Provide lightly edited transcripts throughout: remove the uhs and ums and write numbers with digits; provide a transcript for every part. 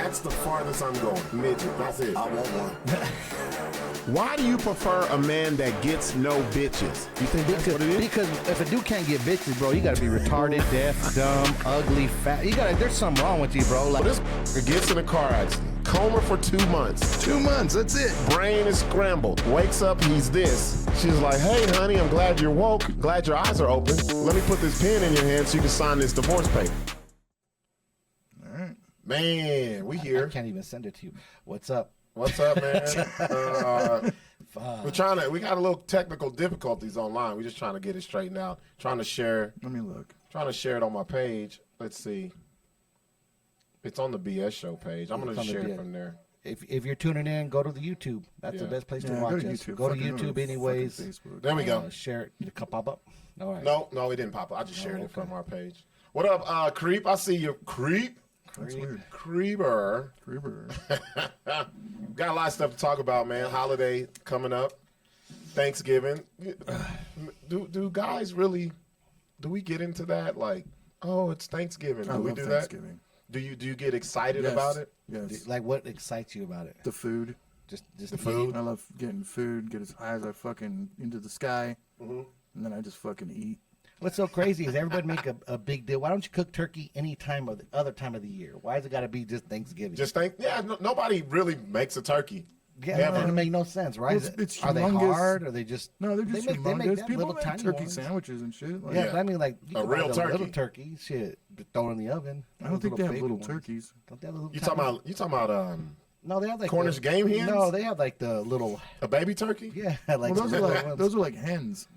That's the farthest I'm going. Midget. That's it. I want one. Why do you prefer a man that gets no bitches? You think that's what it is? Because if a dude can't get bitches, bro, you gotta be retarded, deaf, dumb, ugly, fat. There's something wrong with you, bro. Like this gets in a car accident. Coma for 2 months. 2 months, that's it. Brain is scrambled. Wakes up, he's this. She's like, hey, honey, I'm glad you're woke. Glad your eyes are open. Let me put this pen in your hand so you can sign this divorce paper. All right. Man, we here. I can't even send it to you. What's up? What's up, man? We got a little technical difficulties online. We're just trying to get it straightened out. Trying to share. Let me look. Trying to share it on my page. Let's see. It's on the BS show page. I'm going to share it from there. If you're tuning in, go to the YouTube. That's the best place to watch us. Go to YouTube anyways. There we go. Share it. Did it pop up? All right. No, it didn't pop up. I just shared it from our page. What up, Creep? I see you, Creep. That's weird. Creeper. Got a lot of stuff to talk about, man. Holiday coming up. Thanksgiving. Do guys really, do we get into that? Like, oh, it's Thanksgiving. Do we do Thanksgiving. that? Do you get excited about it? Yes. Like, what excites you about it? The food. Just the food. I love getting food, get as high as I fucking into the sky, and then I just fucking eat. What's so crazy is everybody make a big deal. Why don't you cook turkey any time of the other time of the year? Why has it got to be just Thanksgiving? Nobody really makes a turkey. Yeah, that doesn't make no sense, right? It's are they hard? Or are they just no? They're just humongous. People little make tiny turkey ones. sandwiches and shit. Like, Yeah, but I mean, like you a real turkey. Little turkey, shit, throw it in the oven. I don't think they have little ones. turkeys. Don't they have little? You talking about No, they have like Cornish game hens. No, they have like the little a baby turkey. Yeah, like those are like hens.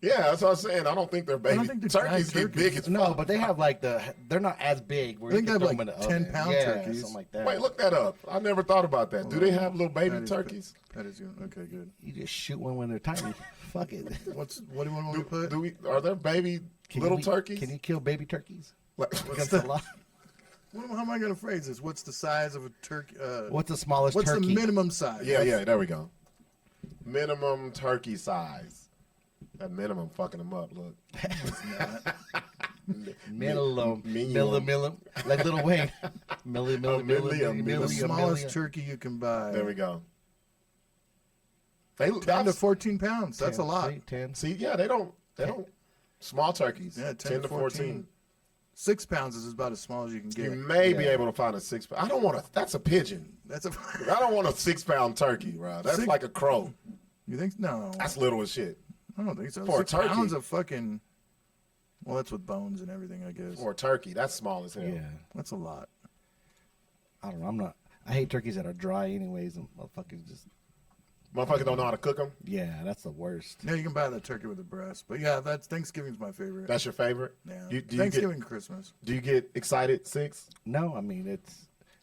Yeah, that's what I'm saying. I don't think they're baby. I don't think turkeys get big as fuck. No, but they have like they're not as big. I think they have like 10-pound turkeys. Something like that. Wait, look that up. I never thought about that. Do they have little baby turkeys? That is okay. Good. You just shoot one when they're tiny. Fuck it. What do you want me to put? Are there baby little turkeys? Can you kill baby turkeys? What's the, how am I going to phrase this? What's the size of a turkey? What's the smallest turkey? turkey? What's the minimum size? Yeah, there we go. Minimum turkey size. That minimum fucking them up, look. It's not. Minimum. Like Lil Wayne. The smallest turkey you can buy. There we go. 10 to 14 pounds. That's a lot. 10. See, yeah, they don't. Small turkeys. Yeah, 10 to 14. 6 pounds is about as small as you can get. You may be able to find a 6 pound. I don't want that's a pigeon. I don't want a 6 pound turkey, bro. That's like a crow. You think? No. That's little as shit. I don't think so. For 6 a turkey. pounds of fucking. Well, that's with bones and everything, I guess. For a turkey, that's small as hell. Yeah. That's a lot. I don't know. I hate turkeys that are dry anyways. And Motherfuckers don't know how to cook them? Yeah, that's the worst. Yeah, you can buy the turkey with the breast. But yeah, Thanksgiving's my favorite. That's your favorite? Yeah. Thanksgiving, Christmas. Do you get excited, Sixx? No, I mean,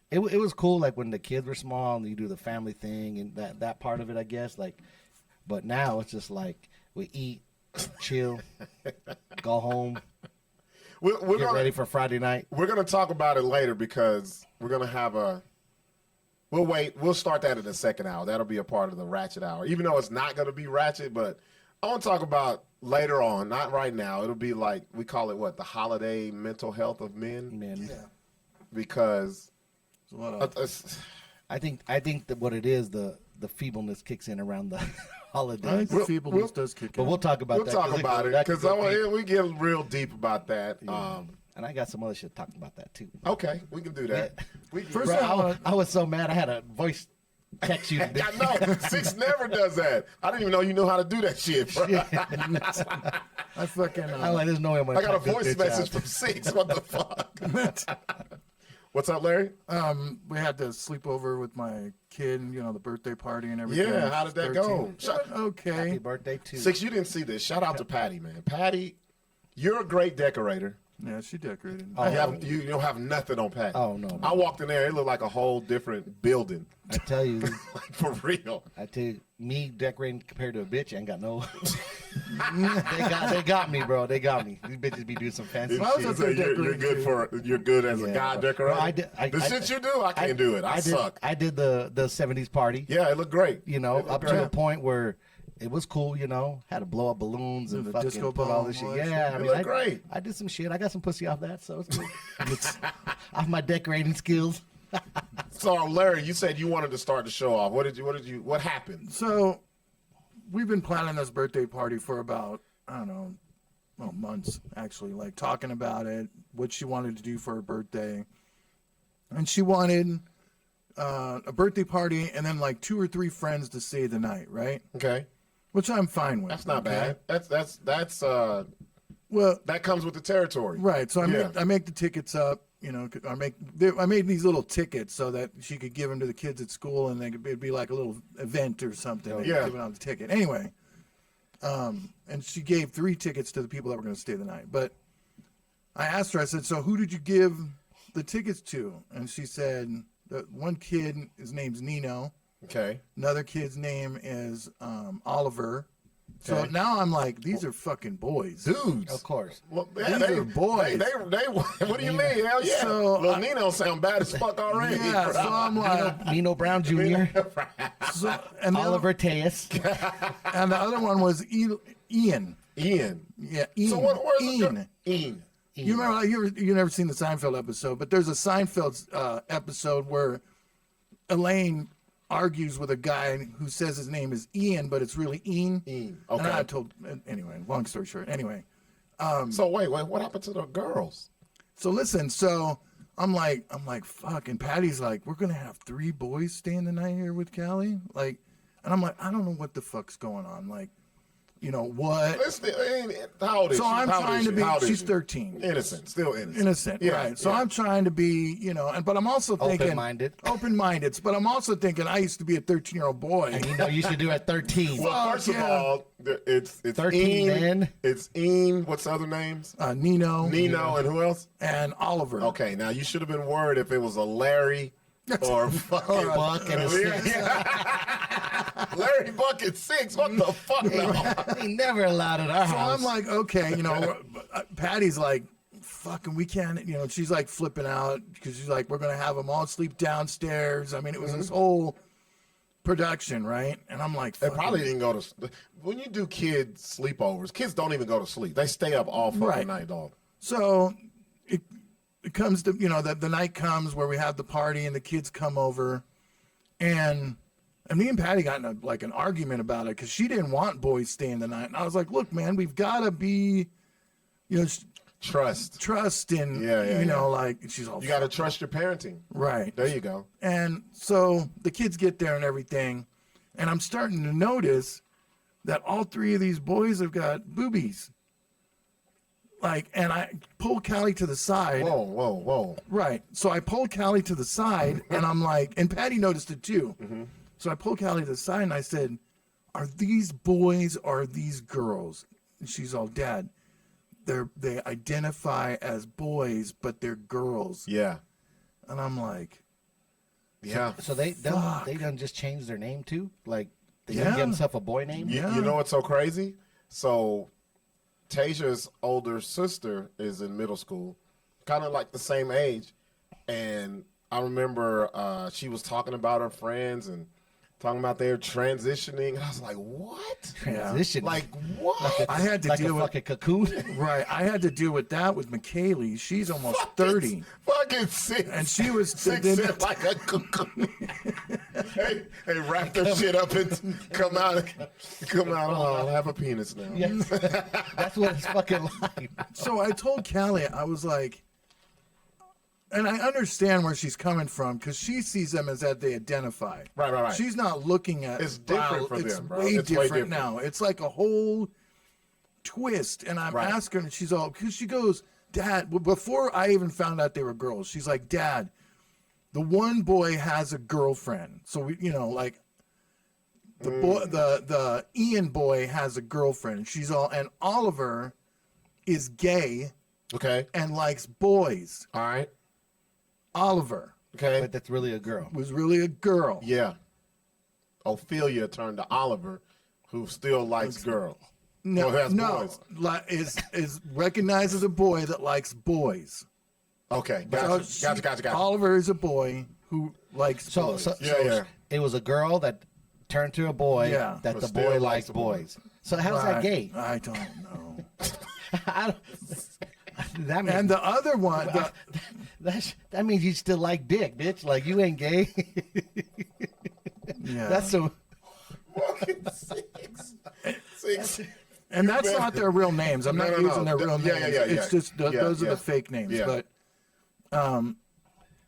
it was cool, like when the kids were small and you do the family thing and that part of it, I guess. But now it's just like we eat, chill, go home, get ready for Friday night. We're going to talk about it later because we're going to have we'll wait. We'll start that in the second hour. That'll be a part of the Ratchet Hour, even though it's not going to be Ratchet, but I want to talk about later on, not right now. It'll be like, we call it the holiday mental health of men? Yeah. Because I think that what it is, the feebleness kicks in around the holidays. I think the feebleness does kick in. But we'll talk about that. We'll talk about it because we get real deep about that. Yeah. And I got some other shit talking about that too. Okay, we can do that. Yeah. I was so mad I had a voice text you today. I know. Sixx never does that. I didn't even know you knew how to do that shit, bro. I fucking. I'm like, there's no way I'm gonna I got a voice message from Sixx. What the fuck? What's up, Larry? We had to sleep over with my kid, the birthday party and everything. Yeah, how did that go? Okay. Happy birthday to Sixx, you didn't see this. Shout out to Patty, man. Patty, you're a great decorator. Yeah, she decorated. You don't have nothing on Patty. Oh, no. I walked in there, it looked like a whole different building. I tell you. Like, for real. I tell you, me decorating compared to a bitch, I ain't got no. they got me, bro. They got me. These bitches be doing some fancy shit. So you're good as a guy decorator? No, the shit you do, I can't do it. I suck. I did the 70s party. Yeah, it looked great. Up to a point where it was cool, had to blow up balloons and fucking disco put all this shit. Yeah, I mean, great. I did some shit. I got some pussy off that, so it's cool. Off my decorating skills. So Larry, you said you wanted to start the show off. What happened? So we've been planning this birthday party for about, I don't know, months actually, like talking about it, what she wanted to do for her birthday. And she wanted a birthday party and then like 2 or 3 friends to stay the night, right? Okay. Which I'm fine with. That's not okay? bad. That's well, that comes with the territory. right. So I make the tickets up, you know, I made these little tickets so that she could give them to the kids at school and it'd be like a little event or something. They Yeah. give it on the ticket. Anyway, and she gave 3 tickets to the people that were going to stay the night. But I asked her, I said, so who did you give the tickets to? And she said, one kid, his name's Nino. Okay. Another kid's name is Oliver. So Okay. now I'm like, these are fucking boys. Dudes. Of course. Well, yeah, These are boys. They what do you mean? Hell yeah. So, Little Nino sound bad as fuck already. Yeah, so I'm like, Nino Brown Jr., and Oliver Tejas. and the other one was Ian. Ian. Yeah, Ian. So where's the Ian. girl? Ian. You remember, like, you never seen the Seinfeld episode, but there's a Seinfeld episode where Elaine argues with a guy who says his name is Ian, but it's really Ian. Ian. And Okay. I told, anyway, long story short. Anyway, So wait, what happened to the girls? so listen, so I'm like, fuck. And Patty's like, we're going to have 3 boys staying the night here with Callie. Like, and I'm like, I don't know what the fuck's going on. Like, you know what? How old is So she? I'm How old trying is to she? be, How old is she's she? 13. Innocent, still innocent. Innocent, Yeah, right. So yeah. I'm trying to be, you know, but I'm also thinking Open-minded. Open-minded. But I'm also thinking I used to be a 13-year-old boy. And you know you should do at 13. Well, first of yeah. all, it's 13 Ian, men. It's Ian. What's the other names? Nino. Nino and who else? And Oliver. Okay, now you should have been worried if it was a Larry or fucking Buck and a Sixx. Larry Buck at 6. What the fuck? No. He never allowed at our So house. I'm like, okay, you know, Patty's like, fucking, we can't, you know, she's like flipping out because she's like, we're going to have them all sleep downstairs. I mean, it was this whole production, right? And I'm like, They fucking- probably didn't go to. When you do kids sleepovers, kids don't even go to sleep. They stay up all fucking Right. night, dog. So it comes to, you know, the night comes where we have the party and the kids come over, and me and Patty got in an argument about it because she didn't want boys staying the night. And I was like, look, man, we've got to be, you know, Trust. and, Yeah, you know, yeah. like, she's all, You got to trust your parenting. right. There you go. And so the kids get there and everything, and I'm starting to notice that all 3 of these boys have got boobies. Like, and I pull Callie to the side. Whoa. Right. So I pulled Callie to the side, and I'm like, and Patty noticed it too. Mm-hmm. So I pulled Callie to the side, and I said, are these boys or are these girls? And she's all, Dad, they identify as boys, but they're girls. Yeah. And I'm like, Yeah. So they Fuck. done just changed their name too? Like, they Yeah. didn't give himself a boy name? Yeah. You know what's so crazy? So Tasia's older sister is in middle school, kind of like the same age. And I remember she was talking about her friends and talking about their transitioning. And I was like, what? Transition. Like, what? I had to like deal a with fucking cocoon? right. I had to deal with that with McKaylee. She's almost 30, Fucking 6. and she was 6 is like a cocoon. hey, wrap their shit up and come out. Oh, I'll have a penis now. Yes. That's what it's fucking like. So I told Callie, I was like, and I understand where she's coming from because she sees them as that they identify. Right. She's not looking at It's different for it's them, bro. way It's way different different. now. It's like a whole twist. And I'm Right. asking her, and she's all, because she goes, Dad, before I even found out they were girls, she's like, Dad, the one boy has a girlfriend. So we, you know, like the boy, the Ian boy has a girlfriend. She's all, and Oliver is gay Okay. and likes boys. All right. Oliver Okay. But that's really a girl. was really a girl. Yeah. Ophelia turned to Oliver, who still likes girls. No, Well, that's no, boys. is recognized as a boy that likes boys. Okay. So Gotcha. Oliver is a boy who likes So, boys. Yeah. it was a girl that turned to a boy Yeah. that But the still boy likes likes the boy. boys. So how's that Right. gay? I don't know. I don't, that means, And the other one, That means you still like dick, bitch. Like you ain't gay. Yeah. That's so. Fucking Sixx. And that's not their real names. I'm not using their real names. Yeah. It's just those are the fake names. Yeah. But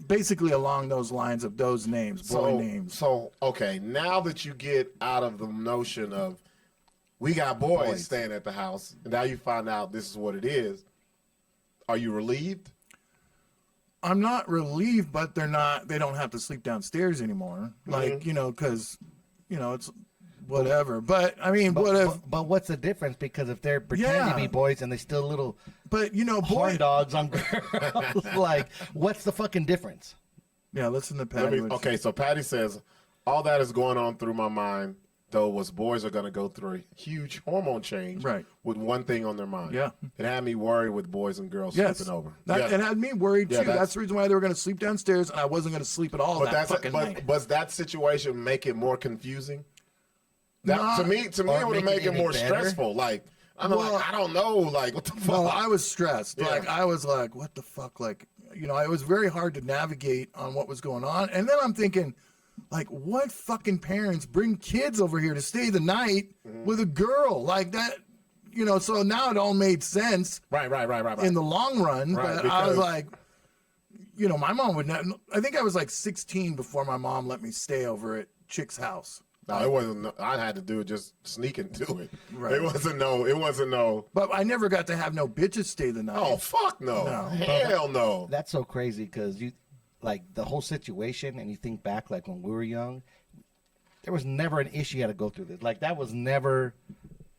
basically along those lines of those names, boy names. So, okay, now that you get out of the notion of we got boys staying at the house, and now you find out this is what it is, are you relieved? I'm not relieved, but they don't have to sleep downstairs anymore. Like, because, it's whatever. But, I mean, But what's the difference? Because if they're pretending to be boys and they still little horn dogs on girls, like, what's the fucking difference? Yeah, listen to Patty. Okay, so Patty says, all that is going on through my mind, though, was boys are going to go through a huge hormone change with one thing on their mind. Yeah. It had me worried with boys and girls sleeping over. It had me worried, too. That's the reason why they were going to sleep downstairs, and I wasn't going to sleep at all that fucking night. Does that situation make it more confusing? To me, it would make it more stressful. Like, I don't know. Like, what the fuck? Well, I was stressed. Yeah. Like, I was like, what the fuck? Like, it was very hard to navigate on what was going on. And then I'm thinking, like, what fucking parents bring kids over here to stay the night with a girl? Like that, so now it all made sense. Right. In the long run. Right, but I was like, my mom would not. I think I was like 16 before my mom let me stay over at Chick's house. No, it wasn't. I had to do it just sneaking to it. Right. It wasn't no. But I never got to have no bitches stay the night. Oh, fuck no. Hell no. That's so crazy because like the whole situation, and you think back like when we were young, there was never an issue you had to go through this. Like that was never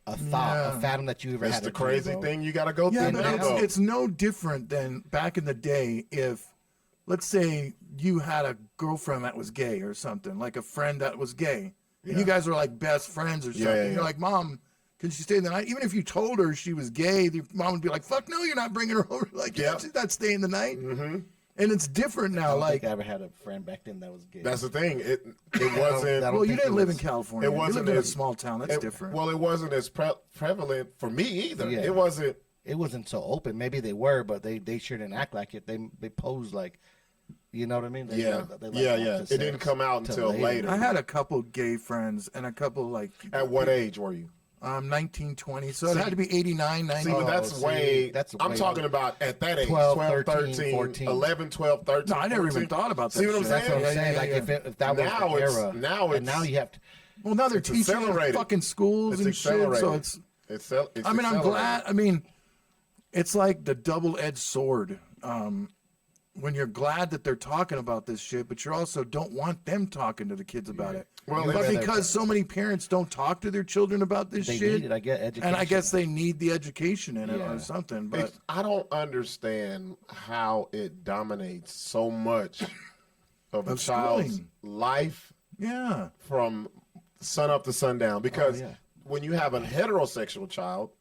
a thought, a fathom that you ever had. It's the crazy thing you got to go through. Yeah, but it's no different than back in the day if, let's say, you had a girlfriend that was gay or something, like a friend that was gay. And you guys were like best friends or something. And you're like, Mom, can she stay the night? Even if you told her she was gay, your mom would be like, fuck no, you're not bringing her over. Like, she's not staying the night. Mm-hmm. And it's different now. I don't think I ever had a friend back then that was gay. That's the thing. It wasn't. Well, you didn't live in California. It wasn't you lived in a small town. That's different. Well, it wasn't as prevalent for me either. Yeah. It wasn't. It wasn't so open. Maybe they were, but they sure didn't act like it. They posed like. You know what I mean? Yeah. It didn't come out until later. I had a couple gay friends and a couple like. At what age were you? 19, 20. So it had to be 89, 90. See, but that's I'm talking about at that age. 12, 13, 14. 11, 12, 13. No, I never even thought about that. See what I'm saying? That's what I'm saying. Like if that was the era. Now you have to. Well, now they're teaching in fucking schools and shit. So it's I mean, I'm glad. I mean, it's like the double-edged sword. When you're glad that they're talking about this shit, but you also don't want them talking to the kids about it. Well, but because so many parents don't talk to their children about this shit, need it, I get education. and I guess they need the education in it or something. But I don't understand how it dominates so much of a child's life. Yeah, from sun up to sundown. Because when you have a heterosexual child,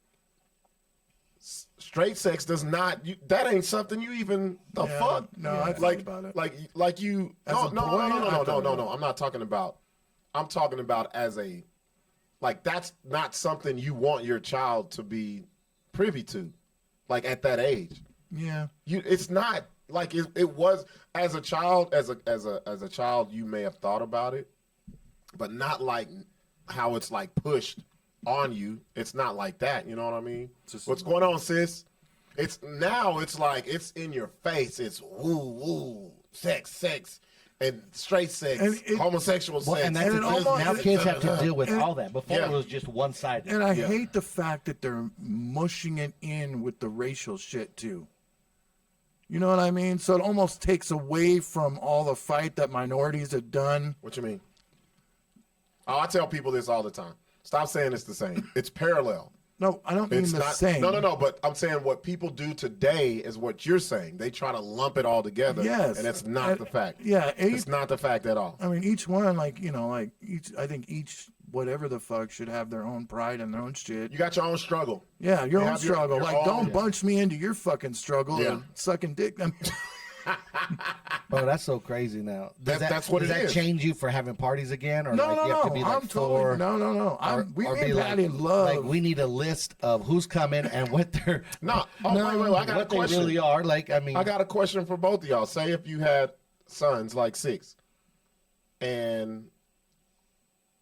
straight sex does not. That ain't something you even fuck. No, I thought about it. Like you. No. I'm not talking about. I'm talking about as a, like that's not something you want your child to be privy to, like at that age. Yeah. It's not like it was as a child. As a child, you may have thought about it, but not like how it's like pushed on you. It's not like that. You know what I mean? What's going on, sis? It's like it's in your face. It's woo, sex, and straight sex, and homosexual sex. And that's now kids have to deal with all that. Before it was just one-sided. And I hate the fact that they're mushing it in with the racial shit too. You know what I mean? So it almost takes away from all the fight that minorities have done. What you mean? Oh, I tell people this all the time. Stop saying it's the same. It's parallel. No, I don't mean the same. No. But I'm saying what people do today is what you're saying. They try to lump it all together. Yes, and that's not the fact. Yeah, it's not the fact at all. I mean, each one, I think each whatever the fuck should have their own pride and their own shit. You got your own struggle. Yeah, your own struggle. Don't bunch me into your fucking struggle of sucking dick. Bro, that's so crazy now. That's what does it that is. change you for having parties again? Or No, like no, you have to no. be like I'm totally no. We or and be Patty like, love. like we need a list of who's coming and what they're No. Oh, wait. I got a what they question. really are. Like, I mean, I got a question for both of y'all. Say if you had sons like Sixx, and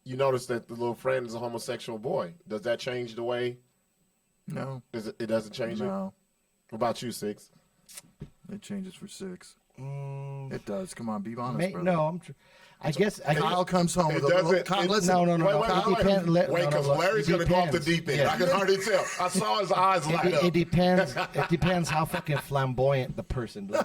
you notice that the little friend is a homosexual boy, does that change the way? No, It doesn't change it? no. What about you, Sixx? It changes for Sixx. It does. Come on, be honest, brother. no, I guess Kyle comes home It with a little. doesn't- Kyle, it- listen, No. Wait, It depends. wait, No, because look, Larry's it going to go off the depends. deep end. Yeah. I can already tell. I saw his eyes light up. It depends. It depends how fucking flamboyant the person is.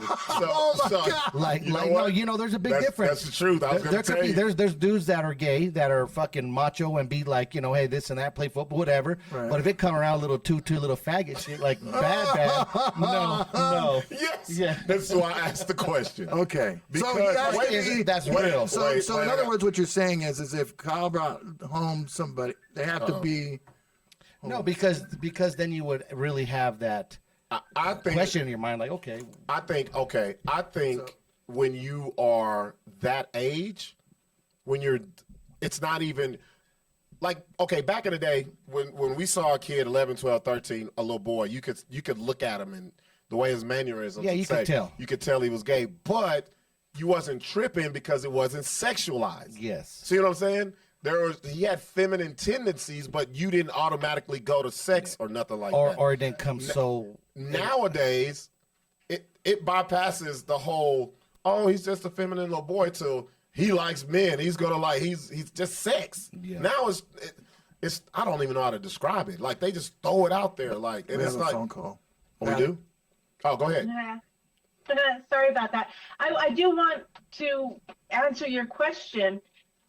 Like, You know like, what? no, there's a big That's- difference. that's the truth. I was There gonna could tell be you. there's dudes that are gay that are fucking macho and be like, hey, this and that, play football, whatever. Right. But if it come around a little two little faggot shit, like bad, no. Yes. Yeah. That's why I asked the question. Okay. Because- so he has wait, to be, that's wait, real. So, wait, so wait, in I other got- words, what you're saying is if Kyle brought home somebody, they have to be. No, because then you would really have that I think question in your mind, like, okay, I think when you are that age, it's not even like, okay, back in the day when we saw a kid 11, 12, 13, a little boy, you could look at him and the way his mannerisms, Yeah, you could tell. You could tell he was gay, but you wasn't tripping because it wasn't sexualized. yes. See what I'm saying? He had feminine tendencies, but you didn't automatically go to sex or nothing like that. Or it didn't come so. Nowadays, it bypasses the whole, oh, he's just a feminine little boy, to he likes men. He's just sex. Yeah. Now it's I don't even know how to describe it. Like they just throw it out there, like, and We it's have a like, phone call. oh, we do? Oh, go ahead. Yeah. Sorry about that. I do want to answer your question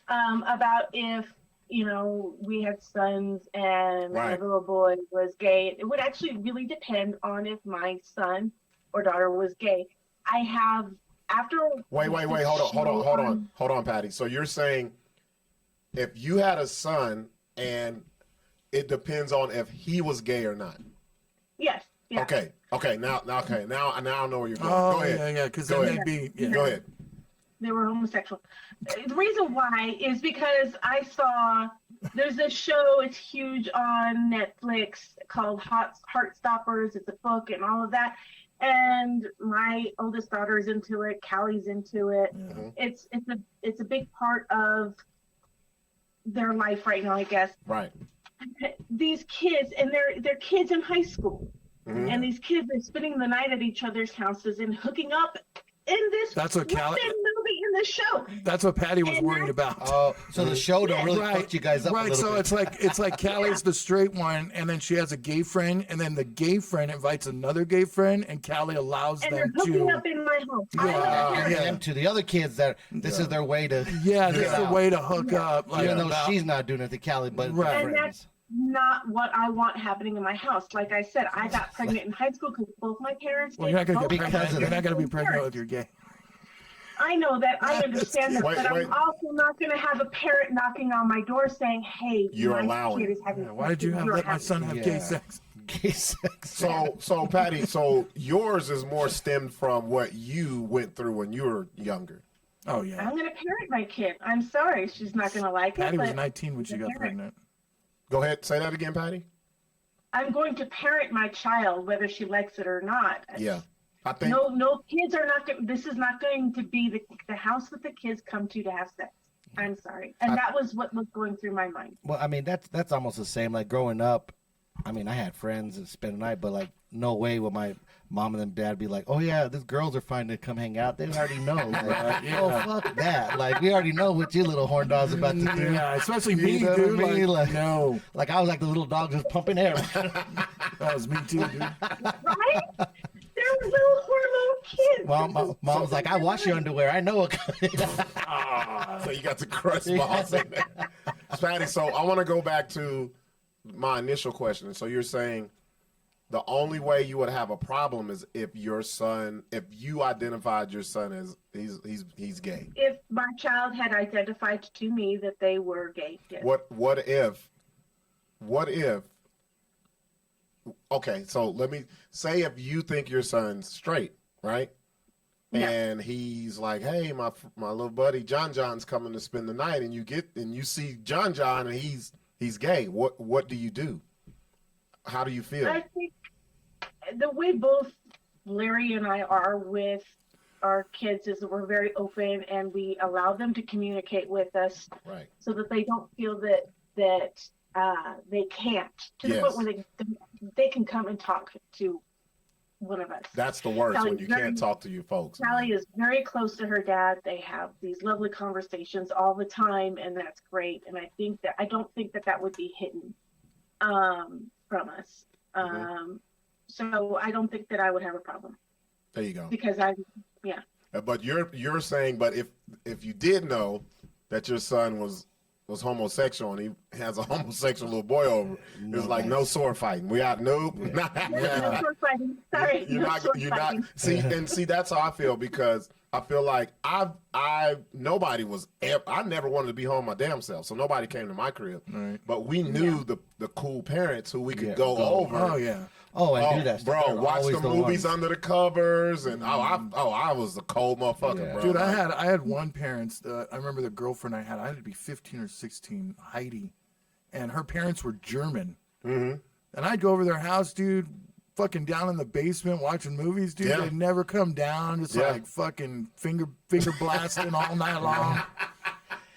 about if, we had sons and Right. the little boy was gay. It would actually really depend on if my son or daughter was gay. I have, after... Wait, hold on, Patty. So you're saying if you had a son and it depends on if he was gay or not. Yes. Yeah. Okay. Now I know where you're going. Oh, Go ahead. yeah. Because Go then ahead. they'd be. Yeah. Go ahead. They were homosexual. The reason why is because I saw there's a show, it's huge on Netflix called Heartstoppers. It's a book and all of that. And my oldest daughter's into it. Callie's into it. Mm-hmm. It's a big part of their life right now, I guess. Right. These kids, and they're kids in high school. Mm-hmm. And these kids are spending the night at each other's houses and hooking up in this That's what Callie- movie in the show. That's what Patty was And worried about. Oh, so the show don't really fuck you guys up a Right, little so bit. it's like Callie's the straight one, and then she has a gay friend, and then the gay friend invites another gay friend, and Callie allows And they're them hooking to. up in my home. Yeah, And them to the other kids that this is their way to Yeah, this is the out. way to hook up. Like, even though about- she's not doing it to Callie, but Right. the And friends. that's not what I want happening in my house. Like I said, I got pregnant in high school because both my parents Well, you're not gonna both get my pregnant. of You're not gonna be parents. pregnant if you're gay. I know that. I understand that. Wait, but wait. I'm also not going to have a parent knocking on my door saying, hey, You're my allowing. kid is having Yeah, why did you sex, have you're let my having son have gay Yeah. sex? Gay sex. So Patty, so yours is more stemmed from what you went through when you were younger. Oh yeah. I'm going to parent my kid. I'm sorry. She's not going to like Patty it. was but 19 when she got parent. pregnant. Go ahead, say that again, Patty. I'm going to parent my child, whether she likes it or not. Yeah, I think. No kids are not going. This is not going to be the house that the kids come to have sex. I'm sorry, and that was what was going through my mind. Well, I mean, that's almost the same. Like growing up, I mean, I had friends and spend the night, but like, no way would my mom and them dad be like, oh yeah, these girls are fine to come hang out. They already know. Like, Yeah. oh fuck that. Like we already know what you little horn dog's about to do. Yeah, especially me, You know dude. what I mean? Like, Like- no, Like I was like the little dog just pumping air. that was me too, dude. Right? They're little hormone kids. Mom's like, I wash your underwear. I know what. So you got the crust balls in there. Patty, so I want to go back to my initial question. So you're saying the only way you would have a problem is if you identified your son as he's gay. If my child had identified to me that they were gay, yes. What if okay, so let me say if you think your son's straight, right? and he's like, "Hey, my little buddy John John's coming to spend the night," and you see John John, and he's gay. What do you do? How do you feel? I think the way both Larry and I are with our kids is that we're very open and we allow them to communicate with us, Right. so that they don't feel that they can't, to the point where they can come and talk to one of us. That's the worst, Sally when you can't talk to your folks. Sally is very close to her dad. They have these lovely conversations all the time, and that's great. And I don't think that would be hidden from us. So I don't think that I would have a problem. There you go. Because But you're saying, but if you did know that your son was homosexual and he has a homosexual little boy over, it's like no sword fighting. We out. Nope. Not happening. no sword fighting. Sorry. You're not. See, that's how I feel, because I feel like I never wanted to be home my damn self, so nobody came to my crib. Right. But we knew the cool parents who we could go over. Oh yeah. Oh, I knew that. Bro, watch the movies under the covers, and I was a cold motherfucker, bro. Dude, I had one parents. I remember the girlfriend I had to be 15 or 16, Heidi, and her parents were German. Mm-hmm. And I'd go over their house, dude, fucking down in the basement watching movies, dude. Yeah. They'd never come down, just like fucking finger blasting all night long.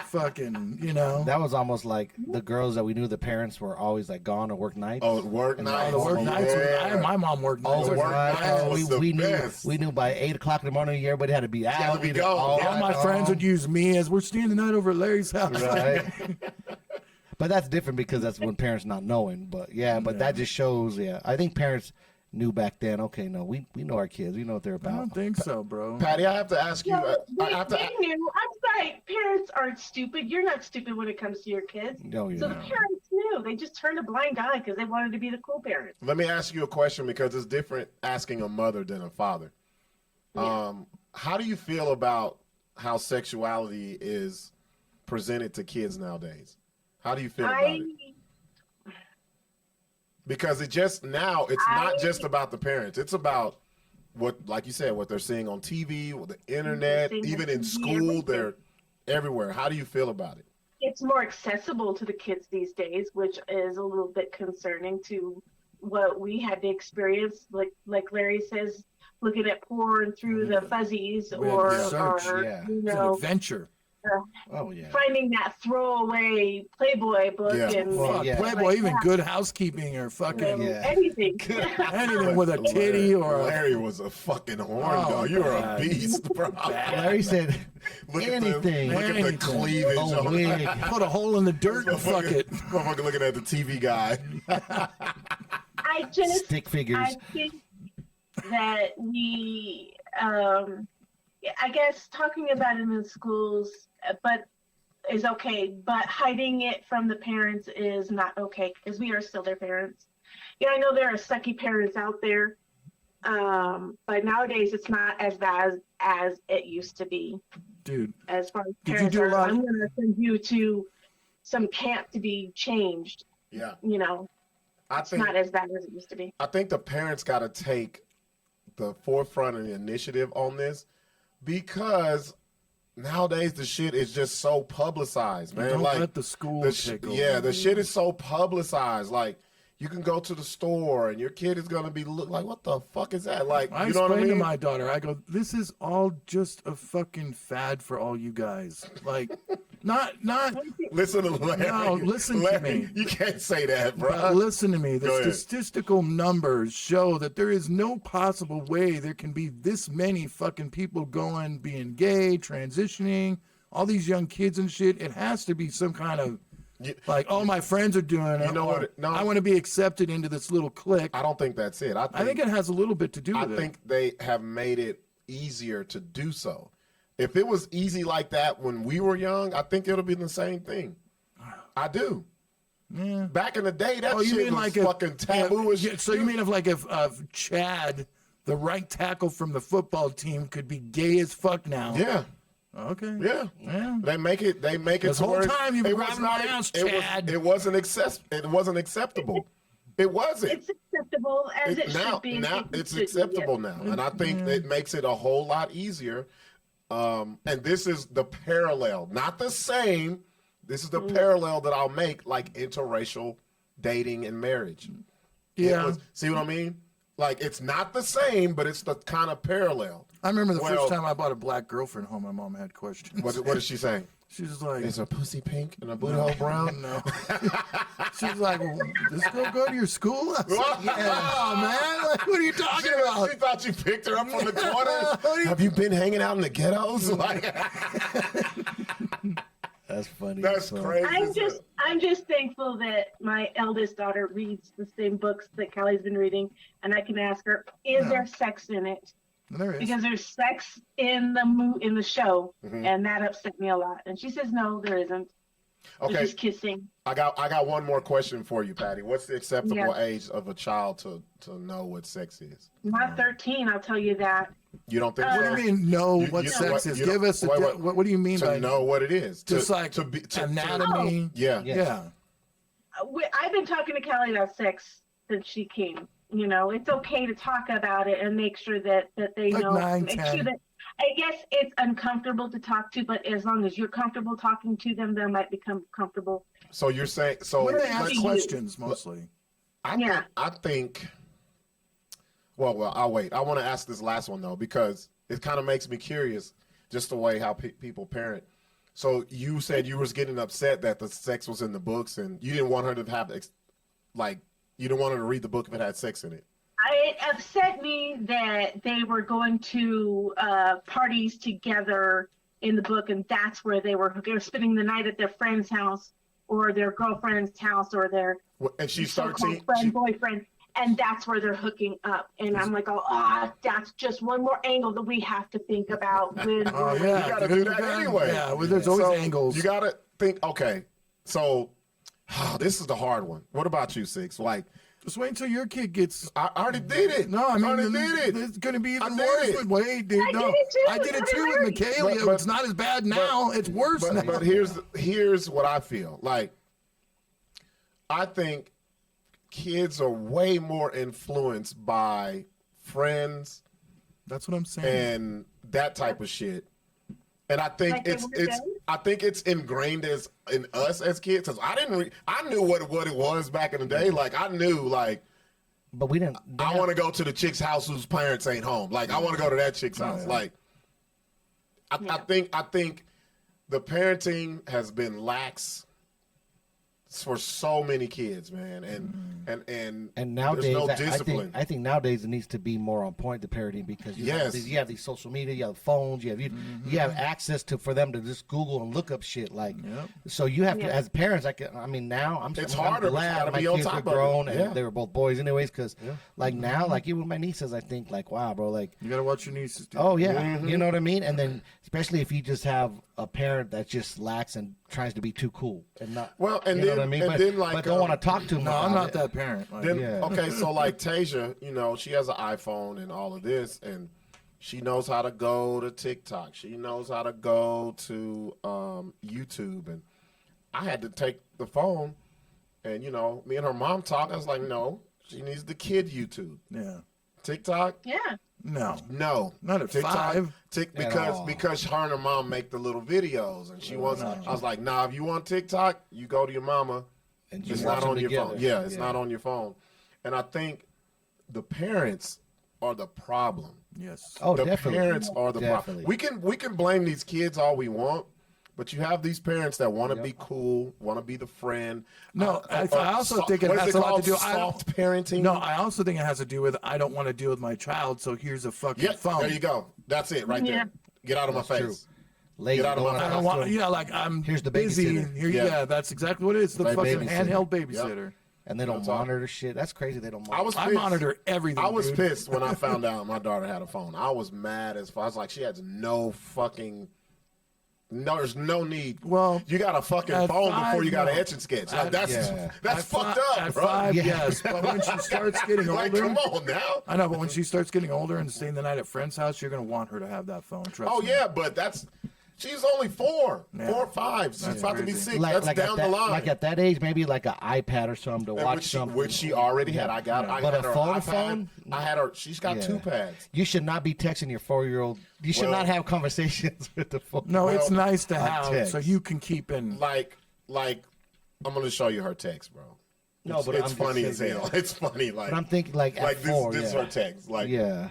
Fucking, That was almost like the girls that we knew, the parents were always like gone or work nights. Oh, work nights. the work nights. My mom worked nights. work nights was the best. We knew by 8 o'clock in the morning, everybody had to be out. to be either gone. all Yeah. All night my friends long. would use me as we're staying the night over at Larry's house. Right. But that's different because that's when parents not knowing. But that just shows. Yeah, I think parents knew back then. Okay, no, we know our kids. We know what they're I about. don't think so, bro. Patty, I have to ask you. They knew. I'm sorry. Parents aren't stupid. You're not stupid when it comes to your kids. No, So the parents knew. They just turned a blind eye because they wanted to be the cool parents. Let me ask you a question, because it's different asking a mother than a father. Yeah. How do you feel about how sexuality is presented to kids nowadays? How do you feel about it? Because it's not just about the parents. It's about what, like you said, what they're seeing on TV, with the internet, even in school, they're everywhere. How do you feel about it? It's more accessible to the kids these days, which is a little bit concerning to what we had to experience. Like Larry says, looking at porn through the fuzzies, or It's an adventure. finding that throwaway Playboy book and Playboy, even Good Housekeeping or fucking anything. anything with a titty or Larry was a fucking horn dog. You were a beast, bro. Larry said anything. Look at the cleavage. A on wig. put a hole in the dirt and fuck it. Motherfucker looking at the TV guy. Stick figures. I think that we, I guess talking about it in schools, but is okay, but hiding it from the parents is not okay, because we are still their parents. Yeah, I know there are sucky parents out there, but nowadays it's not as bad as it used to be. Dude, as far as did you parents do a are, lot? I'm going to send you to some camp to be changed. Yeah. It's not as bad as it used to be. I think the parents got to take the forefront and the initiative on this, because nowadays the shit is just so publicized, man. Don't like let the school take over. Yeah, the shit is so publicized. Like, you can go to the store and your kid is gonna be like, "What the fuck is that?" Like, I you know what I explained mean? to my daughter, I go, "This is all just a fucking fad for all you guys. Like, not." Listen to Larry. No, listen to Larry, me. You can't say that, bro. But listen to me. Go The ahead. statistical numbers show that there is no possible way there can be this many fucking people being gay, transitioning, all these young kids and shit. It has to be some kind of like, oh, my friends are doing it. You know what? No. I want to be accepted into this little clique. I don't think that's it. I think it has a little bit to do with it. I think they have made it easier to do so. If it was easy like that when we were young, I think it'll be the same thing. I do. Yeah. Back in the day, that shit mean was like fucking taboo as Yeah, shit. so you mean if Chad, the right tackle from the football team, could be gay as fuck now? Yeah. Okay. Yeah. Yeah. They make it This to whole where time you've it been was riding not my house, it Chad. wasn't acceptable. It wasn't. It's acceptable as it now, should be. now it's acceptable now, and I think it makes it a whole lot easier. And this is the parallel, not the same. This is the parallel that I'll make, like interracial dating and marriage. Yeah. See what I mean? Like it's not the same, but it's the kind of parallel. I remember the first time I bought a black girlfriend home, my mom had questions. What is she saying? She was like, Is her pussy pink and her booty hole brown? No. She was like, well, this girl go to your school? I was like, yeah, man. Like, what are you talking about? She thought you picked her up from the corners. Have you been hanging out in the ghettos? Like, That's funny. that's crazy. I'm just thankful that my eldest daughter reads the same books that Callie's been reading, and I can ask her, "Is there sex in it?" There is. Because there's sex in the show, and that upset me a lot. And she says, "No, there isn't. Okay, They're just kissing." I got one more question for you, Patty. What's the acceptable age of a child to know what sex is? Not 13, I'll tell you that. You don't think? What do you mean know what you- sex is? you Give don't- us wait. what do you mean To by know what it is. just like to be anatomy? yeah. Yeah. I've been talking to Callie about sex since she came. You know, it's okay to talk about it and make sure that they Like know. 9, Make 10. sure that, I guess it's uncomfortable to talk to, but as long as you're comfortable talking to them, they might become comfortable. So you're saying so? What do they ask you- questions mostly? I think. Well, I'll wait. I want to ask this last one though because it kind of makes me curious, just the way how people parent. So you said you was getting upset that the sex was in the books, and you didn't want her to have you didn't want her to read the book if it had sex in it. It upset me that they were going to parties together in the book, and that's where they were spending the night at their friend's house or their girlfriend's house or their And she's so-called 13. friend, boyfriend, and that's where they're hooking up. And I'm like, that's just one more angle that we have to think about. When Oh You yeah, gotta do that anyway. Yeah, well, there's always So angles. You gotta think. Okay, so this is the hard one. What about you, Sixx? Like, Just wait until your kid gets. I already did it. No, I mean, already did it. It's going to be I even did worse. it. Wait, dude, I no, did it too. I did it too with Hilarious. Michaela. But- It's not as bad now. It's worse now. But here's what I feel. Like, I think kids are way more influenced by friends That's what I'm saying. and that type of shit. And I think Like they were it's saying? I think it's ingrained in us as kids. Cause I knew what it was back in the day. Like I knew like But we didn't. I want to go to the chick's house whose parents ain't home. Like I want to go to that chick's house. Like I think the parenting has been lax for so many kids, man, and nowadays, there's no I discipline. think nowadays it needs to be more on point, the parenting, because you have these social media, you have phones, you have access to for them to just Google and look up shit. Like, so you have to, as parents, now I'm It's I'm harder, but you glad gotta my be on kids top are of it. grown Yeah. and they were both boys anyways, because like now, like even with my nieces, I think like, wow, bro, like, You got to watch your nieces. Dude. oh yeah, you know what I mean? And then especially if you just have a parent that just lacks and tries to be too cool and not, Well, and you know then- what I mean? and But, then, like, but don't want to talk to them. No, about I'm not it. that parent. Like, Then, Yeah. okay, so like Tasia, she has an iPhone and all of this, and she knows how to go to TikTok. She knows how to go to YouTube, and I had to take the phone, and me and her mom talk. I was like, no, she needs the kid YouTube. yeah. TikTok, yeah. No. no, Not at TikTok, 5. because her and her mom make the little videos, and she wants. I was like, nah, if you want TikTok, you go to your mama. And you It's watch not them on your together. phone. Yeah, it's not on your phone. And I think the parents are the problem. Yes. Oh, The definitely. parents are the problem. Definitely. We can blame these kids all we want, but you have these parents that want to be cool, want to be the friend. No, I also think it what is has a lot called? to do. Soft parenting. No, I also think it has to do with I don't want to deal with my child, so here's a fucking Yeah, phone. there you go. That's it right Yeah. there. Get out of my That's face. true. Lazy, Get out of don't my wanna I face. don't talk to want, them. like I'm Here's the busy. babysitter. Here, Yeah. yeah, that's exactly what it is. The Like fucking babysitter. handheld babysitter. And they don't That's all. monitor shit. That's crazy. They don't monitor. I was I pissed. monitor everything. I was dude. pissed when I found out my daughter had a phone. I was mad as fuck. I was like, she has no fucking. No, there's no need. Well, you got a fucking at phone 5, before you got an no. etch and sketch. Like, At- that's yeah. that's At fucked fi- up, At bro. 5, Yeah. yes, but when she starts getting older, Like, come on now. I know, but when she starts getting older and staying the night at friend's house, you're gonna want her to have that phone. Trust Oh me. yeah, but that's She's only 4, Yeah. 4 or 5. She's That's about to be crazy. 6. That's at down that, the line. Like at that age, maybe like an iPad or something to And watch something. which she already had. I But had a her phone iPad. phone? I had her. She's got Yeah. 2 pads. You should not be texting your 4-year-old. You should Well- not have conversations with the phone. No, it's Well, nice to on have text. so you can keep in. Like I'm gonna show you her text, bro. No, It's, but it's I'm just funny as saying, hell. yeah. It's funny, like. But I'm thinking like at this 4. is yeah. her text. Like, Yeah.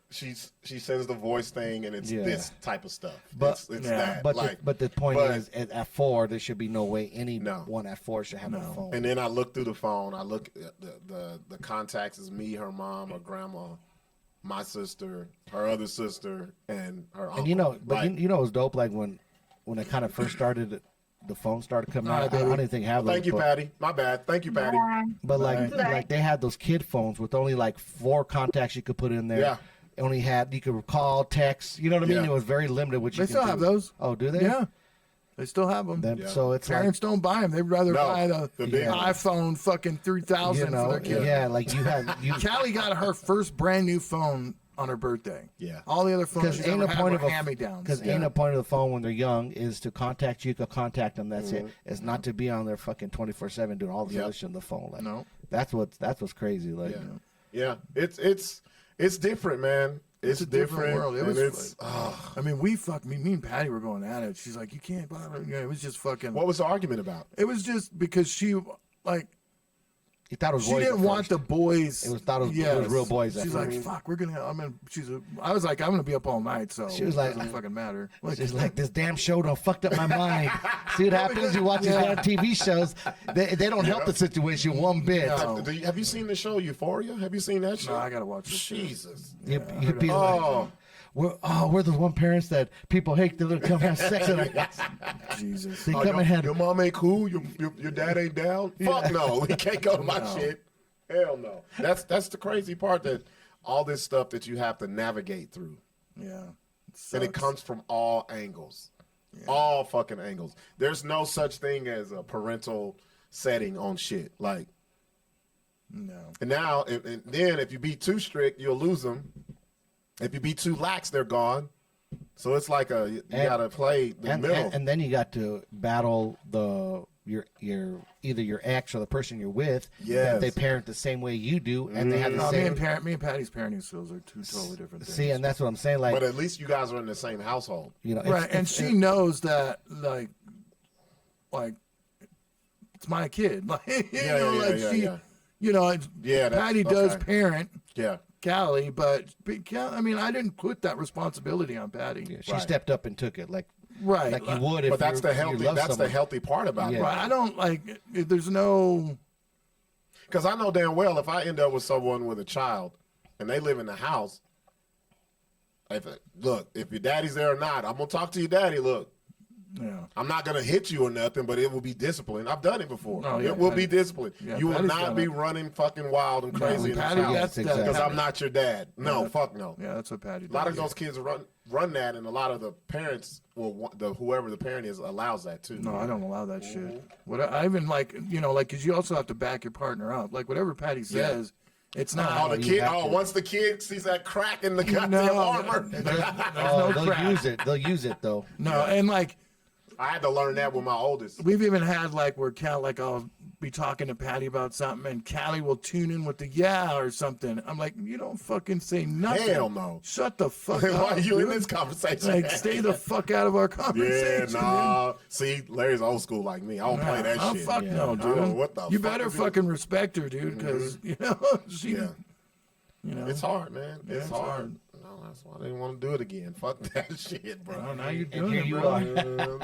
she sends the voice thing, and it's Yeah. this type of stuff. But- it's Yeah, that. But like, the point but- is, at 4, there should be no way anyone at 4 should have a phone. And then I look through the phone. I look at the contacts is me, her mom, her grandma, my sister, her other sister, and her uncle. And you know, but Like, you know, it was dope. Like when it kind of first started, the phone started coming All right, out. I baby. didn't think have thank those, you, but, Patty. My bad. Thank you, Patty. But like, Right. like they had those kid phones with only like 4 contacts you could put in there. Yeah. Only had you could call, text. You know what I mean? Yeah. It was very limited. What you They can still do. have those. Oh, do they? Yeah, they still have them. Then, Yeah. So it's Parents don't buy them. They'd rather No, buy the the big ones. iPhone fucking 3000 like, you know, for their kid. yeah, like you had you. Callie got her first brand new phone on her birthday. Yeah. All the other phones Because she's ain't ever no had point were of a hand-me-downs. because ain't no point of the phone when they're young is to contact you. Could contact them. That's Mm-hmm. it. It's not to be on their fucking 24/7 doing all this Yep. other shit on the phone. Like, No. that's what's crazy. Like, Yeah. It's different, man. It's a different different world. It and was it's I mean, me and Patty were going at it. She's like, you can't buy it. Yeah, it was just fucking. what was the argument about? It was just because she like you thought it was she boys didn't at want first. the boys. It was thought it was real boys at She's first. like, fuck, we're gonna. I was like, I'm gonna be up all night. So She was it like- doesn't fucking matter. Like, It's like this damn show done fucked up my mind. See what happens? You watch these damn TV shows. They don't help the situation one bit. No. Have you seen the show Euphoria? Have you seen that show? no, I gotta watch this. shit. Jesus. You'd be like, Oh, we're the one parents that people hate to come have sex with. Jesus. They come and your mom ain't cool. Your dad ain't down. Fuck no, he can't go to my No. shit. Hell no. That's the crazy part, that all this stuff that you have to navigate through, Yeah. and it Sucks. comes from all angles, all fucking angles. There's no such thing as a parental setting on shit. Like, No. and now, and then if you be too strict, you'll lose them. If you be too lax, they're gone. So it's like you gotta play the middle. and then you got to battle your either your ex or the person you're with. Yes. That they parent the same way you do, and they have the No, same. me and Patty's parenting skills are two totally different things. See, and that's what I'm saying. Like, But at least you guys are in the same household. you know, Right, and she knows that like it's my kid. Like Yeah. you know, Yeah, that's- Patty does okay. parent Yeah. Callie, but I mean, I didn't put that responsibility on Patty. yeah, she Right. stepped up and took it, like Right, you would if But that's you the healthy. love That's the someone. healthy part about it. Yeah. Right, I don't like. There's no. Because I know damn well if I end up with someone with a child, and they live in the house, if your daddy's there or not, I'm gonna talk to your daddy. Look, Yeah. I'm not gonna hit you or nothing, but it will be discipline. I've done it before. Oh, yeah, it will be Patty- discipline. yeah, you will Patty's not done be it. running fucking wild and crazy in the Patty house gets that. because Patty- I'm not your dad. No, fuck no. Yeah, that's what Patty. A lot of does. those kids run that, and a lot of the parents whoever the parent is allows that too. No, I don't allow that shit. What I even because you also have to back your partner up. Like whatever Patty says, it's not. Oh, the you kid! have Oh, to. once the kid sees that crack in the goddamn armor, there's Oh, no they'll crap. use it. They'll use it though. No, and like I had to learn that with my oldest. we've even had like where I'll be talking to Patty about something, and Callie will tune in with the yeah or something. I'm like, you don't fucking say nothing. Hell no. Shut the fuck Why up. are you in dude. this conversation? Like, stay the fuck out of our Yeah, conversation. nah. See, Larry's old school like me. I don't play that Oh, shit. fuck Yeah. no, I dude. don't know what the you fuck better is it? fucking respect her, dude, because you know she. Yeah. You know, It's hard, man. Yeah, It's it's hard. hard. No, that's why I didn't want to do it again. Fuck that shit, bro. Well, now you're And doing here it, you bro. are.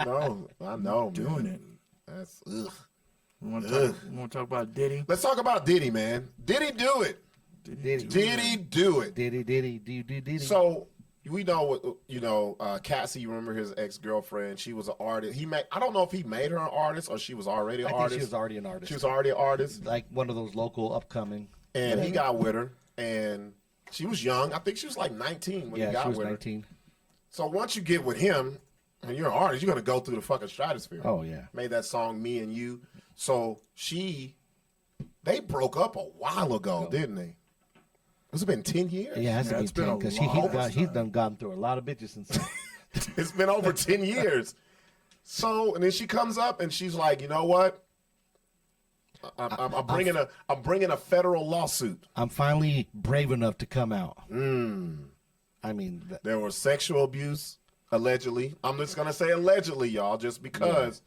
No, I know, man. Doing it. That's ugh. We want to talk about Diddy. Let's talk about Diddy, man. Diddy do it. Diddy, Diddy do it. Diddy. So we know what Cassie. You remember his ex-girlfriend? She was an artist. I don't know if he made her an artist or she was already an I artist. think she was already an artist. She was already an artist, like one of those local upcoming. and he got with her, and she was young. I think she was like 19 when he Yeah, got she was with her. 19. So once you get with him, and you're an artist, you're gonna go through the fucking stratosphere. Oh yeah. Made that song "Me and You." So they broke up a while ago, didn't they? It's been 10 years. Yeah, it has Yeah, to it's be been 10 a because long he's time. done gone through a lot of bitches since then. It's been over 10 years. So, and then she comes up and she's like, you know what? I'm bringing a federal lawsuit. I'm finally brave enough to come out. I mean, There was sexual abuse, allegedly. I'm just going to say allegedly, y'all, just because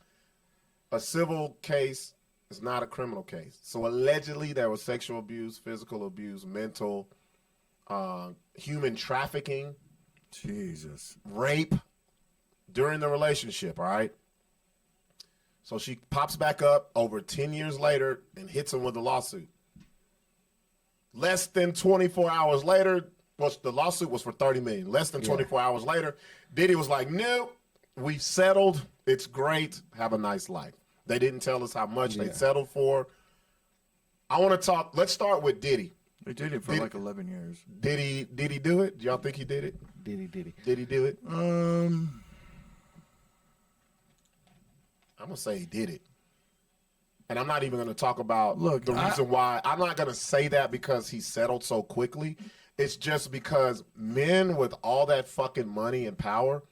a civil case is not a criminal case. So allegedly there was sexual abuse, physical abuse, mental, human trafficking, Jesus. rape during the relationship, all right? So she pops back up over 10 years later and hits him with a lawsuit. Less than 24 hours later, well, the lawsuit was for $30 million. Less than 24 hours later, Diddy was like, no, we've settled. It's great. Have a nice life. They didn't tell us how much they settled for. I want to talk. Let's start with Diddy. They did it for like 11 years. Did he do it? Do y'all think he did it? Did he? Did he do it? I'm going to say he did it. And I'm not even going to talk about the reason why. I'm not going to say that because he settled so quickly. It's just because men with all that fucking money and power,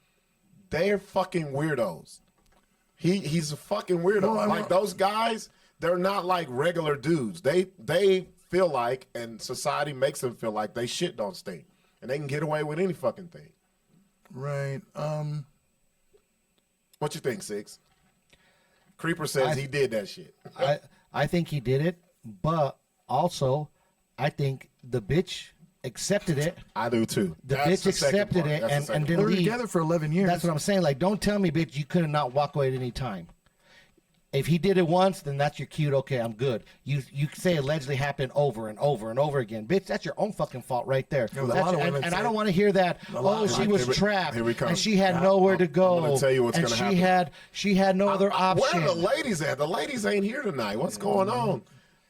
they're fucking weirdos. He's a fucking weirdo. No, like those guys, they're not like regular dudes. They feel like, and society makes them feel like they shit don't stink. And they can get away with any fucking thing. Right. What you think, Sixx? Creeper says he did that shit. I think he did it, but also I think the bitch accepted it. I do too. The bitch accepted it and They didn't were leave. together for 11 years. That's what I'm saying. Like, don't tell me, bitch, you could not walk away at any time. If he did it once, then that's your cue. Okay, I'm good. You say allegedly happened over and over and over again. Bitch, that's your own fucking fault right there. Yeah, well, a lot of women and say- I don't want to hear that, she was trapped here we come. and she had nowhere to go. I'm gonna tell you what's and gonna she happen. she had no other option. Where are the ladies at? The ladies ain't here tonight. What's going on?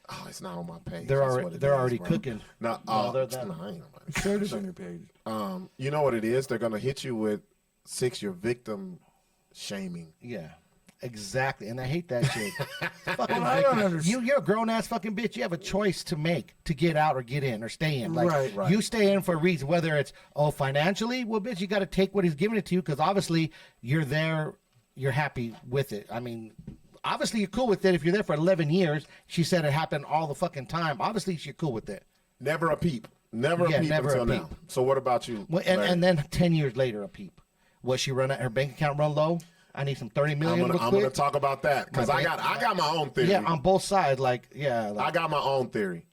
Oh, it's not on my page. They're That's already what it they're is, already bro. cooking. No, they're that- no, I ain't on my page. Share this on your page. You know what it is? They're gonna hit you with Sixx, your victim shaming. Yeah. Exactly, and I hate that shit. Fucking I don't understand. You're a grown ass fucking bitch. You have a choice to make to get out or get in or stay in. Like Right. you stay in for a reason, whether it's financially. Well, bitch, you got to take what he's giving it to you because obviously you're there. You're happy with it. I mean, obviously you're cool with it. If you're there for 11 years, she said it happened all the fucking time. Obviously, you're cool with it. Never a peep. Never a peep never a until now. peep. So what about you? Well, Larry? and then 10 years later, a peep. Was she run her bank account run low? I need some 30 million. I'm gonna talk about that because My I got my own theory. Yeah, on both sides. Like, yeah. I got my own theory.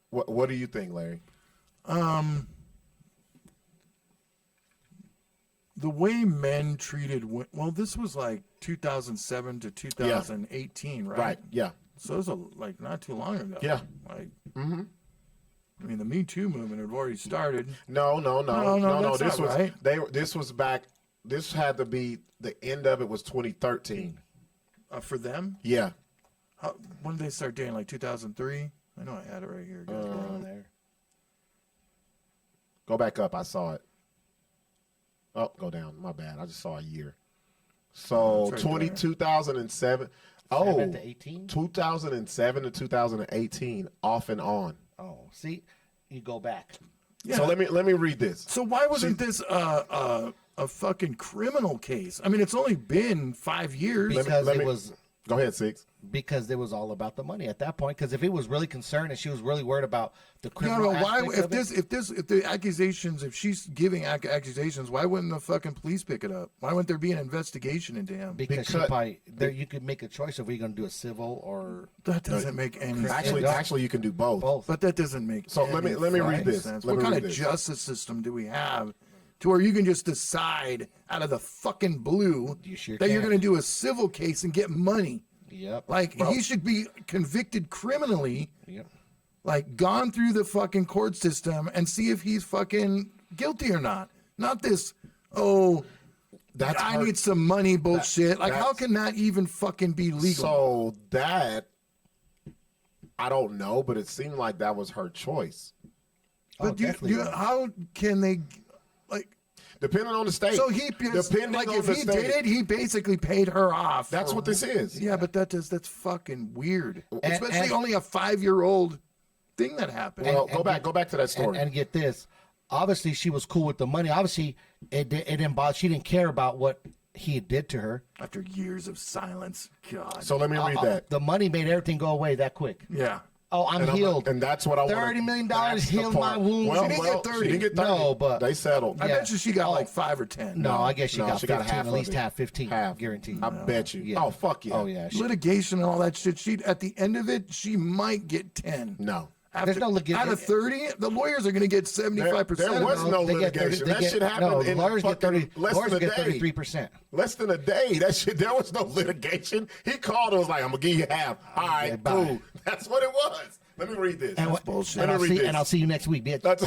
What do you think, Larry? The way men treated well, this was like 2007 to 2018, right? Right. Yeah. So it was like not too long ago. Yeah. Like, I mean, the Me Too movement had already started. No. that's This not was right. This was back. This had to be the end of it was 2013. For them, Yeah. when did they start dating? Like 2003. I know I had it right here. there. Go back up. I saw it. Oh, go down. My bad. I just saw a year. So It's right there. 2007. 7 to 18? 2007 to 2018, off and on. Oh, see, you go back. Yeah. So let me read this. So why wasn't this a fucking criminal case? I mean, it's only been 5 years. Because let it me- was Go ahead, Sixx. because it was all about the money at that point. Because if it was really concerned and she was really worried about the No, criminal no. Why? aspects If of it, if the accusations, if she's giving accusations, why wouldn't the fucking police pick it up? Why wouldn't there be an investigation into him? because she because- probably there, you could make a choice of were you going to do a civil or That doesn't make any sense. Actually, you can do both. both. But that doesn't make So any let me read fucking this. sense. Let What me kind read of this. justice system do we have to where you can just decide out of the fucking blue You sure that you're can. going to do a civil case and get money? Yep. Like he should be convicted criminally, Yep. like gone through the fucking court system and see if he's fucking guilty or not. Not this, That's I her- need some money bullshit. Like how that's- can that even fucking be legal? So that I don't know, but it seemed like that was her choice. Oh, but definitely. how can they, like, Depending on the state. so he, depending like on if the he state. did it, he basically paid her off. That's what this is. Yeah, but that's fucking weird. And- Especially and- only a 5-year-old thing that happened. Well, go back to that story. And get this. Obviously, she was cool with the money. Obviously, it didn't bother. She didn't care about what he did to her. After years of silence, God. So let me read that. The money made everything go away that quick. Yeah. Oh, I'm healed. And that's what I want. $30 million healed my wounds. Well, She didn't get 30. She didn't get 30. No, but they settled. I Yeah. bet you she got like 5 or 10. No, I guess she got 15, half at of least it. half, 15, Half. guaranteed. I bet you. Yeah. Oh, fuck yeah. Oh, yeah. Litigation and all that shit. She at the end of it, she might get 10. No. After, There's no out of 30, the lawyers are going to get 75%. There was no They get 30 litigation. they That get- shit happened no, in lawyers get fucking 30. less Lawyers than a get day. 33%. Less than a day. That shit. There was no litigation. He called and was like, "I'm gonna give you half." All right, Yeah, bye. cool. That's what it was. Let me read this. And, bullshit. and, Let I'll me read see, this. and I'll see you next week, bitch. Let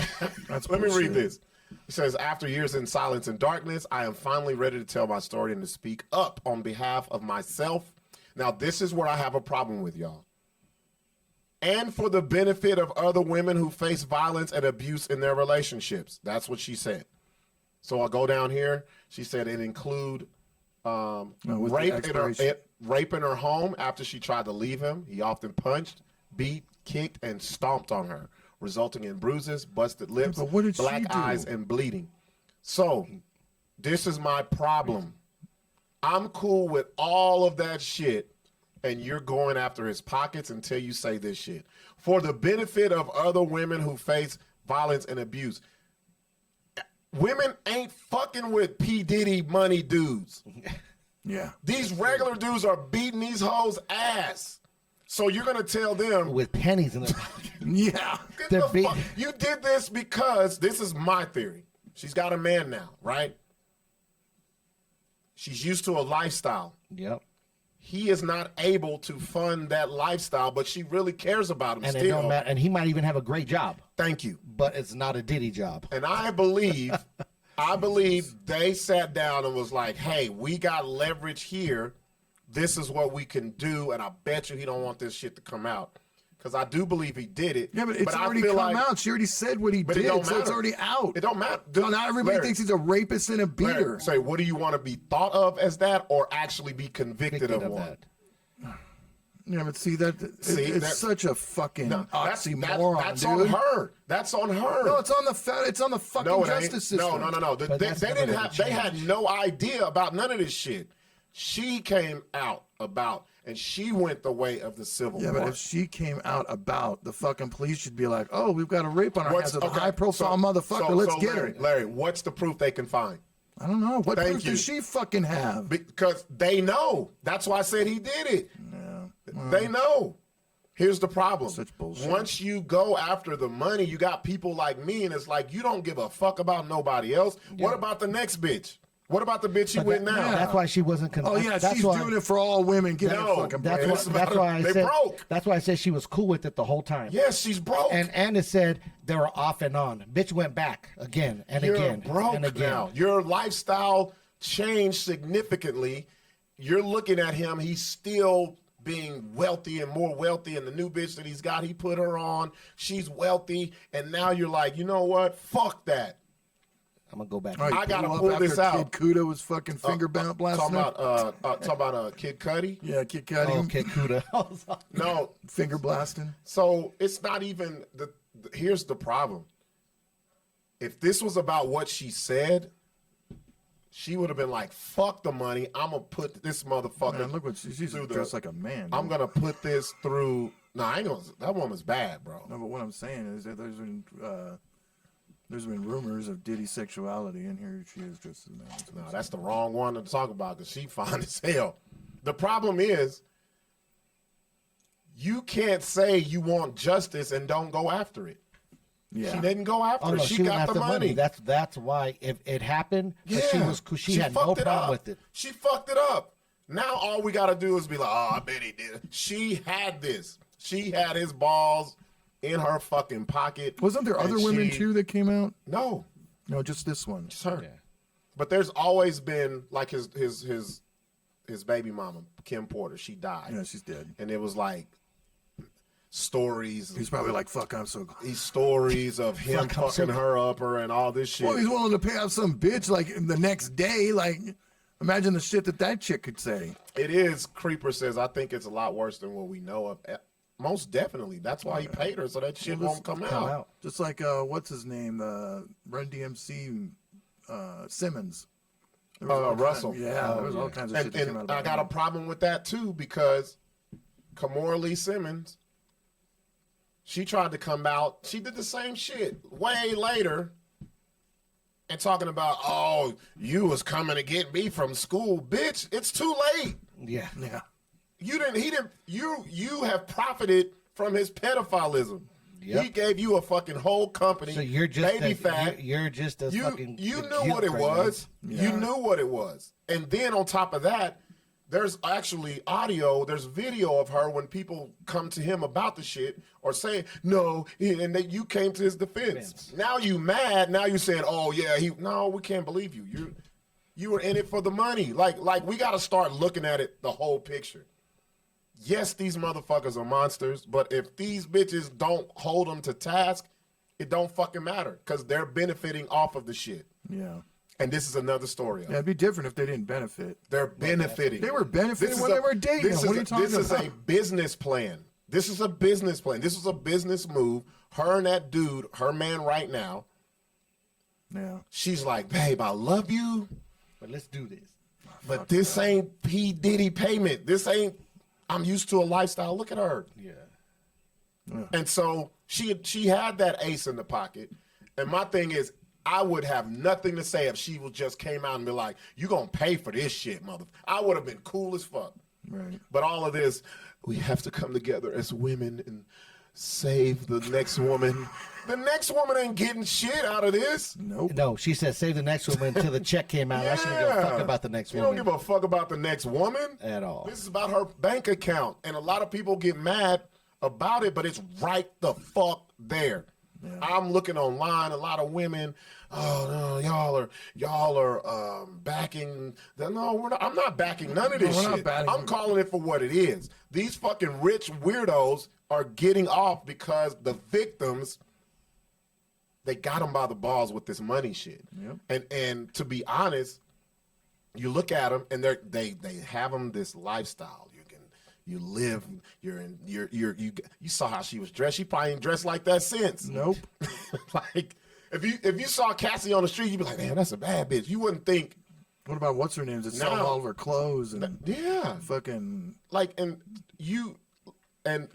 me bullshit. read this. It says, after years in silence and darkness, I am finally ready to tell my story and to speak up on behalf of myself. Now, this is where I have a problem with y'all. And for the benefit of other women who face violence and abuse in their relationships. That's what she said. So I'll go down here. She said it include with the rape in her home after she tried to leave him. He often punched, beat, kicked, and stomped on her, resulting in bruises, busted lips, but what did she black do? eyes, and bleeding. So this is my problem. I'm cool with all of that shit, and you're going after his pockets until you say this shit. For the benefit of other women who face violence and abuse. Women ain't fucking with P. Diddy money dudes. Yeah. These regular dudes are beating these hoes' ass. So you're going to tell them, With pennies in their pocket. Yeah. "Get they're the beat- fuck-" You did this because, this is my theory. She's got a man now, right? She's used to a lifestyle. Yep. He is not able to fund that lifestyle, but she really cares about him And it still. don't matter. And he might even have a great job, Thank you. but it's not a Diddy job. And I believe they sat down and was like, hey, we got leverage here. This is what we can do. And I bet you he don't want this shit to come out. Because I do believe he did it. Yeah, but it's I already feel come like- out. She already said what he But it did, don't so it's matter. already out. It don't matter. So now everybody Larry, thinks he's a rapist and a beater. Larry, say, what do you want to be thought of as that or actually be convicted of one? that. Yeah, but see that See, it's that- such a fucking No, oxymoron, that's dude. on her. That's on her. No, it's on the fucking No, it justice ain't. system. No. But They that's didn't never have. gonna They had change. no idea about none of this shit. She came out about, and she went the way of the civil Yeah, war. but if she came out about, the fucking police should be like, "Oh, we've got a rape on our hands of a okay, high-profile so- motherfucker. so- Let's so get Larry, her." Larry, what's the proof they can find? I don't know what Thank proof you. does she fucking have. Because they know. That's why I said he did it. They know. Here's the problem. Such bullshit. Once you go after the money, you got people like me, and it's like you don't give a fuck about nobody else. What about the next bitch? What about the bitch you with now? That's why she wasn't. Oh yeah, that's she's why, doing it for all women. Give her No, a fucking That's break. why. It's That's about- why I they said. broke. That's why I said she was cool with it the whole time. Yes, she's broke. And it said they were off and on. Bitch went back again and You're again broke and again. now. Your lifestyle changed significantly. You're looking at him. He's still being wealthy and more wealthy. And the new bitch that he's got, he put her on. She's wealthy. And now you're like, you know what? Fuck that. I'm gonna go back. All right, I gotta blew up pull after this out. Kid Kuda was fucking finger blasting her. Talking about Kid Cudi. Yeah, Kid Cudi. Okay, Kuda. No, Finger blasting. so it's not even here's the problem. If this was about what she said, she would have been like, fuck the money. I'm gonna put this motherfucker. Man, look what she's through dressed like a man. I'm dude. gonna put this through. No, I ain't gonna. That woman's bad, bro. No, but what I'm saying is that there's been rumors of Diddy's sexuality, and here she is dressed as a man. No, that's the wrong one to talk about because she fine as hell. The problem is, you can't say you want justice and don't go after it. Yeah. She didn't go after Oh it. no, She she went got after the money. That's why if it happened, but she had no fucked it problem up. with it. She fucked it up. Now all we gotta do is be like, oh, I bet he did. She had this. She had his balls in her fucking pocket. Wasn't there and other women she- too that came out? No, No, just this one. just her. But there's always been like his baby mama, Kim Porter. She died, Yeah, she's dead. and it was like stories. He's probably like, "Fuck, I'm so." These stories of him Fuck, I'm so- fucking her up her and all this shit. Well, he's willing to pay off some bitch like the next day. Like, imagine the shit that chick could say. It is. Creeper says, I think it's a lot worse than what we know of. Most definitely. That's why he paid her, so that shit won't come out. Just like what's his name? Run DMC Simmons. There was all Russell. there was all kinds of shit that came out And about I got a him. problem with that too because Kamora Lee Simmons, she tried to come out. She did the same shit way later and talking about, oh, you was coming to get me from school. Bitch, it's too late. Yeah. Yeah. You have profited from his pedophilism. Yep. He gave you a fucking whole company. So you're just baby fat. You're just a fucking. You a knew cute what it right now. was. Yeah. You knew what it was. And then on top of that, there's actually audio, there's video of her when people come to him about the shit or say, no, and that you came to his defense. Now you mad. Now you saying, oh, yeah, no, we can't believe you. You were in it for the money. Like we got to start looking at it, the whole picture. Yes, these motherfuckers are monsters, but if these bitches don't hold them to task, it don't fucking matter because they're benefiting off of the shit. Yeah. And this is another story. Yeah, it'd be different if they didn't benefit. They're benefiting. They were benefiting when they were dating. What are you talking This is about? a business plan. This is a business plan. This is a business move. Her and that dude, her man right now, Yeah. she's like, babe, I love you, But let's do this. but this ain't P. Diddy payment. This ain't, I'm used to a lifestyle. Look at her. Yeah. And so she had that ace in the pocket. And my thing is, I would have nothing to say if she would just came out and be like, you gonna pay for this shit, mother. I would have been cool as fuck. Right. But all of this, we have to come together as women and save the next woman. The next woman ain't getting shit out of this. Nope. No, she said save the next woman until the check came out. I shouldn't give a fuck about the next You woman don't give a fuck about the next woman at all. This is about her bank account. And a lot of people get mad about it, but it's right the fuck there. Yeah. I'm looking online, a lot of women, oh no, y'all are backing no, we're not, I'm not backing none of this shit. I'm calling it for what it is. These fucking rich weirdos are getting off because the victims, they got them by the balls with this money shit. Yep. And to be honest, you look at them and they have them this lifestyle. You live. You saw how she was dressed. She probably ain't dressed like that since. Nope. Like if you saw Cassie on the street, you'd be like, damn, that's a bad bitch. You wouldn't think. What about what's her name? That selling all of her clothes and yeah, fucking like and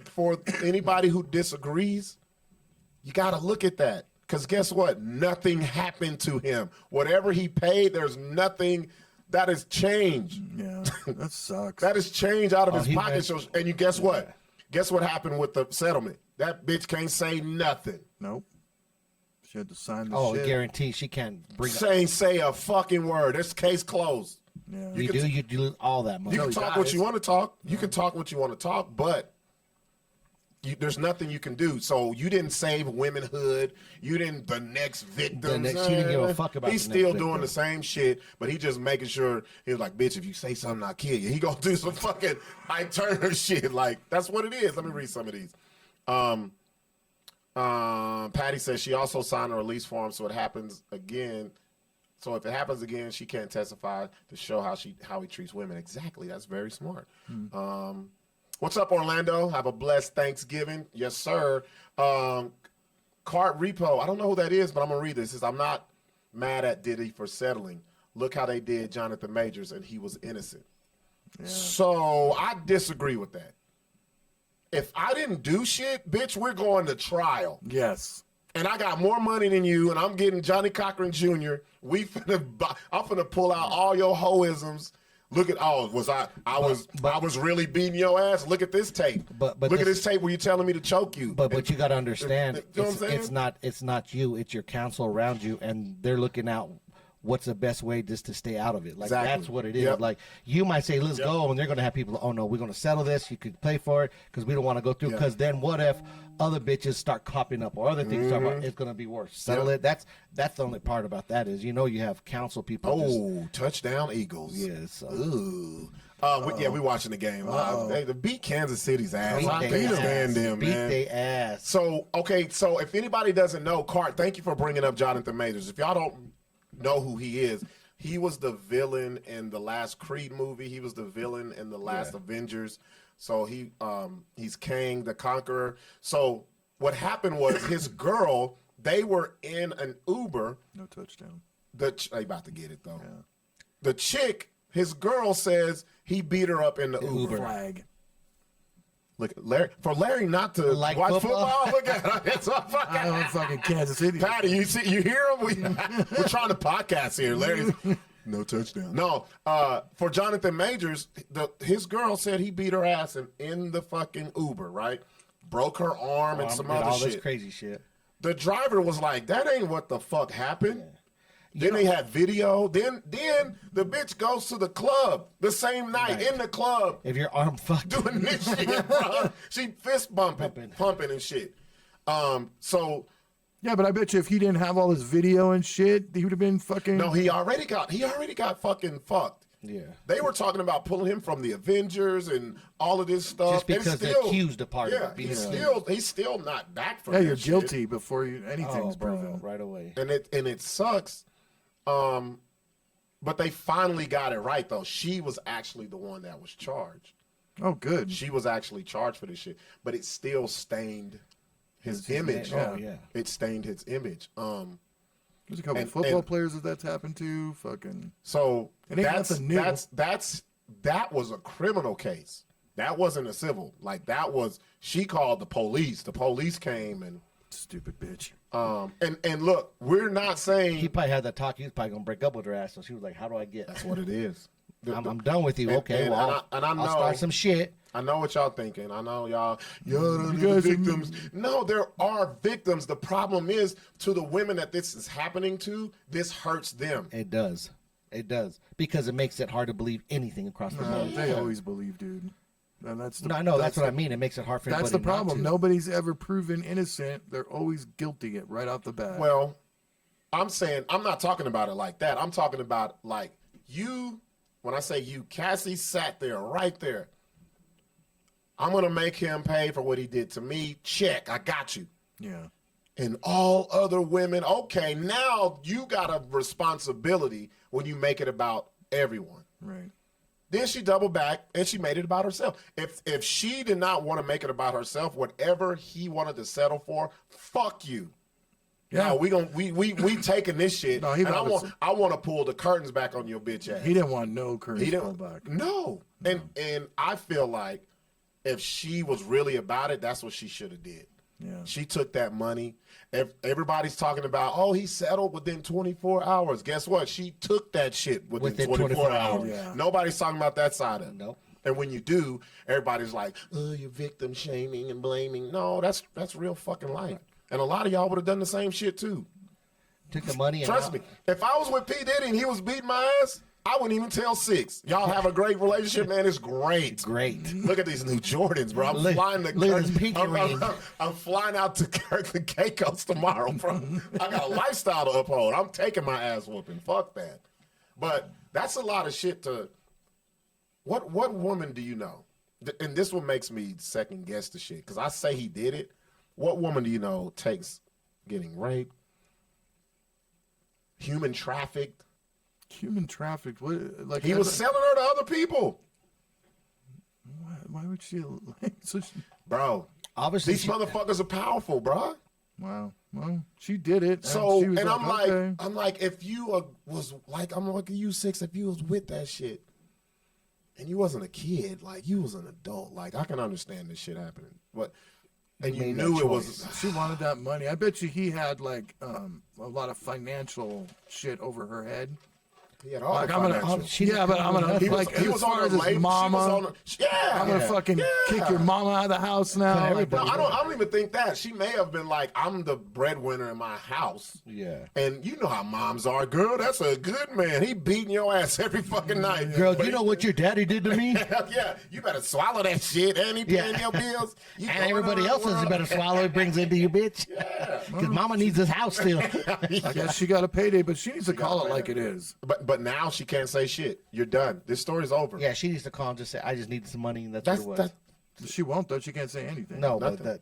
for anybody who disagrees, you got to look at that because guess what? Nothing happened to him. Whatever he paid, there's nothing. That is change. Yeah, that sucks. That is change out of his pocket. So, and you guess what? Guess what happened with the settlement? That bitch can't say nothing. Nope. She had to sign the shit. Oh, guarantee she can't bring. Ain't say a fucking word. This case closed. Yeah. You do all that money. You can talk what you want to talk. You can talk what you want to talk, but there's nothing you can do. So you didn't save womenhood. You didn't the next victim. She didn't give a fuck about. He's still doing the same shit, but he just making sure he's like, bitch, if you say something, I'll kill you. He gonna do some fucking Ike Turner shit. Like that's what it is. Let me read some of these. Patty says she also signed a release form, so it happens again. So if it happens again, she can't testify to show how he treats women. Exactly. That's very smart. What's up, Orlando? Have a blessed Thanksgiving. Yes, sir. Cart Repo. I don't know who that is, but I'm going to read this. It says, I'm not mad at Diddy for settling. Look how they did Jonathan Majors, and he was innocent. Yeah. So I disagree with that. If I didn't do shit, bitch, we're going to trial. Yes. And I got more money than you, and I'm getting Johnny Cochran Jr. I'm finna pull out all your hoisms. Look at I was really beating your ass. Look at this tape. But look at this tape where you're telling me to choke you. But you got to understand, you know what I'm saying? it's not you. It's your counsel around you, and they're looking out. What's the best way just to stay out of it? Like exactly. That's what it is. Yep. Like you might say, let's go, and they're going to have people. Oh no, we're going to settle this. You could pay for it because we don't want to go through. Because then what if other bitches start popping up or other things? It's going to be worse. Settle it. That's the only part about that is you have counsel people. Touchdown Eagles. Yes. Ooh. We watching the game. They beat Kansas City's ass. I can't stand them, man. Beat their ass. So if anybody doesn't know, Cart, thank you for bringing up Jonathan Majors. If y'all don't know who he is, he was the villain in the last Creed movie. He was the villain in the last Avengers. So he's Kang the Conqueror. So what happened was his girl, they were in an Uber. No touchdown. They about to get it though. Yeah. The chick, his girl says he beat her up in the Uber. Flag. Look, Larry not to like watch football? Look at him. It's all I'm fucking Kansas City. Patty, you hear him? We're trying to podcast here. Larry's no touchdown. No, for Jonathan Majors, his girl said he beat her ass in the fucking Uber, right? Broke her arm and some other all shit. This crazy shit. The driver was like, "That ain't what the fuck happened." Yeah. Then they had video. Then the bitch goes to the club the same night in the club. If your arm fucked doing this shit, bro. She fist pumping and shit. So yeah, but I bet you if he didn't have all this video and shit, he would have been fucking. No, he already got fucking fucked. Yeah, they were talking about pulling him from the Avengers and all of this stuff. Just because the accused part of it. He's still not back from. Yeah, that you're shit. guilty before anything's proven right away. And it sucks. But they finally got it right though. She was actually the one that was charged. Oh, good. She was actually charged for this shit, but it still stained his image. Oh yeah, it stained his image. There's a couple of football players that's happened to. Fucking. So it ain't nothing new. That was a criminal case. That wasn't a civil. Like that was. She called the police. The police came and. Stupid bitch. And look, we're not saying he probably had that talk. He was probably gonna break up with her ass. So she was like, "How do I get?" That's what it is. I'm done with you. Okay, well, I know, I'll start some shit. I know what y'all thinking. I know y'all the victims. No, there are victims. The problem is to the women that this is happening to. This hurts them. It does. It does because it makes it hard to believe anything across the board. They always believe, dude. And that's the, that's what I mean. It makes it hard for that's the problem. Nobody's ever proven innocent. They're always guilty right off the bat. Well, I'm saying I'm not talking about it like that. I'm talking about like you. When I say you, Cassie sat there right there. I'm gonna make him pay for what he did to me. Check, I got you. Yeah. And all other women, okay, now you got a responsibility when you make it about everyone. Right. Then she doubled back and she made it about herself. If she did not want to make it about herself, whatever he wanted to settle for, fuck you. Yeah, we taking this shit. No, and I want to pull the curtains back on your bitch ass. He didn't want no curtains pulled back. No. And I feel like if she was really about it, that's what she should have did. Yeah. She took that money. If everybody's talking about, oh, he settled within 24 hours. Guess what? She took that shit within 24 hours. Yeah. Nobody's talking about that side of it. Nope. And when you do, everybody's like, oh, you're victim shaming and blaming. No, that's real fucking life. And a lot of y'all would have done the same shit too. Took the money. Trust me. If I was with P. Diddy and he was beating my ass, I wouldn't even tell Sixx. Y'all have a great relationship, man. It's great. Great. Look at these new Jordans, bro. I'm flying to I'm flying out to the Caicos tomorrow, bro. I got a lifestyle to uphold. I'm taking my ass whooping. Fuck that. But that's a lot of shit to. What woman do you know? And this one makes me second guess the shit because I say he did it. What woman do you know takes getting raped, human trafficked? Human trafficked? What? Like he was selling her to other people. Why would she? Bro, obviously these motherfuckers are powerful, bro. Wow. Well, she did it. So, and I'm like, if you was like, I'm looking at you, Sixx, if you was with that shit, and you wasn't a kid, like you was an adult, like I can understand this shit happening, but. And you knew it was. She wanted that money. I bet you he had like a lot of financial shit over her head. He had all the financial. But I'm gonna he like was as far as his mama. I'm gonna fucking kick your mama out of the house now. No, I don't even think that. She may have been like, I'm the breadwinner in my house. Yeah. And you know how moms are, girl. That's a good man. He beating your ass every fucking night. Girl, you know what your daddy did to me? Yeah. You better swallow that shit. And he paying your bills. And everybody else's you better swallow it brings into your bitch. Yeah. Because mama needs this house still. I guess she got a payday, but she needs to call it like it is. But now she can't say shit. You're done. This story's over. Yeah, she needs to call and just say, I just needed some money, and that's what it was. She won't, though. She can't say anything. No, nothing.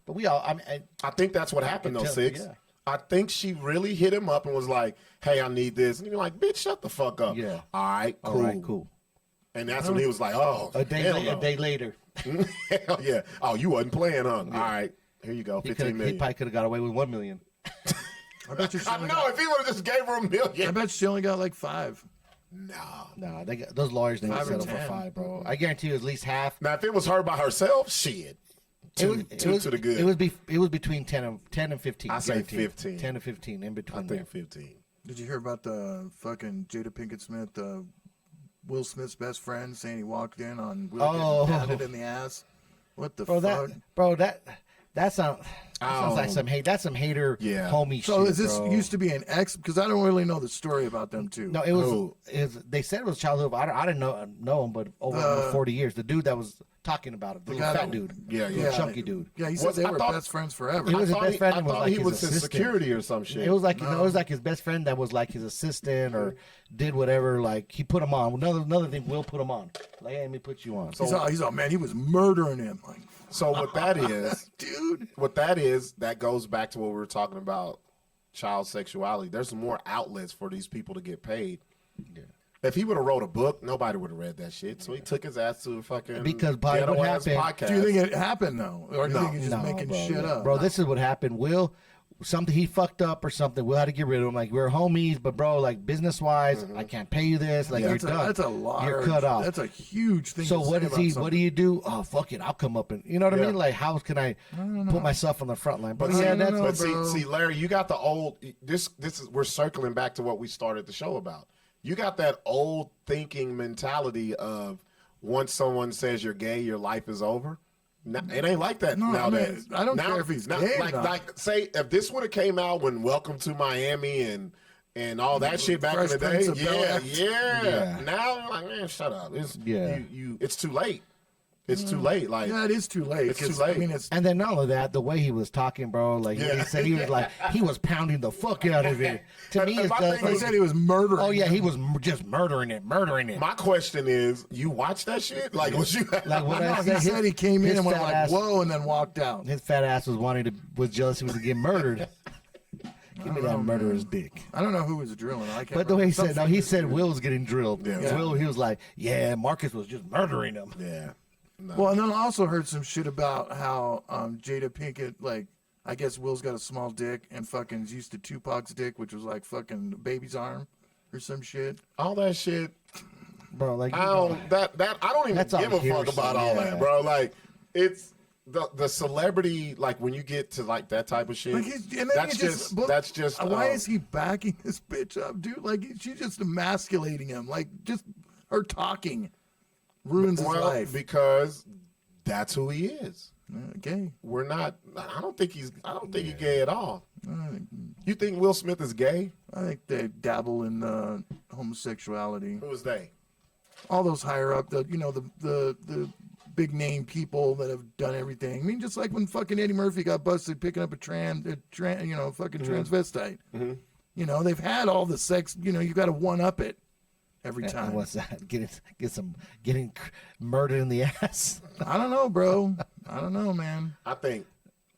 But we all, I think that's what happened, though, Sixx. Yeah. I think she really hit him up and was like, hey, I need this. And he'd be like, bitch, shut the fuck up. Yeah. All right, cool. And that's when he was like, oh, a day later. Hell yeah. Oh, you wasn't playing, huh? Yeah. All right, here you go, 15 million. He probably could have got away with $1 million. I bet you she I only know got, if he would have just gave her $1 I million. bet she only got like 5. No. No, they got, those lawyers didn't 5 or settle for 10. 5, bro. I guarantee you, at least half. Now, if it was her by herself, shit. Two to the good. It was between 10 and 15. I say guaranteed. 15. 10 to 15 in I between. think there. 15. Did you hear about the fucking Jada Pinkett Smith, Will Smith's best friend, saying he walked in on Will getting patted in the ass? What the fuck? That sounds like some hate. That's some hater homie So shit. is this bro. used to be an ex? Because I don't really know the story about them two. No, it was. They said it was childhood. I didn't know him, but over 40 years, the dude that was talking about it, the little fat dude, chunky dude. Yeah, he said they were best friends forever. He was his best friend. I thought he was his assistant. security or some shit. It was like it was like his best friend that was like his assistant or did whatever. Like he put him on. Another thing, Will put him on. Like, hey, let me put you on. So he's all man. He was murdering him. Like, so what that is, dude. What that is, that goes back to what we were talking about, child sexuality. There's more outlets for these people to get paid. Yeah. If he would have wrote a book, nobody would have read that shit. So he took his ass to a fucking because what ghetto-ass happened. podcast. Do you think it happened though, or do you No. think he's just making bro, shit up? Bro, this is what happened. Will, something he fucked up or something. Will had to get rid of him. Like, we're homies, but bro, like business wise, I can't pay you this. Like, you're done. That's a large. You're cut off. That's a huge thing. So to what say is about he? something. What do you do? Oh fuck it, I'll come up and you know what I mean. Like, how can I put myself on the front line? But But yeah, that's no, see, Larry, you got the old. This is we're circling back to what we started the show about. You got that old thinking mentality of once someone says you're gay, your life is over. It ain't like that nowadays. I don't care if he's gay or not. Like, say if this would have came out when Welcome to Miami and all that shit back in the day, Prince of Bel-Air. yeah. Now I'm like, man, shut up. It's it's too late. It's too late. Like, Yeah, it is too late. It's too 'cause, late. I mean, it's And then not only that, the way he was talking, bro, like he said he was like he was pounding the fuck out of it. To me, And it's my just thing he was- said he was murdering. oh yeah, him. he was just murdering it. my question is, you watch that shit? Like, was you Like what I No, said, he said he came in his and went fat like, ass- "Whoa," and then walked out. His fat ass was jealous he was gonna get murdered. Give me that murderer's dick. I don't know who was drilling. I can't But the way he remember. said, no, he said Will was getting drilled. Yeah. Will, he was like, yeah, Marcus was just murdering him. Yeah. No. Well, and then I also heard some shit about how Jada Pinkett, like, I guess Will's got a small dick and fucking is used to Tupac's dick, which was like fucking baby's arm or some shit. All that shit. Bro, like, I don't I don't even That's all give a fuck hearsay, about all yeah. that, bro. Like, it's the celebrity, like when you get to like that type of shit. Like he's, and then that's he just but that's just why is he backing this bitch up, dude? Like she's just emasculating him. Like just her talking ruins his life. because that's who he is. Gay. We're not. I don't think he's gay at all. You think Will Smith is gay? I think they dabble in homosexuality. Who is they? All those higher up, the big name people that have done everything. I mean, just like when fucking Eddie Murphy got busted picking up a fucking transvestite. Mm-hmm. You know, they've had all the sex. You know, you got to one up it every and time. what's that? Getting murdered in the ass. I don't know, bro. I don't know, man. I think,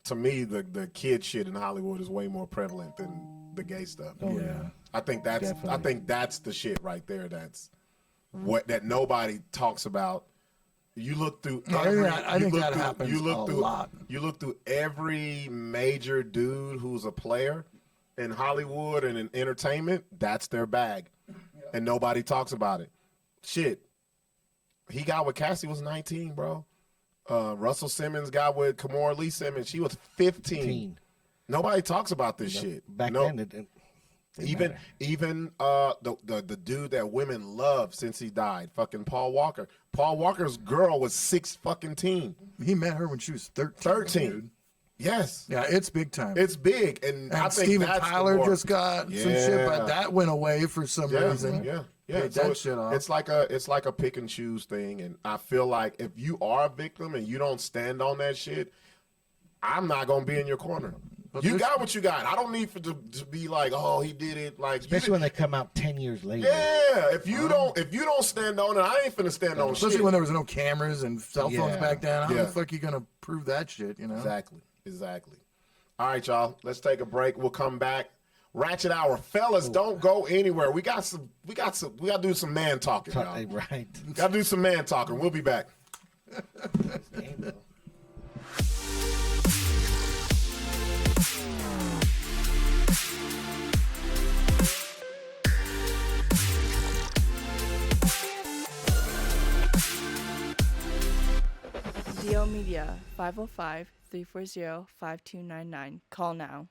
to me, the kid shit in Hollywood is way more prevalent than the gay stuff. Oh, yeah. I think that's Definitely. the shit right there. That's what that nobody talks about. You look through. I think that happens a lot. You look through every major dude who's a player in Hollywood and in entertainment. That's their bag, and nobody talks about it. Shit, he got with Cassie was 19, bro. Russell Simmons got with Kimora Lee Simmons. She was 15. Nobody talks about this shit. Back then, it didn't Even matter. the dude that women love since he died, fucking Paul Walker. Paul Walker's girl was 6 fucking teen. He met her when she was 13. 13. Dude. Yes. Yeah, it's big time. It's big. And I think Steven that's Tyler the more, just got some shit, but that went away for some reason. Yeah. Paid So that shit off. it's like a pick and choose thing. And I feel like if you are a victim and you don't stand on that shit, I'm not gonna be in your corner. You got what you got. I don't need to be like, oh, he did it. Like, Especially when they come out 10 years later. yeah. If you don't stand on it, I ain't finna stand on Especially shit. when there was no cameras and cell phones Yeah. back then. How Yeah. the fuck you gonna prove that shit? You know? Exactly. All right, y'all. Let's take a break. We'll come back. Ratchet Hour, fellas, don't go anywhere. We got to do some man talking, y'all. Right. Got to do some man talking. We'll be back. DL Media, 505-340-5299. Call now.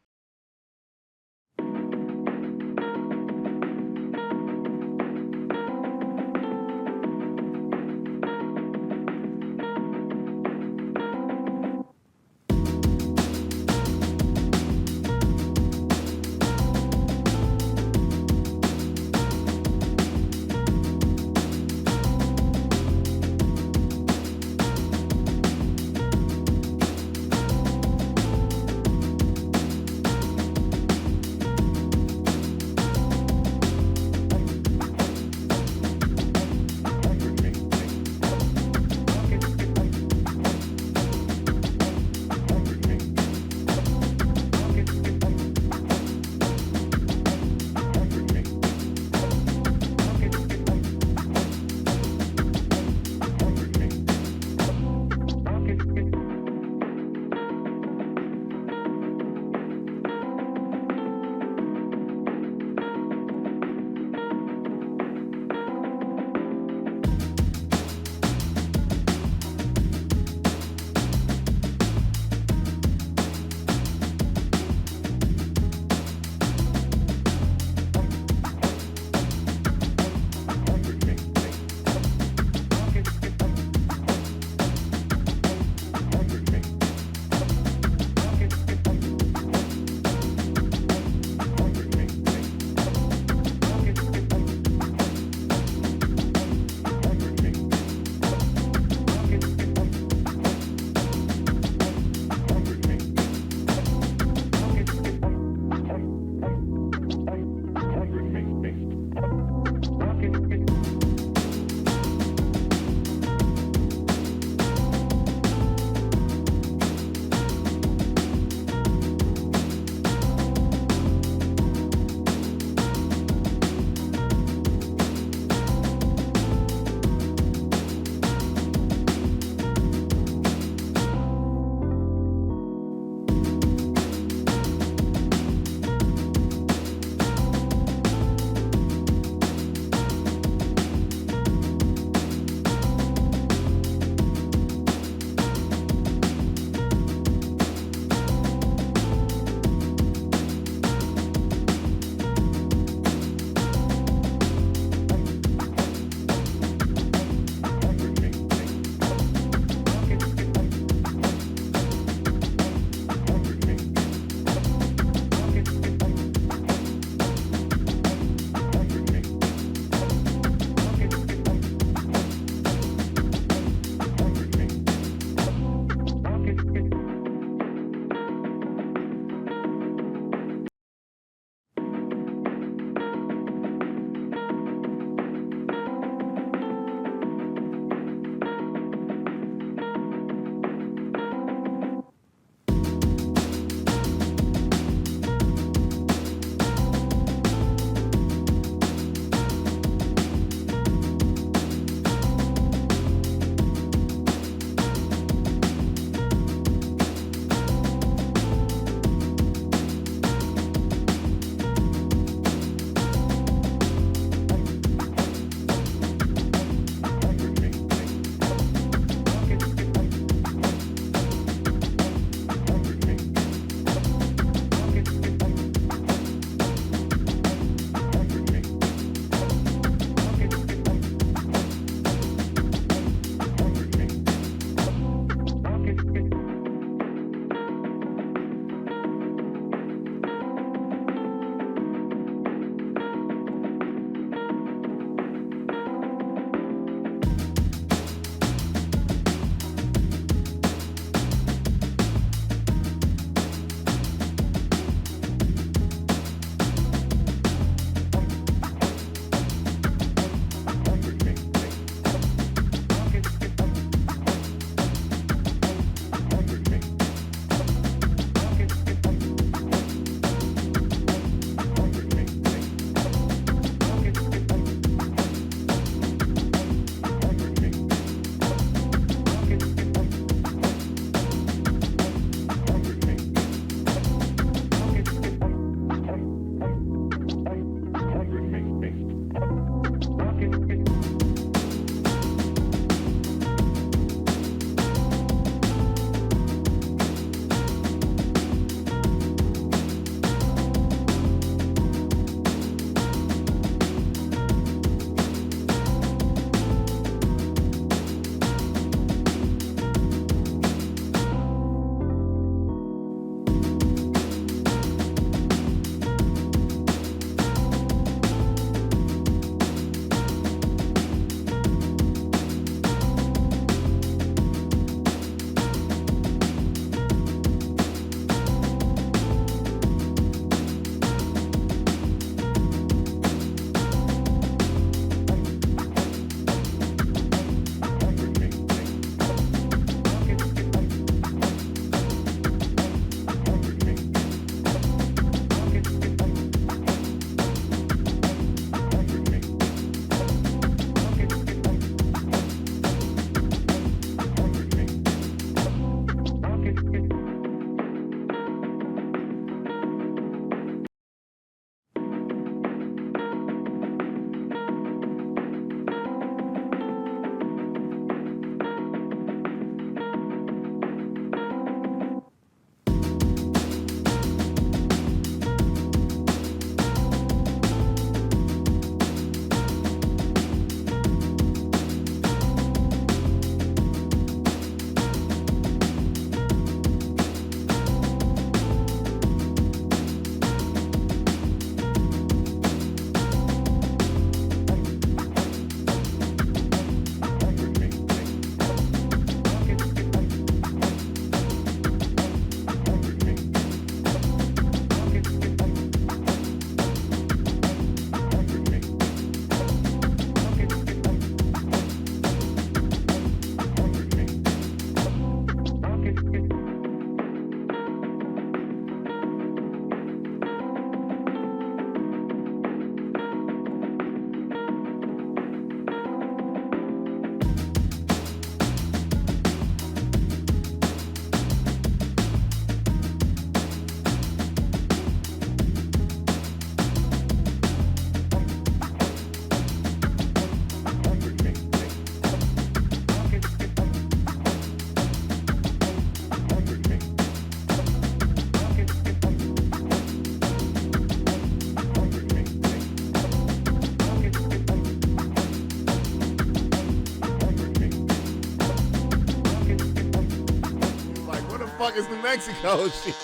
fuck is New Mexico shit?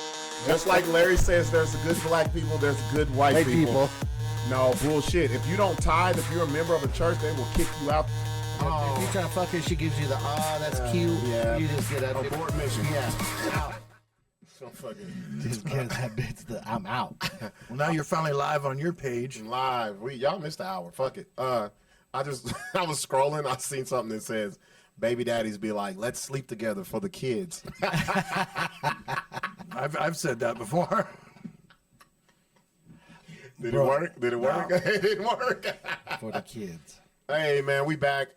Just like Larry says, there's good black people, there's good white people. No, bullshit. If you don't tithe, if you're a member of a church, they will kick you out. If you try to fuck her, she gives you the that's cute. Yeah. You just get a Abort mission. Yeah. Out. So fucking Just get that bitch. I'm out. Well, now you're finally live on your page. live. Y'all missed the hour. Fuck it. I was scrolling. I seen something that says, "Baby daddies be like, let's sleep together for the kids." I've said that before. Did it work? Did it work? It didn't work. For the kids. Hey man, we back.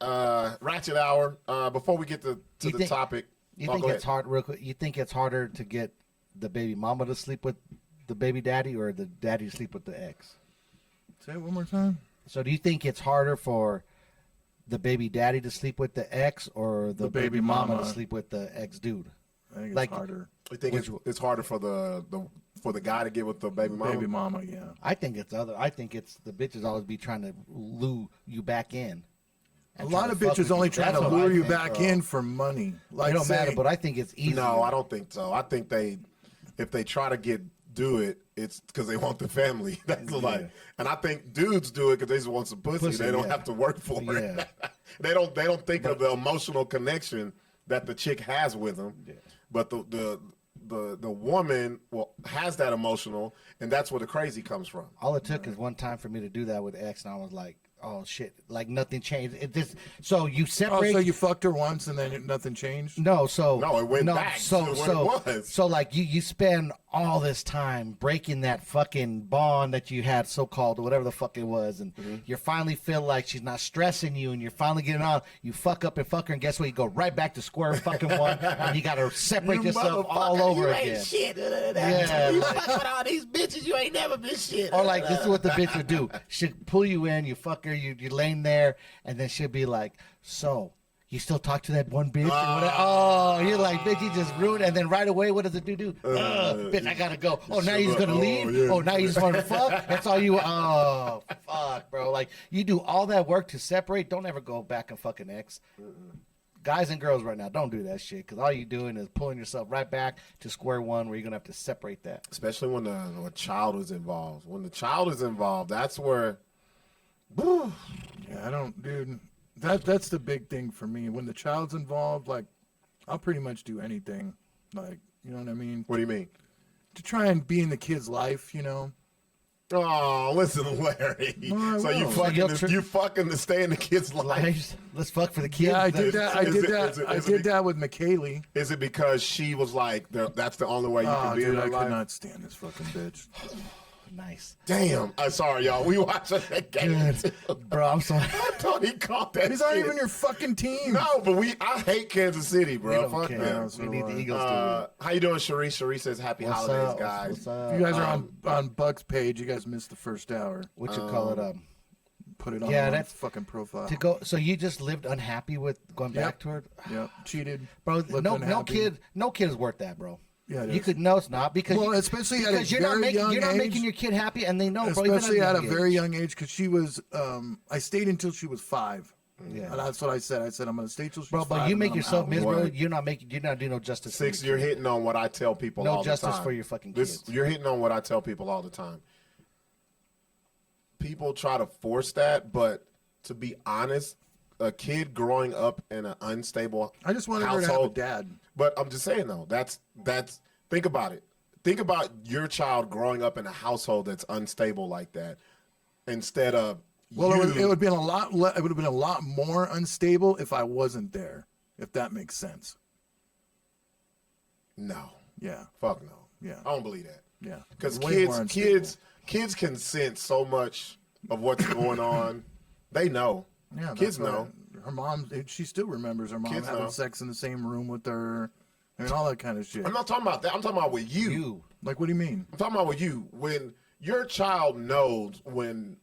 Ratchet hour. Before we get to the topic, You go think it's ahead. hard? Real quick, you think it's harder to get the baby mama to sleep with the baby daddy, or the daddy to sleep with the ex? Say it one more time. So do you think it's harder for the baby daddy to sleep with the ex, or the baby mama to sleep with the ex dude? I think it's Like- harder. I think it's harder for the guy to get with the baby mama. Baby mama, yeah. I think it's the bitches always be trying to lure you back in. A and lot try to of fuck bitches with you. only trying That's to what I lure you think, back bro. in for money. Like It don't matter, say- but I think it's easy. No, I don't think so. I think if they try to do it, it's because they want the family. That's like, and I think dudes do it because they just want some pussy. They don't have to work for it. Yeah. They don't think of the emotional connection that the chick has with them. Yeah. But the woman has that emotional, and that's where the crazy comes from. All it took is one time for me to do that with ex, and I was like, oh shit, like nothing changed. So you Oh, separate. so you fucked her once and then nothing changed? No, it went back to what it was. So like you spend all this time breaking that fucking bond that you had, so called, or whatever the fuck it was, and you finally feel like she's not stressing you, and you're finally getting on. You fuck up and fuck her, and guess what? You go right back to square fucking one, and you gotta separate yourself all over again. Shit. Yeah, You like- fuck with all these bitches, you ain't never been shit. Or like this is what the bitch would do. She'll pull you in, you fuck her, you're laying there, and then she'll be like, so you still talk to that one bitch? Or whatever? Oh, you're like, bitch, you just ruined. And then right away, what does the dude do? Bitch, I gotta go. Oh, now you're gonna leave? yeah. Oh, now you just want to fuck? That's all you. Oh, fuck, bro. Like you do all that work to separate. Don't ever go back and fucking ex. Guys and girls right now, don't do that shit, because all you're doing is pulling yourself right back to square one, where you're gonna have to separate that. Especially when a child is involved. When the child is involved, that's where. Yeah, I don't, dude. That's the big thing for me. When the child's involved, like, I'll pretty much do anything. Like, you know what I mean? What do you mean? To try and be in the kid's life, you know? Oh, listen, Larry. No, I So you will. fucking fucking to stay in the kid's life. Let's fuck for the kids. Yeah, I did that. I Is did it- that. is it- I is it did that with McKaylee. Is it because she was like, that's the only way you Oh, can be dude, in I her could life? not stand this fucking bitch. Nice. Damn. I'm sorry, y'all. We watching that game. Bro, I'm sorry. I thought he caught that He's not shit. even your fucking team. No, but I hate Kansas City, We bro. don't Fuck care. them. so We need the do I. Eagles to How you doing, Sharice? Sharice says happy win. What's holidays, up? guys. What's up? If you guys are on Buck's page, you guys missed the first hour. What you call it? Put it on Yeah, my that's- fucking profile. To go. So you just lived unhappy with going back Yep. to her, Yep, cheated. bro. lived No unhappy. kid is worth that, bro. Yeah, it you is. could know it's not because Well, especially at a because you're not very making young you're not age. making your kid happy, and they know, bro. even Especially at a young very age. young age, because she was. I stayed until she was 5. Yeah. And that's what I said. I said I'm gonna stay till she's Bro, 5. but you and make I'm yourself out. miserable. What? You're not doing no justice. for Six, your you're kid. hitting on what I tell people No all the time. justice for your fucking kids. You're hitting on what I tell people all the time. People try to force that, but to be honest, a kid growing up in an unstable I just wanted household, her to have a dad. But I'm just saying though, that's think about it. Think about your child growing up in a household that's unstable like that, instead of Well, you. it would have been a lot. It would have been a lot more unstable if I wasn't there. If that makes sense. No, Yeah. fuck no. Yeah. I don't believe that. Yeah. Because Way more unstable. kids can sense so much of what's going on. They know. Yeah, Kids that's know. what- Her mom, she still remembers her mom Kids having know. sex in the same room with her, and all that kind of shit. I'm not talking about that. I'm talking about with you. You. Like, what do you mean? I'm talking about with you. When your child knows when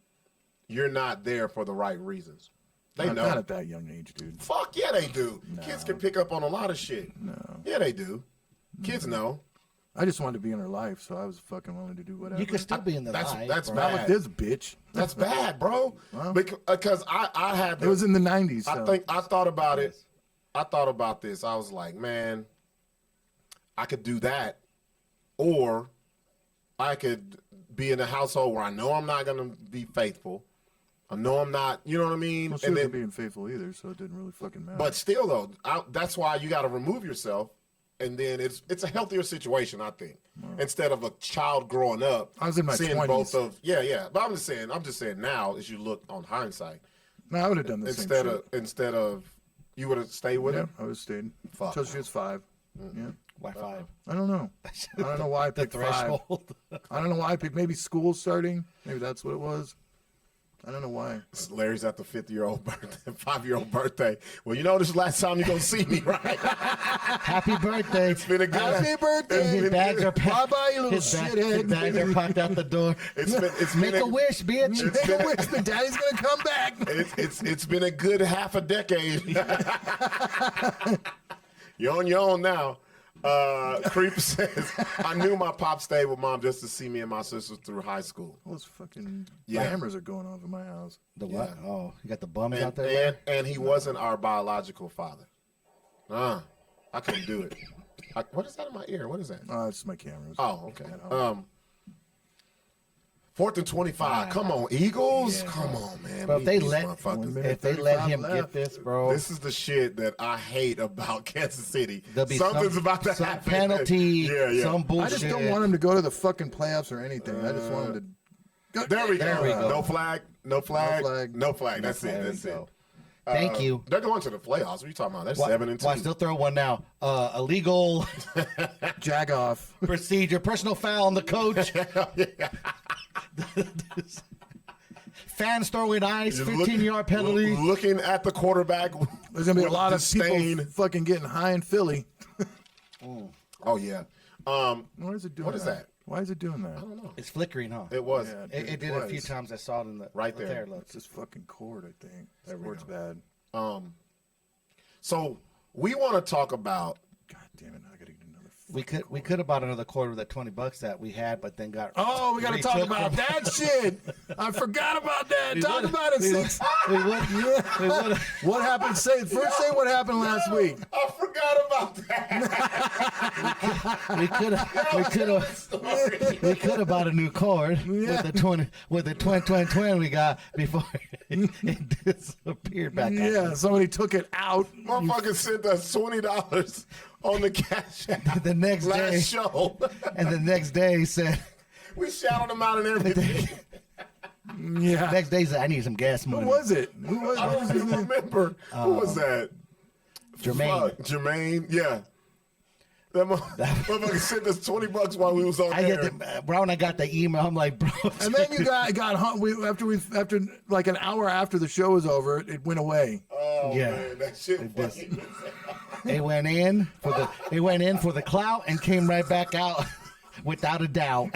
you're not there for the right reasons. They Not, know. not at that young age, dude. Fuck yeah, they do. Kids can pick up on a lot of shit. No. Yeah, they do. Kids know. I just wanted to be in her life, so I was fucking willing to do whatever. You could still be in the That's- life. that's bro. bad. Not with this bitch. That's bad, bro. Because I had. It was in the 90s. So. I thought about it. I thought about this. I was like, man, I could do that, or I could be in a household where I know I'm not gonna be faithful. I know I'm not, you know what I mean? Well, she and wasn't then, being faithful either, so it didn't really fucking matter. but still though, that's why you got to remove yourself, and then it's a healthier situation, I think, instead of a child growing up. I was in my seeing 20s. both of But I'm just saying now, as you look on hindsight, no, I would have done the same shit. instead of you would have stayed with Yeah, her. I would have stayed. Fuck. Until she was 5. Yeah. Why 5? I don't know. I don't know why I The picked 5. threshold. I don't know why I picked. Maybe school starting. Maybe that's what it was. I don't know why. Larry's at the 5-year-old birthday, 5-year-old birthday. Well, you know this is the last time you're gonna see me, right? Happy birthday. It's been a good. Happy birthday. His bags are packed. Bye-bye, you little His shithead. bags are packed out the door. It's Make been a wish, bitch. Make a wish, but Daddy's gonna come back. It's been a good half a decade. You're on your own now. Creep says, I knew my pop stayed with mom just to see me and my sisters through high school. Those fucking Yeah. hammers are going off in my house. The what? Yeah. Oh, you got the bums out there? And he wasn't our biological father. I couldn't do it. What is that in my ear? What is that? Oh, it's my cameras. Oh, okay. 4th and 25. Come on, Eagles. Yeah. Come on, man. Bro, if they These let- motherfuckers. If they let 35 him left. get this, bro, This is the shit that I hate about Kansas City. there'll be Something's some, about to some happen. penalty, Yeah. some bullshit. I just don't want him to go to the fucking playoffs or anything. I just want him to. There we go. we go. No flag. No flag. flag. No flag. That's There it. we That's it. go. Thank you. They're going to the playoffs. What are you talking about? They're 7-2. Well, I still throw one now. Illegal Jag off. procedure, personal foul on the coach. Fans throwing ice, 15-yard penalty. Looking at the quarterback. There's gonna be a with lot of disdain. people fucking getting high in Philly. Oh yeah. Why is it doing What is that? Why is it doing that? I don't know. It's flickering, huh? It was. Yeah. It did a few times. I saw it in the Right there. Look. It's this fucking cord, I think. This we cord's go. bad. So we want to talk about. God damn it! Now I gotta get another. We could have bought another quarter of that $20 that we had, but then got. Oh, we gotta talk retook about from- that shit. I forgot about that. We Talk would've- about it, we Sixx. We would. What happened? Say what happened last week. I forgot about that. We could have bought a new cord Yeah. with the 20 we got before it disappeared back. Yeah, somebody took it out. Motherfucker sent us $20 on the cash app The next last day, show. and the next day he said, We shouted him out and everything. Yeah. next day he said, I need some gas money. Who was it? What I was don't his even name? remember. Who was that? Jermaine. Fuck, Jermaine. Yeah. That motherfucker sent us $20 while we was on I there. get the bro, and I got the email. I'm like, bro. And then you got hung. After like an hour after the show was over, it went away. Oh Yeah. man, that shit funny. They went in for the clout and came right back out without a doubt.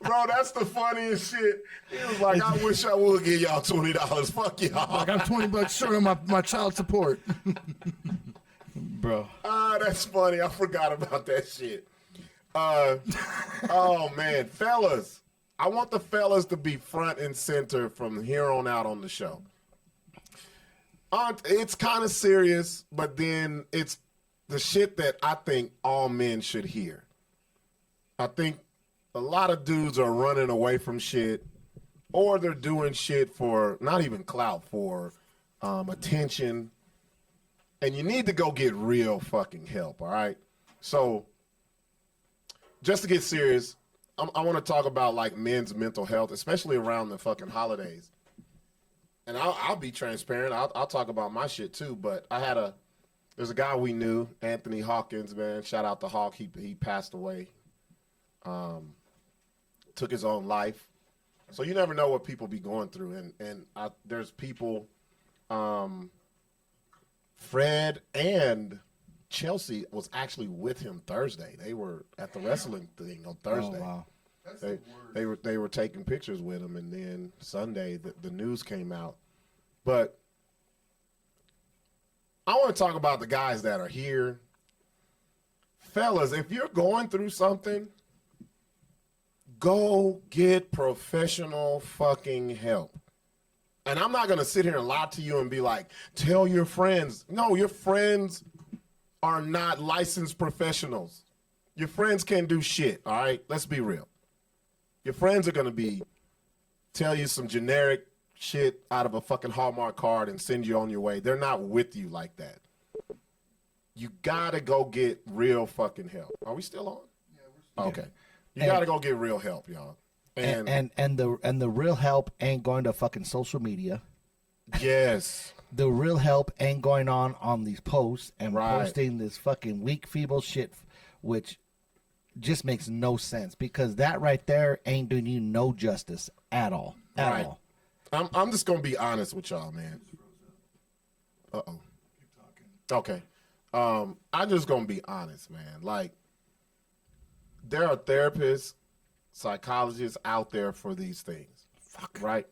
Bro, that's the funniest shit. He was like, I wish I would give y'all $20. Fuck y'all. Like I'm $20 short on my child support. Bro. Ah, that's funny. I forgot about that shit. Oh man, fellas. I want the fellas to be front and center from here on out on the show. It's kind of serious, but then it's the shit that I think all men should hear. I think a lot of dudes are running away from shit, or they're doing shit for not even clout, for attention. And you need to go get real fucking help, all right? So, just to get serious, I want to talk about like men's mental health, especially around the fucking holidays. And I'll be transparent. I'll talk about my shit too. But there's a guy we knew, Anthony Hawkins, man. Shout out to Hawk. He passed away. Took his own life. So you never know what people be going through. And there's people. Fred and Chelsea was actually with him Thursday. They were at the wrestling thing on Thursday. Oh, wow. They were taking pictures with him, and then Sunday the news came out. But I want to talk about the guys that are here. Fellas, if you're going through something, go get professional fucking help. And I'm not going to sit here and lie to you and be like, tell your friends. No, your friends are not licensed professionals. Your friends can't do shit, all right? Let's be real. Your friends are going to tell you some generic shit out of a fucking Hallmark card and send you on your way. They're not with you like that. You got to go get real fucking help. Are we still on? Yeah, we're still okay. You got to go get real help, y'all. And the real help ain't going to fucking social media. Yes. The real help ain't going on these posts and Right. posting this fucking weak, feeble shit, which just makes no sense because that right there ain't doing you no justice at all. At all. I'm just gonna be honest with y'all, man. Uh-oh. Okay. I'm just gonna be honest, man. Like, there are therapists, psychologists out there for these things. Fuck. Right?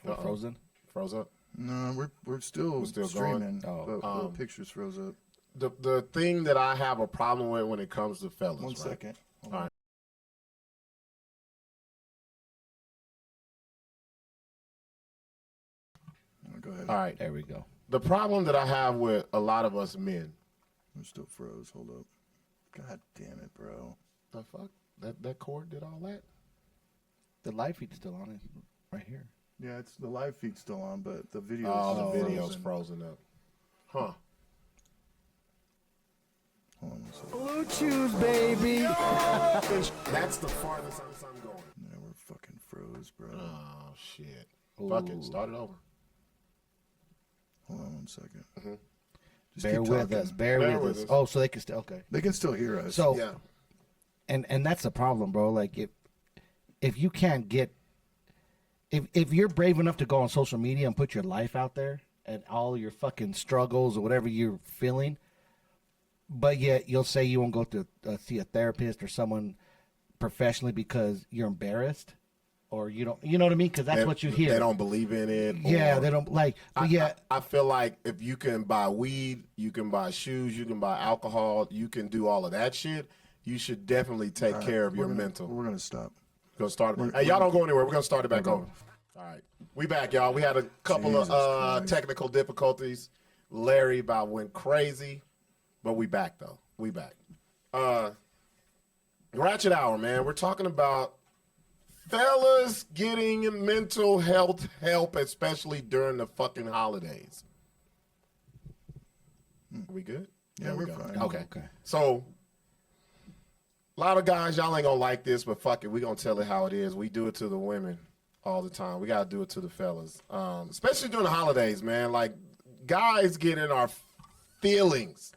Frozen? Froze up? No, we're still streaming. Going? But the pictures froze up. The thing that I have a problem with when it comes to fellas. One right? second. All right. Go ahead. All right. There we go. The problem that I have with a lot of us men. We're still froze. Hold up. God damn it, bro. The fuck? That cord did all that? The live feed's still on it right here. Yeah, it's the live feed's still on, but the video. Oh, the video's frozen up. Huh. Hold on a second. Bluetooth, baby. That's the farthest I'm going. Yeah, we're fucking froze, bro. Oh, shit. Fuck it. Start it over. Hold on one second. Mm-hmm. Just Bear keep with talking. us. Bear with us. Oh, so they can still okay. They can still hear us. So Yeah. and that's the problem, bro. Like if you can't get if you're brave enough to go on social media and put your life out there and all your fucking struggles or whatever you're feeling, but yet you'll say you won't go to see a therapist or someone professionally because you're embarrassed or you don't, you know what I mean? Because that's what you hear. They don't believe in it. Yeah, or- they don't like. But yeah, I feel like if you can buy weed, you can buy shoes, you can buy alcohol, you can do all of that shit. You should definitely take care of your mental. We're gonna stop. Gonna start it. Hey, y'all don't go anywhere. We're gonna start it back over. All right, we back, y'all. We had a couple Jesus of Christ. technical difficulties. Larry about went crazy, but we back though. We back. Ratchet Hour, man. We're talking about fellas getting mental health help, especially during the fucking holidays. Are we good? Yeah, There we we're go. fine. Okay. Okay. So, a lot of guys, y'all ain't gonna like this, but fuck it, we gonna tell it how it is. We do it to the women all the time. We gotta do it to the fellas, especially during the holidays, man. Like, guys get in our feelings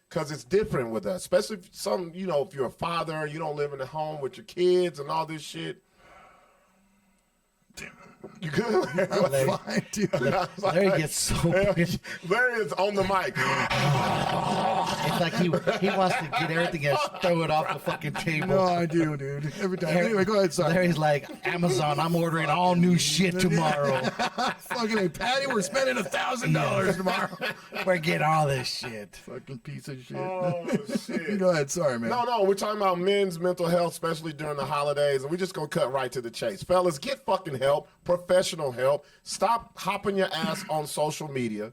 because it's different with us, especially if if you're a father, you don't live in the home with your kids and all this shit. You good? I'm fine, dude. Larry gets so pissed. Larry is on the mic. It's like he wants to get everything and throw it off the fucking table. No, I do, dude. Every time. Anyway, go ahead, sorry. Larry's like, Amazon, I'm ordering all new shit tomorrow. Fucking hey, Patty, we're spending $1,000 tomorrow. We're getting all this shit. Fucking piece of shit. Oh, shit. Go ahead, sorry, man. No, we're talking about men's mental health, especially during the holidays, and we're just gonna cut right to the chase. Fellas, get fucking help, professional help. Stop hopping your ass on social media.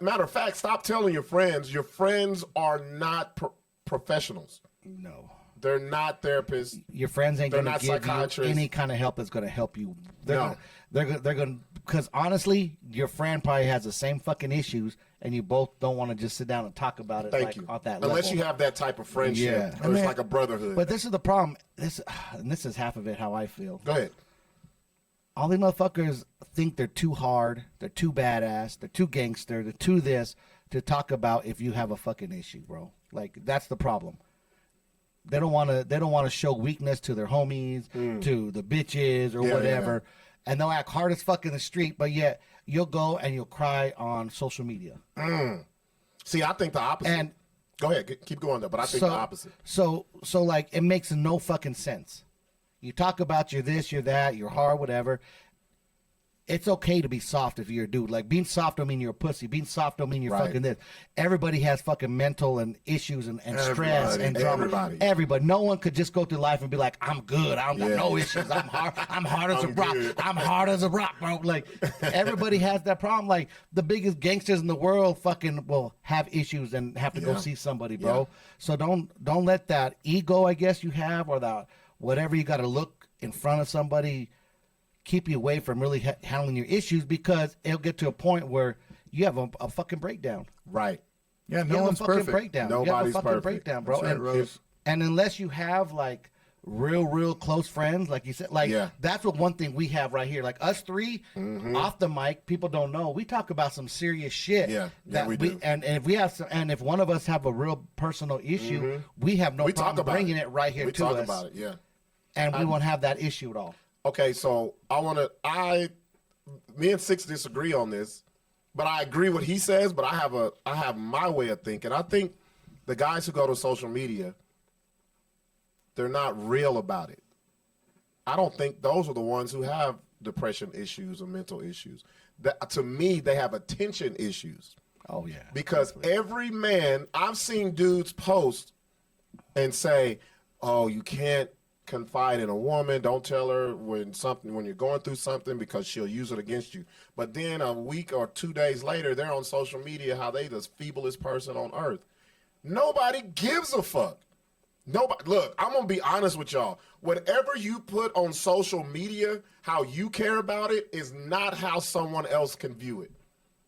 Matter of fact, stop telling your friends. Your friends are not professionals. No. They're not therapists. Your friends ain't They're going to not give you psychiatrists. any kind of help that's going to help you. No. They're going to, because honestly, your friend probably has the same fucking issues, and you both don't want to just sit down and talk about it. Thank you. At that Unless level. you have that type of friendship, Yeah. or it's man, like a brotherhood. But this is the problem. And this is half of it how I feel. Go ahead. All these motherfuckers think they're too hard, they're too badass, they're too gangster, they're too this to talk about if you have a fucking issue, bro. Like, that's the problem. They don't want to show weakness to their homies, to the bitches or whatever. And they'll act hard as fuck in the street, but yet you'll go and you'll cry on social media. See, I think the opposite. And go ahead, keep going though. But I think the opposite. So like, it makes no fucking sense. You talk about you're this, you're that, you're hard, whatever. it's okay to be soft if you're a dude. Like, being soft don't mean you're a pussy. Being soft don't mean you're Right. fucking this. Everybody has fucking mental and issues and stress and drama. Everybody. No one could just go through life and be like, I'm good. I don't got no issues. I'm hard as a rock. good. I'm hard as a rock, bro. Like, everybody has that problem. Like, the biggest gangsters in the world fucking will have issues and have to go see somebody, bro. Yeah. So don't let that ego, I guess, you have, or that whatever you got to look in front of somebody keep you away from really handling your issues, because it'll get to a point where you have a fucking breakdown. Right. Yeah, You no have one's a fucking perfect. breakdown. You have a Nobody's fucking perfect. breakdown, bro. That's right, Rose. And unless you have like real close friends, like you said, like that's what one thing we have right here. Like us three off the mic, people don't know. We talk about some serious shit. Yeah, that we do. And if we have some, and if one of us have a real personal issue, we have no We talk problem about bringing it right here We to talk us, about it, yeah. and we won't have that issue at all. Okay, so me and Sixx disagree on this, but I agree what he says, but I have my way of thinking. I think the guys who go to social media, they're not real about it. I don't think those are the ones who have depression issues or mental issues. To me, they have attention issues. Oh yeah, Because every man, I've seen dudes post and say, "Oh, you can't confide in a woman. Don't tell her when you're going through something, because she'll use it against you." But then a week or 2 days later, they're on social media how they the feeblest person on earth. Nobody gives a fuck. Nobody. Look, I'm gonna be honest with y'all. Whatever you put on social media, how you care about it is not how someone else can view it.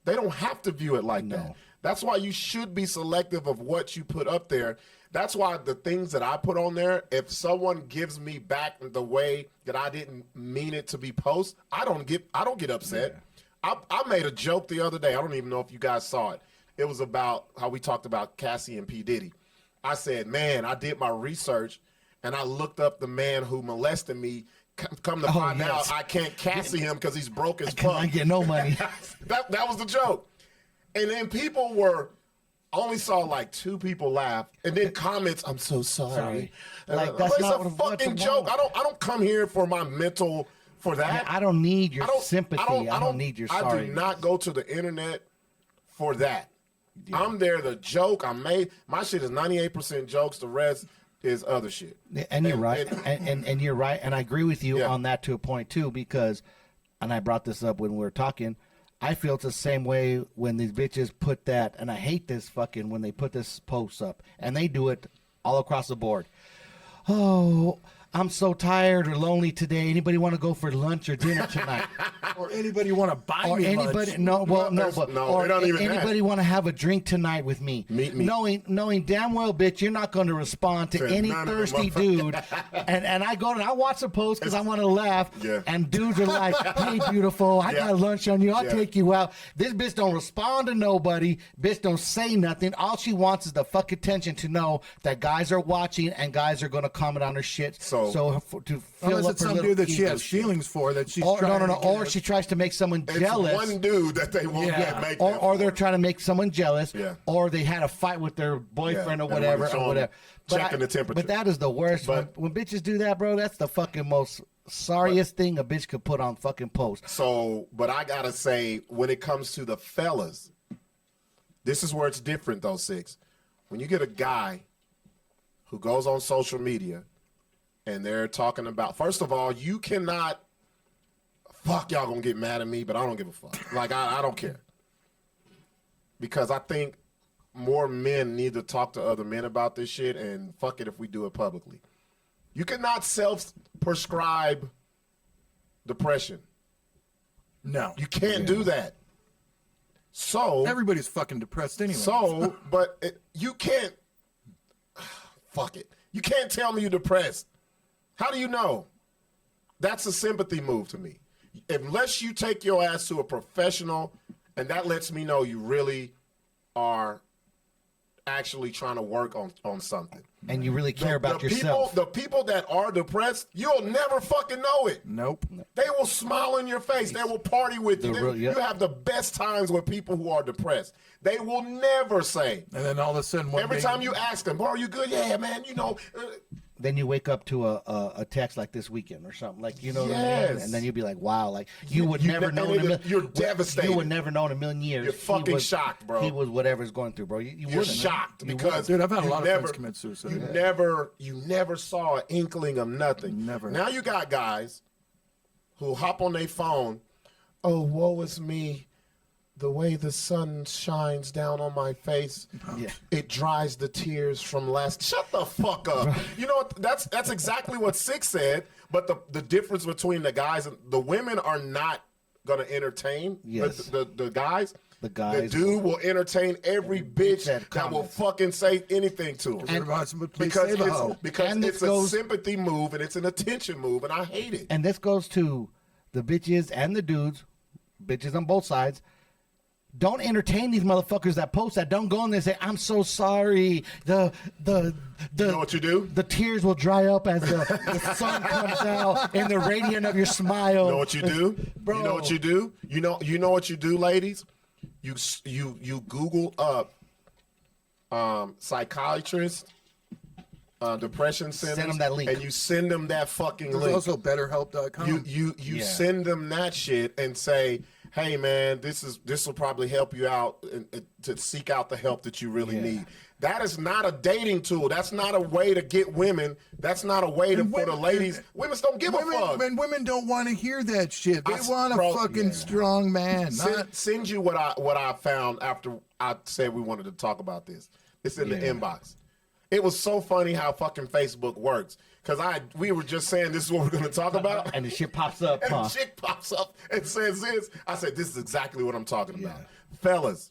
They don't have to view it like that. That's why you should be selective of what you put up there. That's why the things that I put on there, if someone gives me back the way that I didn't mean it to be post, I don't get upset. Yeah. I made a joke the other day. I don't even know if you guys saw it. It was about how we talked about Cassie and P. Diddy. I said, man, I did my research and I looked up the man who molested me. Come to find out, I can't Cassie him because he's broke as fuck. I get no money. that was the joke. And then people only saw like 2 people laugh, and then comments, "I'm so sorry." Like, that's it's not a what fucking joke. I don't come here for my mental for that. I don't need your sympathy. I don't need your sorry. I do not go to the internet for that. Yeah. I'm there to joke. My shit is 98% jokes. The rest is other shit. And you're right. And you're right. And I agree with you on that to a point too, because, and I brought this up when we were talking, I feel it's the same way when these bitches put that, and I hate this fucking when they put this post up, and they do it all across the board. Oh, I'm so tired or lonely today. Anybody want to go for lunch or dinner tonight? Or anybody want to buy Or me anybody? lunch? No, well, no, There's- but no, or they don't even anybody want to have a drink tonight with me? Meet me. Knowing damn well, bitch, you're not going to respond to any none of them thirsty dude. And I go and I watch the post because I want to laugh. Yeah. And dudes are like, "Hey, beautiful, I got lunch on you. I'll take you out." This bitch don't respond to nobody. Bitch don't say nothing. All she wants is the fuck attention to know that guys are watching and guys are going to comment on her shit. To fill Unless up it's her some little dude that she ego has shit. feelings for that she's Or trying to or get- she tries to make someone It's jealous. one dude that they want to make them or they're for. trying to make someone jealous, Yeah. or they had a fight with their boyfriend or they whatever, wanna show 'em or whatever. checking the temperature. But that is the worst. But- when bitches do that, bro, that's the fucking most sorriest thing a bitch could put on fucking post. So, but I gotta say, when it comes to the fellas, this is where it's different though, Sixx. When you get a guy who goes on social media and they're talking about, first of all, you cannot, fuck, y'all gonna get mad at me, but I don't give a fuck. Like, I don't care. Because I think more men need to talk to other men about this shit, and fuck it if we do it publicly. You cannot self-prescribe depression. No. You can't do that. So Everybody's fucking depressed anyway. you can't. Fuck it. You can't tell me you're depressed. How do you know? That's a sympathy move to me. Unless you take your ass to a professional, and that lets me know you really are actually trying to work on something. And you really care about yourself. The people that are depressed, you'll never fucking know it. Nope. They will smile in your face. They will party with you. You have the best times with people who are depressed. They will never say. And then all of a sudden, Every time you ask them, "Bro, are you good?" "Yeah, man. You know." then you wake up to a text like this weekend or something, like, you know what I mean? Yes. And then you'd be like, wow, like you would You never ne- know and in a then million. you're devastated. You would never know in a million years. You're fucking he was, shocked, bro. He was whatever's going through, bro. You You're wouldn't. shocked You because Dude, I've had a you lot of never, friends commit suicide. you never saw an inkling of nothing. Never. Now you got guys who hop on their phone. Oh, woe is me. The way the sun shines down on my face, Yeah. it dries the tears from last. Shut the fuck up. You know what? That's exactly what Sixx said. But the difference between the guys and the women are not gonna entertain Yes. the guys. The guys. The dude will entertain every bitch That that will comments. fucking say anything to him. Because Because save a hoe. And it's this a goes- sympathy move and it's an attention move, and I hate it. And this goes to the bitches and the dudes, bitches on both sides. Don't entertain these motherfuckers that post that. Don't go in there and say, I'm so sorry. The You know what you do? The tears will dry up as the sun comes out in the radiant of your smile. You know what you do? Bro. You know what you do? You know what you do, ladies? You Google up psychiatrist, depression centers, them that link. and you send them that fucking There's link. also BetterHelp.com. You Yeah. send them that shit and say, hey man, this will probably help you out and to seek out the help that you really Yeah. need. That is not a dating tool. That's not a way to get women. That's not a way And for the women- ladies. Women don't give a fuck. Women don't want to hear that shit. They want a bro, fucking strong man. Not, Send you what I found after I said we wanted to talk about this. It's in the Yeah. inbox. It was so funny how fucking Facebook works. Cause we were just saying this is what we're gonna talk about. And the shit pops up, And huh? the chick pops up and says this. I said, this is exactly what I'm talking about. Yeah. Fellas,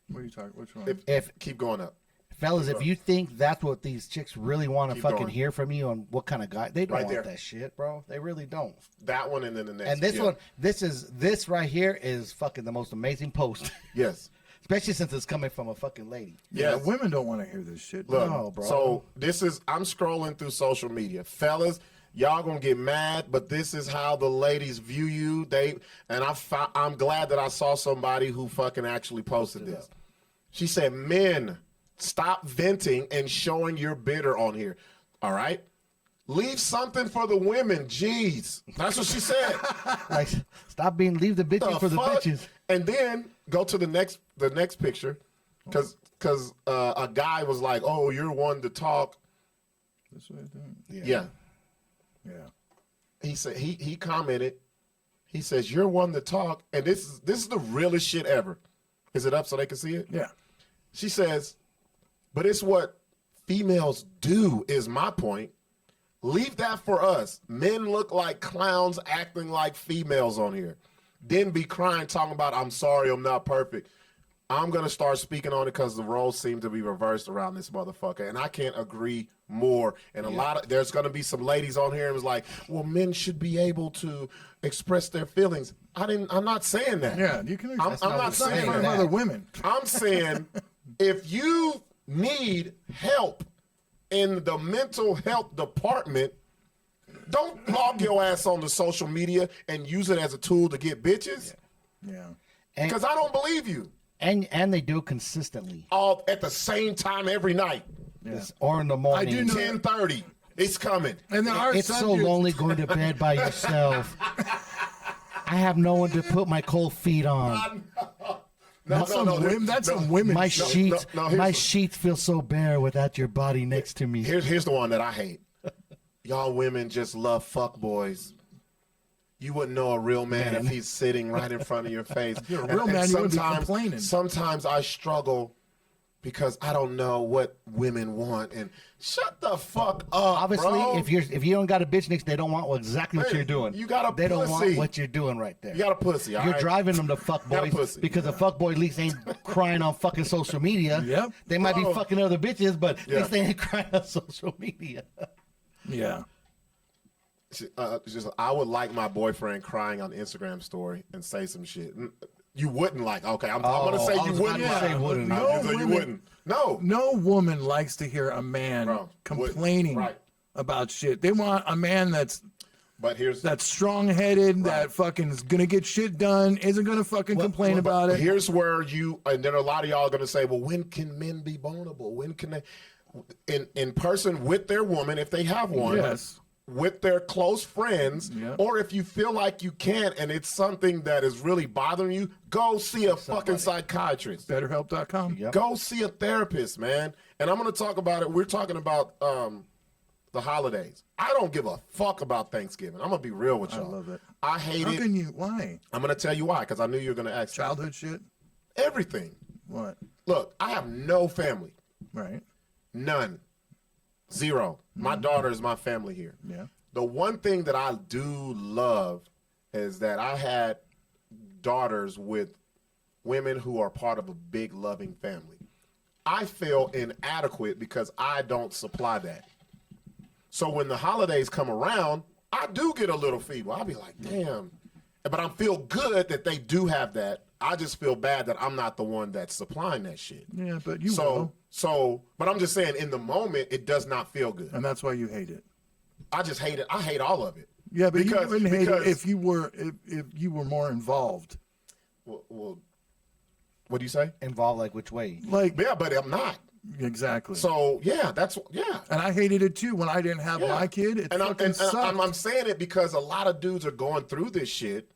what are you talking? Which one? If keep going up. fellas, if you think that's what these chicks really want to Keep fucking going. hear from you on what kind of guy, they don't Right want there. that shit, bro. They really don't. That one and then the next. And this Yeah. one, this right here is fucking the most amazing post. Yes. Especially since it's coming from a fucking lady. Yeah, Yes. women don't want to hear this shit. Look, No, bro. so I'm scrolling through social media. Fellas, y'all gonna get mad, but this is how the ladies view you. I'm glad that I saw somebody who fucking actually posted this. She said, men, stop venting and showing you're bitter on here. All right? Leave something for the women. Jeez. That's what she said. Like, stop being leave the bitches for the fuck? bitches. And then go to the next picture, because a guy was like, "Oh, you're one to talk." That's what I think. Yeah. Yeah. He said he commented. He says, "You're one to talk," and this is the realest shit ever. Is it up so they can see it? Yeah. She says, "But it's what females do." Is my point. Leave that for us. Men look like clowns acting like females on here. Then be crying, talking about, I'm sorry, I'm not perfect. I'm going to start speaking on it because the roles seem to be reversed around this motherfucker. And I can't agree more. And there's going to be some ladies on here and was like, well, men should be able to express their feelings. I'm not saying that. Yeah, you can. I'm not saying in front of that. other women. I'm saying if you need help in the mental health department, don't log your ass on the social media and use it as a tool to get bitches. Yeah. Because I don't believe you. And they do it consistently. All at the same time every night. It's- Or in the morning. I do know- 10:30. It's coming. And there are It's so subjects- lonely going to bed by yourself. I have no one to put my cold feet on. That's some women. That's some women. My shit. sheets, here's my the- sheets feel so bare without your body next to me. Here's the one that I hate. Y'all women just love fuck boys. You wouldn't know a real man if he's sitting right in front of your face. You're a real man, you wouldn't be sometimes- complaining. Sometimes I struggle because I don't know what women want. And shut the fuck up, Obviously, bro. if you don't got a bitch next, they don't want exactly what Hey, you're doing. you got a They don't pussy. want what you're doing right there. You got a pussy, all You're right? driving them to fuck Got a boys pussy. because the fuck boy at least ain't crying on fucking social media. Yep. They might be Bro. fucking other bitches, but at Yeah. least they ain't crying on social media. Yeah. Just I would like my boyfriend crying on Instagram story and say some shit. You wouldn't like. Okay, I'm gonna say I you was about wouldn't. to say like. wouldn't. I'm No gonna say you women- wouldn't. No. No woman likes to hear a man Bro, complaining right. about shit. They want a man that's But here's strong-headed, that fucking is gonna get shit done, isn't gonna fucking complain about it. Here's where and then a lot of y'all are gonna say, well, when can men be vulnerable? When can they? in person with their woman if they have one. Yes. With their close friends, Yep. or if you feel like you can't and it's something that is really bothering you, go see a fucking psychiatrist. BetterHelp.com. Yep. Go see a therapist, man. And I'm going to talk about it. We're talking about the holidays. I don't give a fuck about Thanksgiving. I'm going to be real with y'all. I love it. I hate How it. can you? Why? I'm going to tell you why, because I knew you were going to ask. Childhood shit. Everything. What? Look, I have no family. Right. None. Zero. My daughter is my family here. Yeah. The one thing that I do love is that I had daughters with women who are part of a big loving family. I feel inadequate because I don't supply that. So when the holidays come around, I do get a little feeble. I'll be like, damn. But I feel good that they do have that. I just feel bad that I'm not the one that's supplying that shit. Yeah, but you will. But I'm just saying, in the moment, it does not feel good. And that's why you hate it. I just hate it. I hate all of it. Yeah, but you wouldn't hate it because- if you were more involved. Well, what do you say? Involved like which way? Like Yeah, but I'm not. exactly. So yeah, And I hated it too when I didn't have yeah. my kid. It and fucking sucked. I'm saying it because a lot of dudes are going through this shit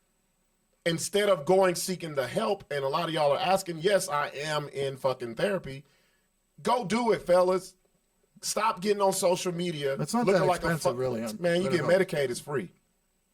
instead of going seeking the help. And a lot of y'all are asking. Yes, I am in fucking therapy. Go do it, fellas. Stop getting on social media. It's not looking that like expensive, a really. Man, you get Medicaid, it's free.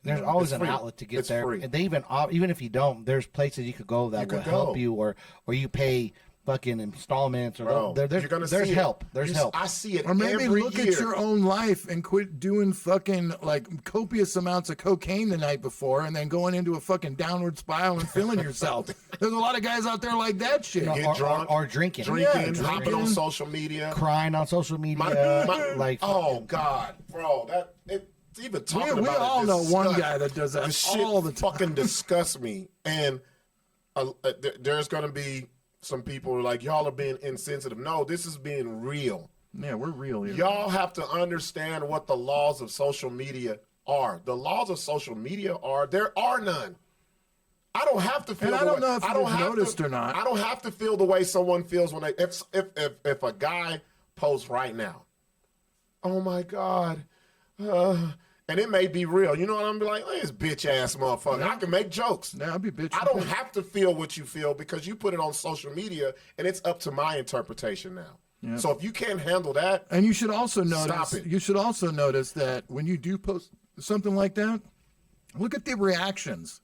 There's always It's an free. outlet to get It's there. free. And they even if you don't, there's places you could go that You will could help go. you, or you pay fucking installments, or Bro, there's you're gonna there's see help. It. There's help. I see it Or maybe every look year. at your own life and quit doing fucking like copious amounts of cocaine the night before and then going into a fucking downward spiral and feeling yourself. There's a lot of guys out there like that shit. No, Get drunk, or drinking, drinking, Yeah, hopping drinking. on social media. crying on social media, like oh God, bro, it's even talking We about it. all know one disgusts- guy that does that the shit all the time. fucking disgusts me. And there's gonna be some people who are like, y'all are being insensitive. No, this is being real. Yeah, we're real here. Y'all have to understand what the laws of social media are. The laws of social media are there are none. I don't have to feel. And I the don't way, know if I don't you've have noticed to, or not. I don't have to feel the way someone feels when they if a guy posts right now, oh my God, and it may be real. You know what I'm be like? This bitch ass motherfucker. I can make jokes. Yeah, I'll be bitching. I don't have to feel what you feel because you put it on social media, and it's up to my interpretation now. Yeah. So if you can't handle that, And you should also notice. Stop it. You should also notice that when you do post something like that, look at the reactions.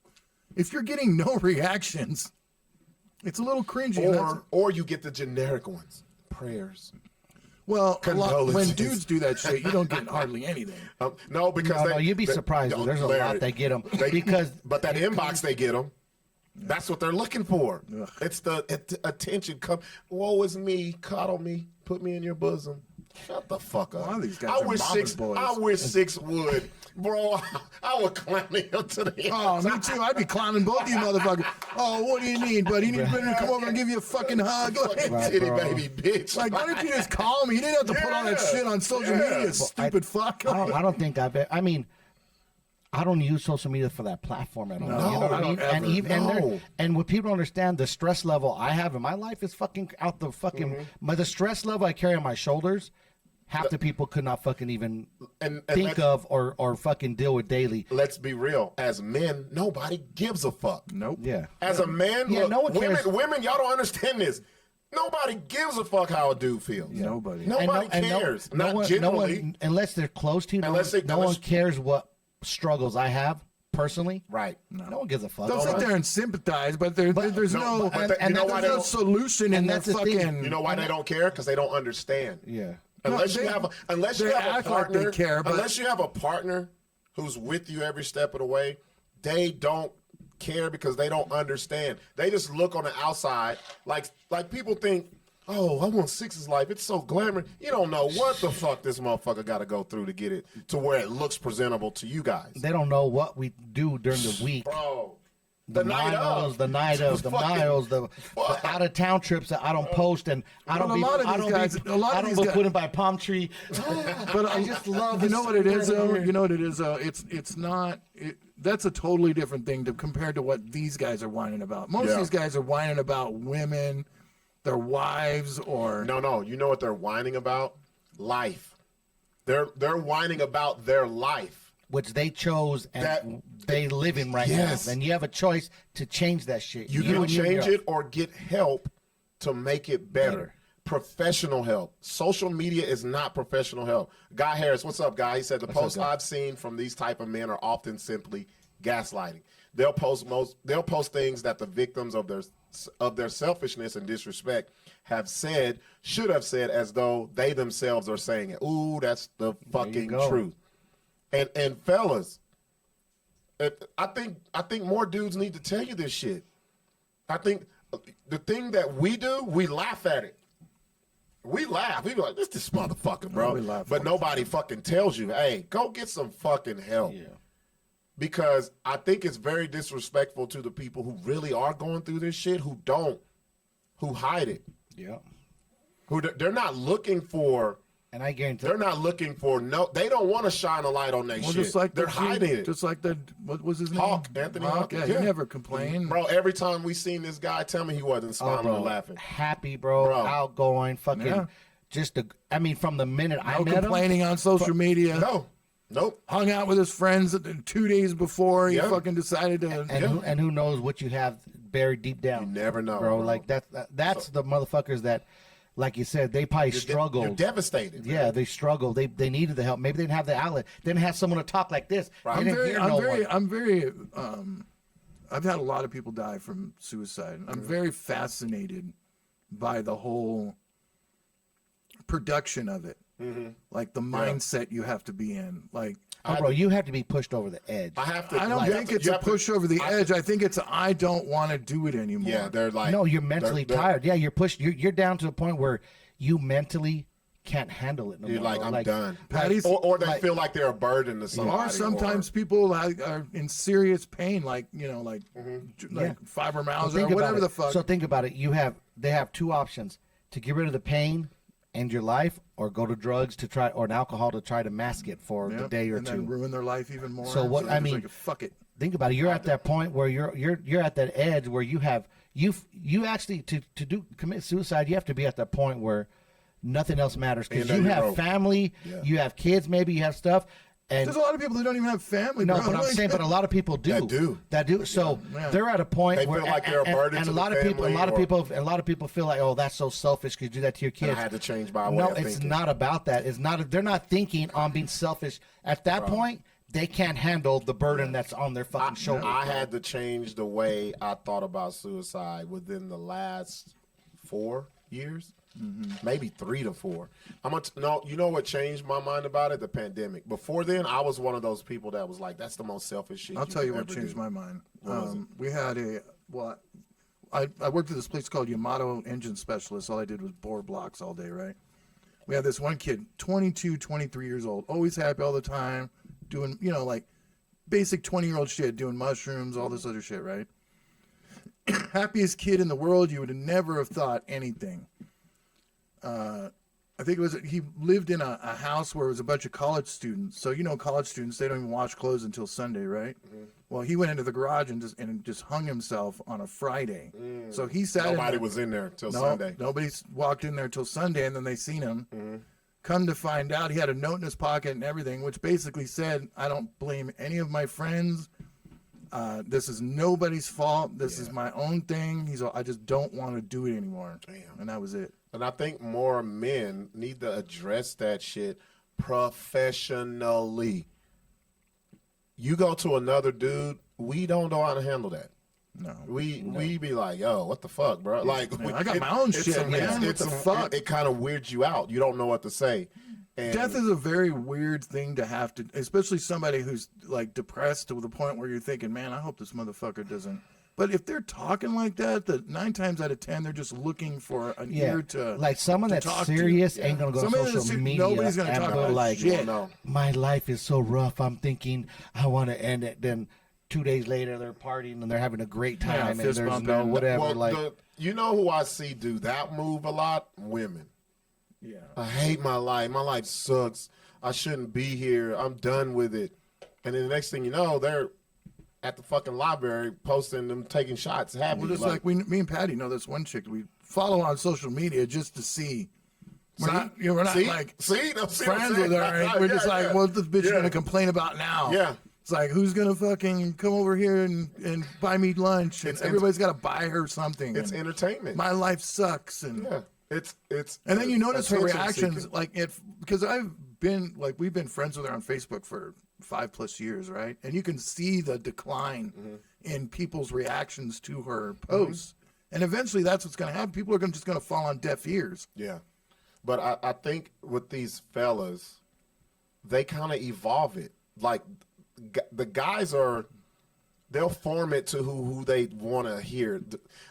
If you're getting no reactions, it's a little cringy. and that's- or you get the generic ones, prayers. well, a lot, when condolences. dudes do that shit, you don't get hardly anything. No, because no, you'd be surprised. There's a lot that get them because but that inbox they get them. That's what they're looking for. It's the attention. Come, woe is me, coddle me, put me in your bosom. Shut the fuck up. A lot of these guys I are wish mama's Sixx. boys. I wish Sixx would, bro. I would clown him to the. Oh, me too. I'd be clowning both of you motherfuckers. Oh, what do you need, buddy? You need to come over and give you a fucking hug. Fucking Right, titty bro. baby bitch. Like, why don't you just call me? You didn't have to put all that Yeah. shit on social media, stupid fuck. I don't think I mean, I don't use social media for that platform at all. No, you know what I I mean? don't And ever. even No. and what people don't understand, the stress level I have in my life is fucking out the fucking. The stress level I carry on my shoulders, half the people could not fucking even And think let's- of or fucking deal with daily. Let's be real. As men, nobody gives a fuck. Nope. Yeah. As a man, Yeah, look, no one cares. women, y'all don't understand this. Nobody gives a fuck how a dude feels. Nobody. Nobody cares. No Not one, generally. unless they're close to you. Unless they- no one unless- cares what struggles I have personally. Right. No one gives a fuck. They'll sit there and sympathize, but there's no, no, but and you know that's why the they no don't, solution in that that's the thing. fucking. you know why they don't care? Because they don't understand. Yeah. Unless No, you they- have unless you they have a act like they partner, care, but- unless you have a partner who's with you every step of the way, they don't care because they don't understand. They just look on the outside like people think, oh, I want Sixx's life. It's so glamorous. You don't know what the fuck this motherfucker got to go through to get it to where it looks presentable to you guys. They don't know what we do during the week. Bro, The night miles, of. the night of, the Fucking- miles, the out of town trips that I don't post, and I But don't a be, lot of I these don't guys- be, a lot of I don't these be guys- putting by a palm tree. But I just love. You know what it is, though. Here. You know what it is, though. It's not. That's a totally different thing compared to what these guys are whining about. Most Yeah. of these guys are whining about women, their wives, or No, you know what they're whining about? life. They're whining about their life. Which they chose and That- they live in right Yes. now. And you have a choice to change that shit. You can and change your- it or get help to make it better. Professional help. Social media is not professional help. Guy Harris, what's up, guy? He said the posts I've seen from these type of men are often simply gaslighting. They'll post things that the victims of their selfishness and disrespect should have said, as though they themselves are saying it. Ooh, that's the fucking go. truth. And fellas, I think more dudes need to tell you this shit. I think the thing that we do, we laugh at it. We laugh. We be like, this motherfucker, bro. we laugh But all nobody fucking tells you, hey, go get some fucking help. Yeah. Because I think it's very disrespectful to the people who really are going through this shit, who hide it. Yeah. They're not looking for, And I guarantee they don't want to shine a light on that Well, shit. just like they're the hiding dude- it. Just like what was his name? Hawk, Anthony Hawk, Yeah, yeah. he never complained. Bro, every time we seen this guy, tell me he wasn't smiling bro, and laughing. happy, bro, outgoing, fucking, Yeah. from the minute I No met him, complaining on social media. No, nope. Hung out with his friends 2 days before he Yeah. fucking decided to. and who knows what you have buried deep down. You never know, bro. bro. Like that's the motherfuckers that, like you said, they probably You're struggled. devastated. Yeah, man. they struggled. They needed the help. Maybe they didn't have the outlet. They didn't have someone to talk like this. Right. They I'm didn't very, hear I'm no very, one. I'm very. I've had a lot of people die from suicide. I'm Mm-hmm. very fascinated by the whole production of it, like the mindset you have to be in. Like, Oh, bro, you have to be pushed over the edge. I have to. I don't you think have to- it's you a have to- push over the edge. I think it's I don't want to do it anymore. Yeah, they're like. No, you're mentally they're- tired. Yeah, you're pushed. You're down to the point where you mentally can't handle it no You're more. like, bro. I'm done. Patty's- Or they like- feel like they're a burden to somebody. Or sometimes people are in serious pain, like like fibromyalgia Think or about whatever it. the fuck. So think about it. They have two options: to get rid of the pain, end your life, or go to drugs or an alcohol to try to mask it for Yeah, a day or and two. then ruin their life even more. So what- it's I mean- like, fuck it. Think about it. You're at that point where you're at that edge where you actually to commit suicide. You have to be at that point where nothing else matters because And you then have you're broke. family, you have kids, maybe you have stuff, and There's a lot of people that don't even have family. no, bro. but I'm Like- saying, but a lot of people do. That do. So Yeah. they're at a point They where feel like they're a burden and to a the lot of people, family a lot of people feel like, oh, that's so selfish. Could you do that to your And I kids? had to change my way No, of it's thinking. not about that. It's not. They're not thinking on being selfish. At that point, they can't handle the burden that's on their fucking shoulders. I had to change the way I thought about suicide within the last 4 years, maybe 3 to 4. No, you know what changed my mind about it? The pandemic. Before then, I was one of those people that was like, "That's the most selfish shit." I'll tell you could what ever changed do. my mind. What was it? We had I worked at this place called Yamato Engine Specialist. All I did was bore blocks all day, right? We had this one kid, 22, 23 years old, always happy all the time, doing, like basic 20-year-old shit, doing mushrooms, all this other shit, right? Happiest kid in the world. You would have never have thought anything. I think he lived in a house where it was a bunch of college students. So, college students, they don't even wash clothes until Sunday, right? Well, he went into the garage and just hung himself on a Friday. So he sat Nobody was in there till Sunday. Nobody walked in there till Sunday, and then they seen him. Come to find out, he had a note in his pocket and everything, which basically said, I don't blame any of my friends. This is nobody's fault. This is my own thing. I just don't want to do it anymore. Damn. And that was it. And I think more men need to address that shit professionally. You go to another dude, we don't know how to handle that. No. We be like, yo, what the fuck, bro? Like, Man, I got my own shit, man. What the fuck? It kind of weirds you out. You don't know what to say. And Death is a very weird thing to have to, especially somebody who's like depressed to the point where you're thinking, man, I hope this motherfucker doesn't. But if they're talking like that 9 times out of 10, they're just looking for an ear to like someone to that's talk serious to. ain't gonna go Somebody on that's social ser- media nobody's gonna and talk go about like, shit. No. my life is so rough. I'm thinking I want to end it. Then 2 days later, they're partying and they're having a great Yeah, time, and fist there's bumping. no whatever. well, like, you know who I see do that move a lot? Women. Yeah. I hate my life. My life sucks. I shouldn't be here. I'm done with it. And then the next thing you know, they're at the fucking library posting them taking shots. Happy. Well, just like me and Patty know this one chick we follow on social media just to see We're not see? like see? No, see what I'm friends with her. saying? Right? We're just like, what's this bitch Yeah. gonna complain about now? Yeah. It's like, who's gonna fucking come over here and buy me lunch? And everybody's got to buy her something. It's and entertainment. my life sucks. And Yeah, it's. and then you notice her attention reactions, seeking. like because we've been friends with her on Facebook for 5+ years, right? And you can see the decline in people's reactions to her posts. And eventually that's what's going to happen. People are just going to fall on deaf ears. Yeah, but I think with these fellas, they kind of evolve it. Like the guys they'll form it to who they want to hear.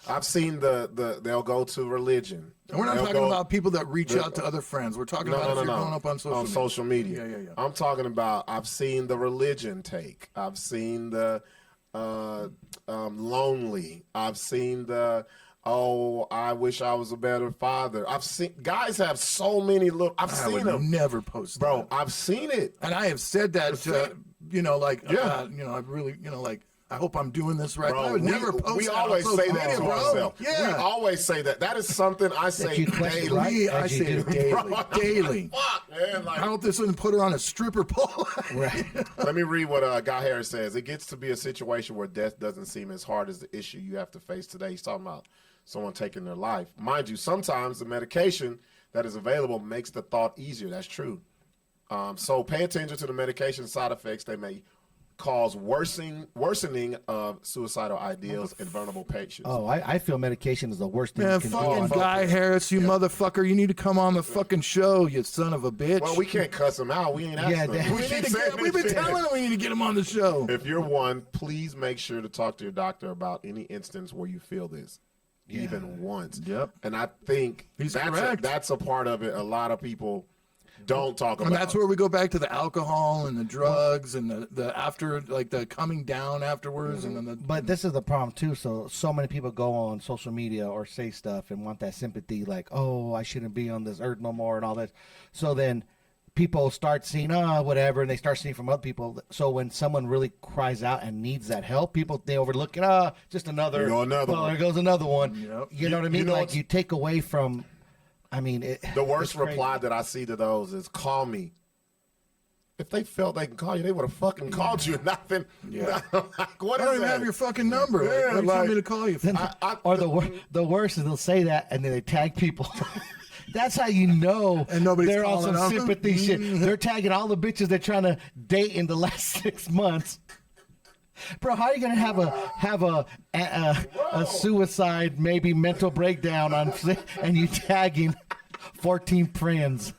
I've seen they'll go to religion. And we're not talking about people that reach out to other friends. We're talking about if you're going up on social media. Yeah. I'm talking about, I've seen the religion take. I've seen the lonely. I've seen the, I wish I was a better father. I've seen, guys have so many I've I seen would them. never post Bro, that. I've seen it. And I have said that to, Yeah. I really, I hope I'm doing this right. Bro, I would never post we that always on social say that media, to bro. ourselves. Yeah. We always say that. That is something I say you question, daily. right? Me, I As you say it do. daily. Daily. Fuck, man. Like, I hope this doesn't put her on a stripper pole. Right. let me read what Guy Harris says. It gets to be a situation where death doesn't seem as hard as the issue you have to face today. He's talking about someone taking their life. Mind you, sometimes the medication that is available makes the thought easier. That's true. So pay attention to the medication side effects. They may cause worsening of suicidal ideals in vulnerable patients. Oh, I feel medication is the worst thing Man, you can fucking do. Guy Harris, you motherfucker. You need to come on the fucking show, you son of a bitch. Well, we can't cuss him out. We ain't asking Yeah, him. we keep need to saying we've this been shit. telling him we need to get him on the show. If you're one, please make sure to talk to your doctor about any instance where you feel this, even once. Yep. And I think He's that's correct. that's a part of it. A lot of people don't talk about. And that's where we go back to the alcohol and the drugs and the after, like the coming down afterwards. And then the, But this is the problem too. So many people go on social media or say stuff and want that sympathy, like, oh, I shouldn't be on this earth no more and all that. So then people start seeing whatever, and they start seeing from other people. So when someone really cries out and needs that help, people, they overlook it. Just another. There go another one. There goes another one. Yep. You know what I mean? know Like what's- you take away from. I mean, the worst it's crazy. reply that I see to those is "call me." If they felt they can call you, they would have fucking called you. Nothing. Yeah. Like, what I don't is even that? have your fucking number. Yeah, Like, what do you want like- me to call you? For? Or the worst is they'll say that and then they tag people. That's how you know And nobody's they're on calling some them. sympathy shit. They're tagging all the bitches they're trying to date in the last 6 months. Bro, how are you gonna have a suicide, maybe mental breakdown on, and you tagging 14 friends?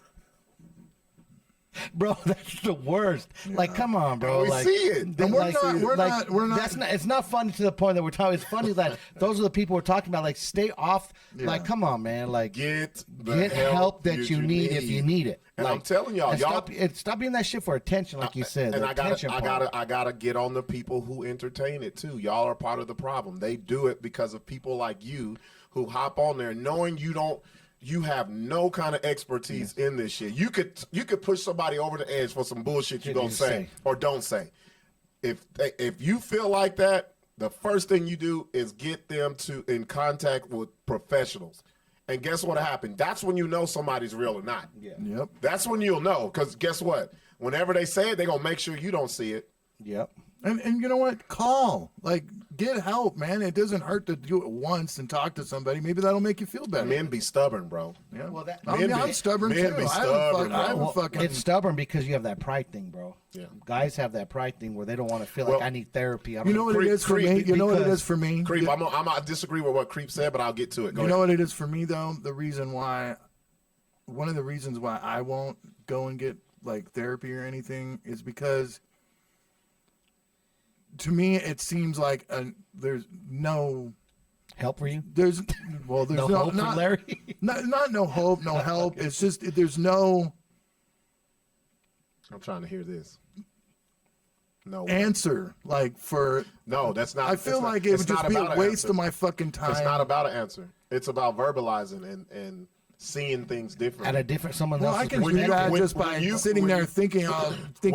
Bro, that's the worst. Like, come on, bro. We like, see it. they- And we're like, not- That's not. It's not funny to the point that we're talking. It's funny that those are the people we're talking about. Like, stay off. Like, come on, man. Like, Get the help that you need if you need it. And like, I'm telling y'all, and y'all stop being that shit for attention, like you said. And the attention part. I gotta get on the people who entertain it too. Y'all are part of the problem. They do it because of people like you who hop on there knowing you have no kind of expertise in this shit. You could push somebody over the edge for some bullshit you gonna say or don't say. If you feel like that, the first thing you do is get them in contact with professionals. And guess what happened? That's when you know somebody's real or not. Yeah. Yep. That's when you'll know. Because guess what? Whenever they say it, they're going to make sure you don't see it. Yep. And you know what? Call. Like, get help, man. It doesn't hurt to do it once and talk to somebody. Maybe that'll make you feel better. Men be stubborn, bro. Yeah. Well, that- I mean, Men I'm be- stubborn men too. be I stubborn, haven't bro. fucking. It's stubborn because you have that pride thing, bro. Yeah. Guys have that pride thing where they don't want to feel Well, like I need therapy. You know what it Creep- is for creep, me? You know what it because- is for me? Creep, I'm gonna disagree with what Creep said, but I'll get to it. Go You ahead. know what it is for me though? One of the reasons why I won't go and get like therapy or anything is because to me it seems like there's no help for you. there's No hope for Larry. not no hope, no help. It's just there's no I'm trying to hear this. No. answer like for. No, that's not. I feel it's not- like it it's would just not be about a an waste answer. of my fucking time. It's not about an answer. It's about verbalizing and seeing things At differently. a different someone Well, else's I can do perspective. that when- just when by you- sitting when there you- thinking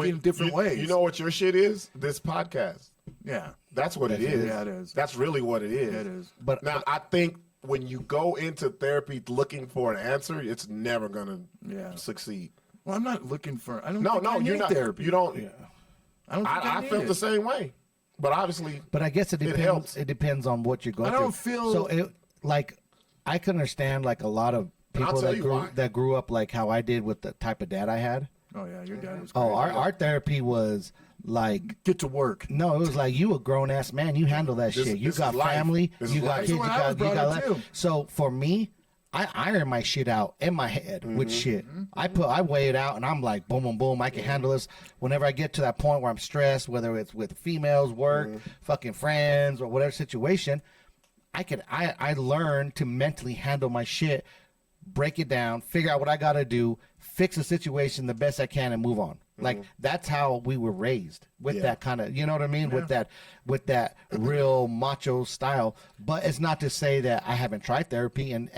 in different ways. You know what your shit is? This podcast. Yeah. That's what it is. Yeah, it is. That's really what it is. It is. But Now I think when you go into therapy looking for an answer, it's never gonna succeed. Well, I'm not looking for. I don't. No, think I you're need not. therapy. You don't. I don't. Think I need felt it. the same way, but obviously, But I guess it depends. helps. It depends on what you're going through. I don't feel so. Like I can understand like a lot of And I'll people tell that you grew why. that grew up like how I did with the type of dad I had. Oh yeah, your dad was. Oh, Crazy. our therapy was like. Get to work. No, it was like you a grown ass man. You handle that shit. You this got is life. family. This You is got life. kids. That's You what I was got brought up life. too. So for me, I iron my shit out in my head with shit. I weigh it out, and I'm like, boom, boom, boom. I can handle this. Whenever I get to that point where I'm stressed, whether it's with females, work, fucking friends, or whatever situation, I learn to mentally handle my shit, break it down, figure out what I got to do, fix the situation the best I can, and move on. Like that's how we were raised with that kind of, you know what I mean, with that real macho style. But it's not to say that I haven't tried therapy and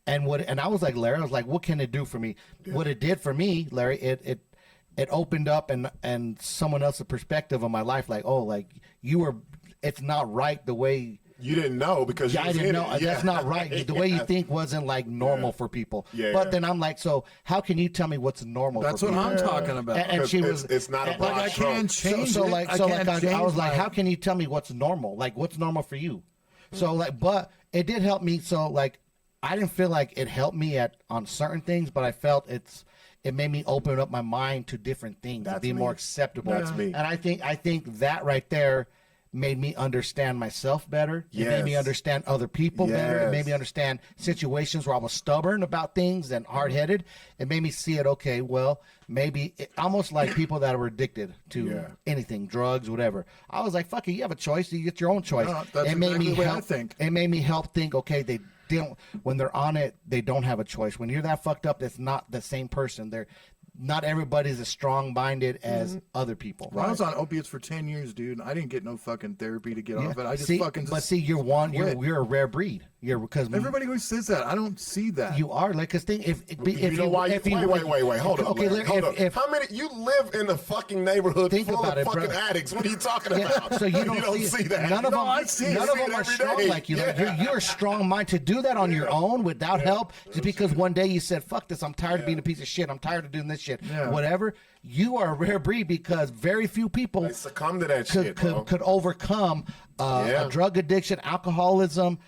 I was like Larry, I was like, what can it do for me? What it did for me, Larry, it opened up and someone else's perspective of my life. Like, oh, like it's not right the way. you didn't know because you I was didn't in know it. that's not right. The way you think wasn't like normal for people. But then I'm like, so how can you tell me what's normal? That's for what people? I'm talking about. And she was. It's not a and- broad I stroke. can't change so it. like I so can't like I change was like, my- how can you tell me what's normal? Like what's normal for you? So like, but it did help me. So like, I didn't feel like it helped me on certain things, but I felt it made me open up my mind to different things and That's be me. more acceptable. That's me. And I think that right there made me understand myself better. It made me Yes. understand other people better. It made Yes. me understand situations where I was stubborn about things and hard-headed. It made me see it, okay, well, maybe almost like people that were addicted to anything, drugs, whatever. I was like, fuck it, you have a choice. You get your own choice. No, that's it made exactly me the way I help, think. It made me help think, okay, they don't, when they're on it, they don't have a choice. When you're that fucked up, that's not the same person. Not everybody's as strong-minded as other people. I was on opiates for 10 years, dude. I didn't get no fucking therapy to get off it. I just see, fucking. but see, you're a rare breed. Because everybody always says that. I don't see that. you are like, cause think if You know why? if Wait, hold up. Okay, Larry, hold up. if How many? You live in a fucking neighborhood Think full about of it, fucking bro. addicts. What are you talking Yeah, about? so you don't, see that. None of No, them, I see it. none I of see them it are every strong day. like you. Like you're a strong mind to do that on your own without help. Just because one day you said, "Fuck this! I'm tired of being a piece of shit. I'm tired of doing this shit." Yeah. Whatever. You are a rare breed because very few people They succumb to that shit, bro. could overcome a drug addiction, alcoholism,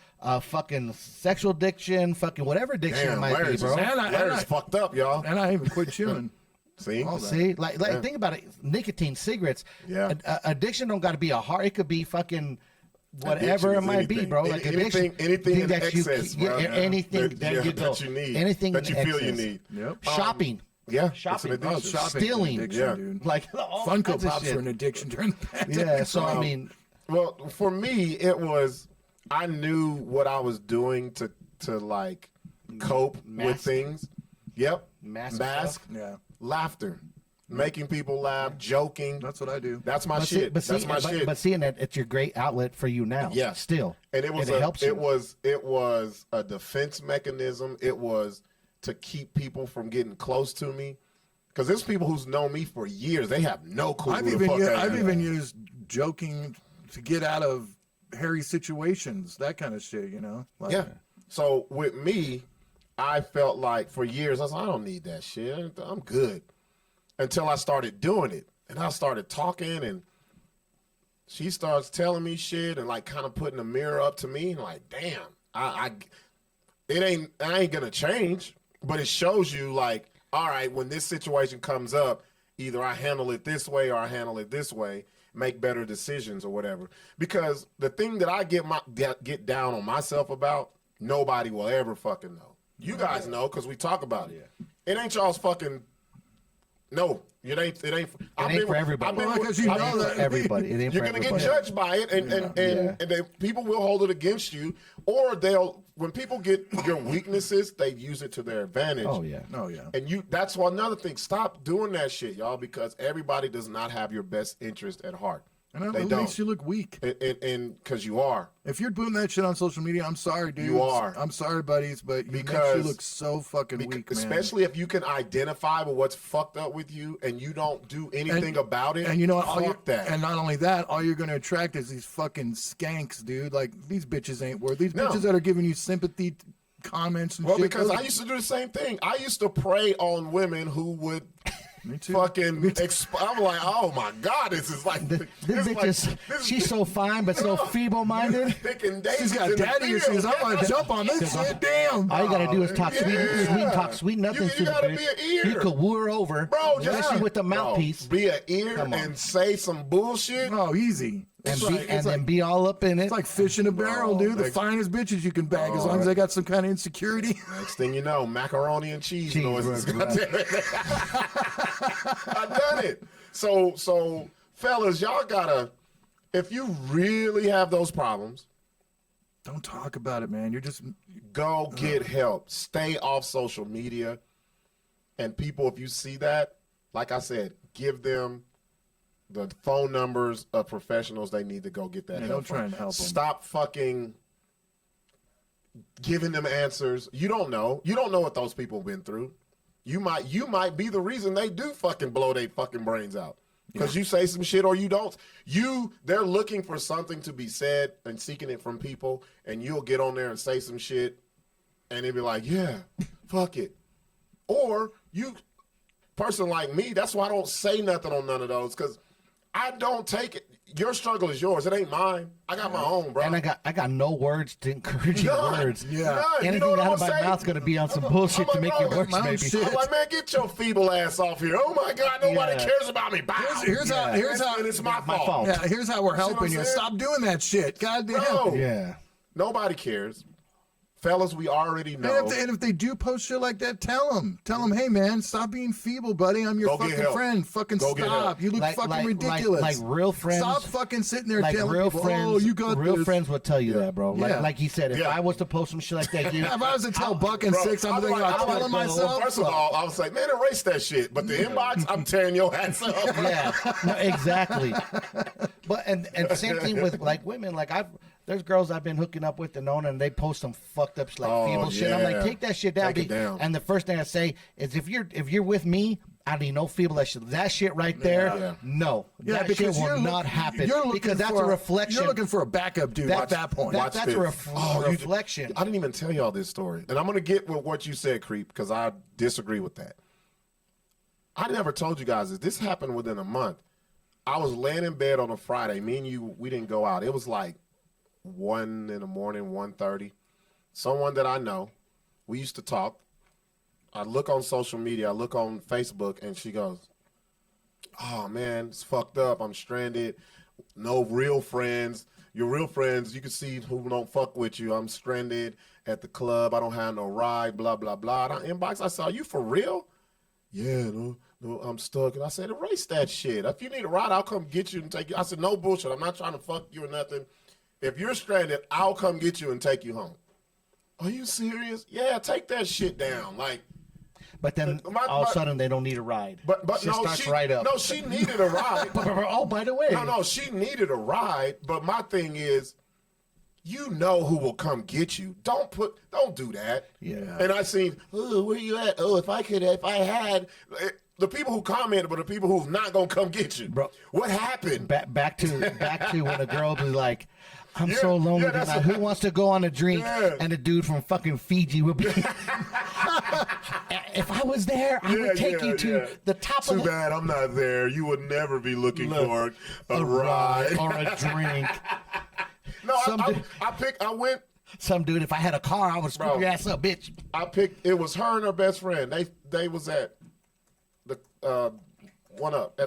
fucking sexual addiction, fucking whatever addiction it Damn, might be, Larry's, bro. Larry's fucked up, y'all. And I even quit chewing. See? All that. See, like think about it. Nicotine, cigarettes. Yeah. Addiction don't got to be a hard. It could be fucking whatever Addiction it is might be, anything. bro. Like Anything addiction, in that excess, bro. anything that you go, that you need, anything that you in feel you excess. need. Yep. Shopping, Yeah, Shopping. It's an Oh, addiction. shopping. Stealing. Addiction, Yeah. dude. like all Funko kinds of Pops shit. were an addiction during the pandemic. Yeah, so I mean, Well, for me, it was I knew what I was doing to like cope with Mask. things. Yep. Mask Mask. stuff. Yeah, Laughter. Making people laugh, joking. that's what I do. That's my but see, shit. but see, That's my shit. but seeing that it's your great outlet for you now. Yeah. still, And it was helps you. it was a defense mechanism. It was to keep people from getting close to me. Because there's people who's known me for years. They have no clue I've who the even fuck I I've am. even used joking to get out of hairy situations, that kind of shit. You know. Like, Yeah. So with me, I felt like for years I was like, I don't need that shit. I'm good. Until I started doing it, and I started talking, and she starts telling me shit, and like kind of putting a mirror up to me, and like, damn, I ain't gonna change, but it shows you like, all right, when this situation comes up, either I handle it this way or I handle it this way, make better decisions or whatever. Because the thing that I get down on myself about, nobody will ever fucking know. You guys know because we talk about it. It ain't y'all's fucking. No, it ain't. It ain't for everybody. Well, because you know that everybody. It ain't you're for gonna get everybody. judged by it, and people will hold it against you, or when people get your weaknesses, they use it to their advantage. Oh yeah. Oh yeah. And that's why another thing. Stop doing that shit, y'all, because everybody does not have your best interest at heart. And They it don't. makes you look weak. And because you are. If you're doing that shit on social media, I'm sorry, dude. You are. I'm sorry, buddies, but it makes Because- you look so fucking weak, man. Especially if you can identify with what's fucked up with you and you don't do anything about it. And you know what? Fuck that. And not only that, all you're going to attract is these fucking skanks, dude. Like, these bitches ain't worth. These No. bitches that are giving you sympathy comments and Well, shit. because those- I used to do the same thing. I used to prey on women who would Me too. fucking I'm like, oh my God, this is like This bitch is, she's so fine, but so feeble-minded. picking daisies She's got in the daddy field. issues. I'm going to jump on this shit. Damn. All you gotta do is talk Yeah. talk sweet nothings You to the gotta bitch. be an ear. You could woo her over, Bro, especially with the mouthpiece, Be an ear Come on. and say some bullshit. Oh, easy. and, It's like, then be all up in it. it's like fish in a barrel, dude. The like- finest bitches you can bag as long as they got some kind of insecurity. Next thing you know, macaroni and cheese noises. Cheeseburger, I've done it. So fellas, y'all gotta, if you really have those problems, Don't talk about it, man. You're just go get help. Stay off social media. And people, if you see that, like I said, give them the phone numbers of professionals they need to go get that Yeah, help don't try from. and help 'em. Stop fucking giving them answers. You don't know. You don't know what those people have been through. You might be the reason they do fucking blow their fucking brains out. Because you say some shit or you don't. They're looking for something to be said and seeking it from people, and you'll get on there and say some shit, and they'll be like, yeah, fuck it. Or person like me, that's why I don't say nothing on none of those, because I don't take it. Your struggle is yours. It ain't mine. I got my own, bro. and I got no words to encourage your None. words. Yeah. None. You Anything know what out I'm of my saying? mouth's gonna be on some I'm bullshit to like, make bro, it worse, my own maybe. shit. I'm like, man, get your feeble ass off here. Oh my God, nobody Yeah. cares about me. Bow. here's how And it's my My fault. fault. yeah, here's how we're what I'm helping you. saying? Stop doing that shit. God damn. No. Yeah. Nobody cares. Fellas, we already know. And if they do post shit like that, tell them, hey man, stop being feeble, buddy. I'm your Go get fucking help. friend. Fucking Go get stop. help. You look fucking ridiculous. Like real friends. Stop fucking sitting there Like telling real people, friends, oh, you got real this. friends will tell you that, bro. Like, Yeah. like he said, if Yeah. I was to post some shit like that, you, If I was to tell Buck and Bro, Sixx, I'm thinking like, about killing myself. First of all, I was like, man, erase that shit. But the inbox, I'm tearing your ass up. yeah, no, exactly. But and same thing with like women. Like there's girls I've been hooking up with and known, and they post some fucked up like Oh, feeble shit. I'm like, yeah. take that shit down. Take it down. And the first thing I say is, if you're with me, I need no feeble that shit. That shit right there, Yeah. no, Yeah, that shit because will you're not looking- happen you're looking because that's for a reflection. You're looking for a backup dude at that point. That's a this. You- reflection. I didn't even tell y'all this story. And I'm going to get with what you said, Creep, because I disagree with that. I never told you guys this. This happened within a month. I was laying in bed on a Friday. Me and you, we didn't go out. It was like 1 in the morning, 1:30. Someone that I know, we used to talk. I look on social media, I look on Facebook, and she goes, oh, man, it's fucked up. I'm stranded. No real friends. Your real friends, you can see who don't fuck with you. I'm stranded at the club. I don't have no ride, blah, blah, blah. And I inbox, I said, are you for real? Yeah, no, I'm stuck. And I said, erase that shit. If you need a ride, I'll come get you and take you. I said, no bullshit. I'm not trying to fuck you or nothing. If you're stranded, I'll come get you and take you home. Are you serious? Yeah, take that shit down. Like, But then all of a sudden they don't need a ride. but Shit no, starts she right up. No, she needed a ride. Oh, by the way, No, she needed a ride, but my thing is, you know who will come get you. Don't do that. Yeah. And I seen, oh, where you at? Oh, if I had, the people who commented, but the people who's not gonna come get you. Bro. What happened? back to when a girl was like, I'm Yeah, so lonely yeah, that's tonight. Who wants to go on a drink? Yeah. And the dude from fucking Fiji would be. If I was there, I would take you to the top Too of the bad I'm not there. You would never be looking for a ride. or a drink. No, Some I went. Some dude, if I had a car, I would scoop Bro. your ass up, bitch. It was her and her best friend. They was at the one up.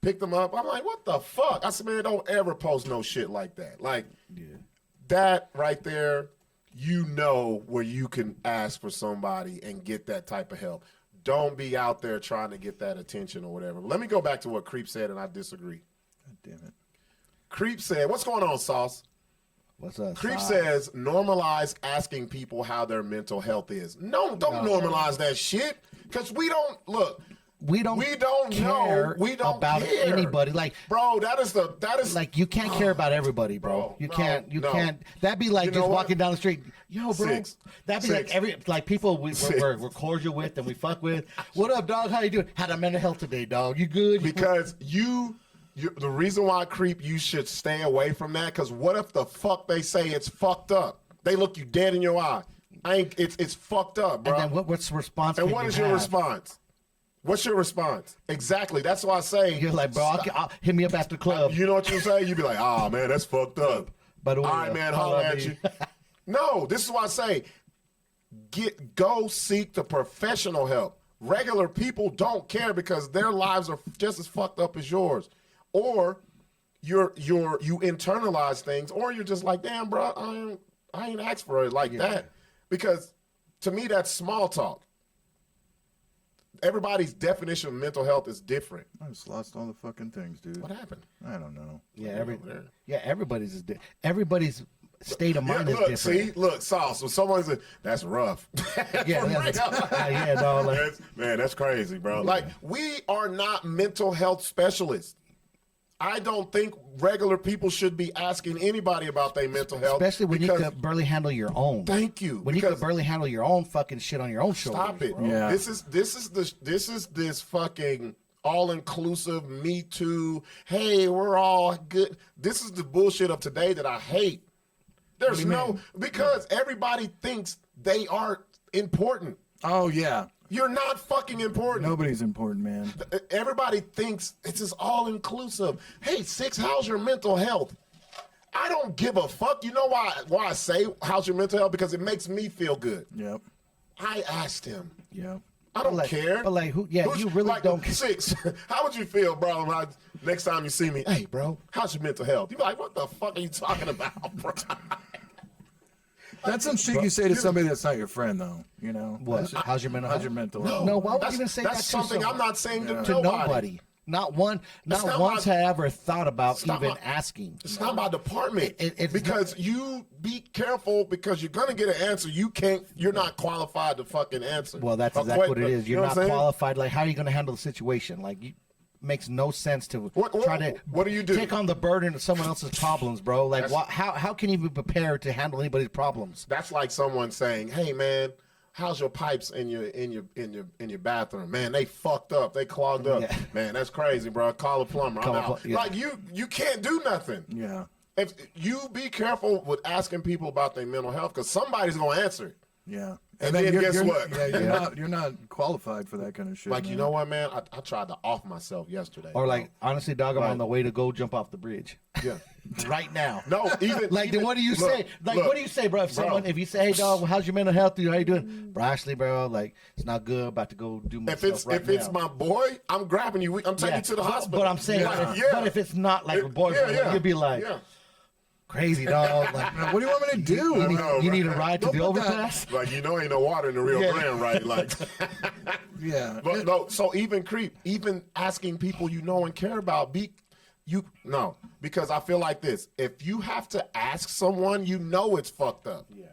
Picked them up. I'm like, what the fuck? I said, man, don't ever post no shit like that. Like that right there, you know where you can ask for somebody and get that type of help. Don't be out there trying to get that attention or whatever. Let me go back to what Creep said, and I disagree. God damn it. Creep said, what's going on, Sauce? What's up? Creep Si? says, normalize asking people how their mental health is. No, don't normalize that shit. Because we don't, look, we don't know. We don't about care. anybody. Like, bro, that is like you can't care about everybody, bro. Bro, You no, can't. You no. can't. That'd be like You know just what? walking down the street. Yo, bro. Sixx. That'd be Sixx. like people we're cordial with and we fuck with. What up, dog? How you doing? Had a mental health today, dog. You good? Because the reason why creep, you should stay away from that. Because what if the fuck they say it's fucked up? They look you dead in your eye. It's fucked up, bro. And then what's the response? And can what you is your have? response? What's your response? Exactly. That's why I say. You're like, bro, I'll hit me up after the club. You know what you say? You be like, oh man, that's fucked up. By the way, all right, man, holler at you. No, this is why I say, go seek the professional help. Regular people don't care because their lives are just as fucked up as yours, or you internalize things, or you're just like, damn, bro, I ain't asked for it like that, because to me that's small talk. Everybody's definition of mental health is different. I just lost all the fucking things, dude. What happened? I don't know. Yeah, everybody's state of mind is look, different. See, look, Sauce. So someone said that's rough. Yeah, no, like, that's crazy, bro. Like, we are not mental health specialists. I don't think regular people should be asking anybody about their mental health, especially when you could barely handle your own. Thank you. When you could barely handle your own fucking shit on your own shoulders. Stop it. Bro. Yeah. This is this fucking all-inclusive Me Too. Hey, we're all good. This is the bullshit of today that I hate. There's because everybody thinks they are important. Oh yeah. You're not fucking important. Nobody's important, man. Everybody thinks it's just all-inclusive. Hey, Sixx, how's your mental health? I don't give a fuck. You know why I say how's your mental health? Because it makes me feel good. Yep. I asked him. Yep. I don't care. But like, you really like, don't care. Sixx, how would you feel, bro, next time you see me? Hey, bro, how's your mental health? You be like, what the fuck are you talking about, bro? That's some shit you say to somebody that's not your friend, though. You know. What? How's your mental health? How's your mental health? No, why would you even say that That's to something someone? I'm not saying to To nobody. Not once have I ever thought about even asking. It's not my department. It's because you be careful because you're gonna get an answer. You're not qualified to fucking answer. Well, that's exactly what it is. You're not qualified. Like, how are you going to handle the situation? Like, makes no sense to try to. What do you do? Take on the burden of someone else's problems, bro. Like, how can you be prepared to handle anybody's problems? That's like someone saying, "Hey, man, how's your pipes in your bathroom? Man, they fucked up. They clogged up. Yeah. Man, that's crazy, bro. Call a plumber. I'm out." Like, you can't do nothing. Yeah. If you be careful with asking people about their mental health, because somebody's gonna answer it. Yeah. And then guess you're, what? Yeah, you're not qualified for that kind of shit. Like, man. you know what, man? I tried to off myself yesterday. Or bro. like, honestly, dog, I'm on the way to go jump off the bridge. Yeah. Right now. No, even Like, then what do you look, say? Like, look, what do you say, bro? If you say, hey, dog, well, how's your mental health? How you doing? Bro, Ashley, bro, like, it's not good. About to go do my If it's my boy, I'm grabbing you. I'm taking you to the hospital. But I'm saying, but if it's not like a boy, you'd be like, crazy, dog. Like, what do you want me to do? You need a ride to the Don't put that- overpass? Like, ain't no water in the Rio Grande, right? Like, Yeah. but no. So even asking people you know and care about, because I feel like this. If you have to ask someone, you know it's fucked up. Yeah.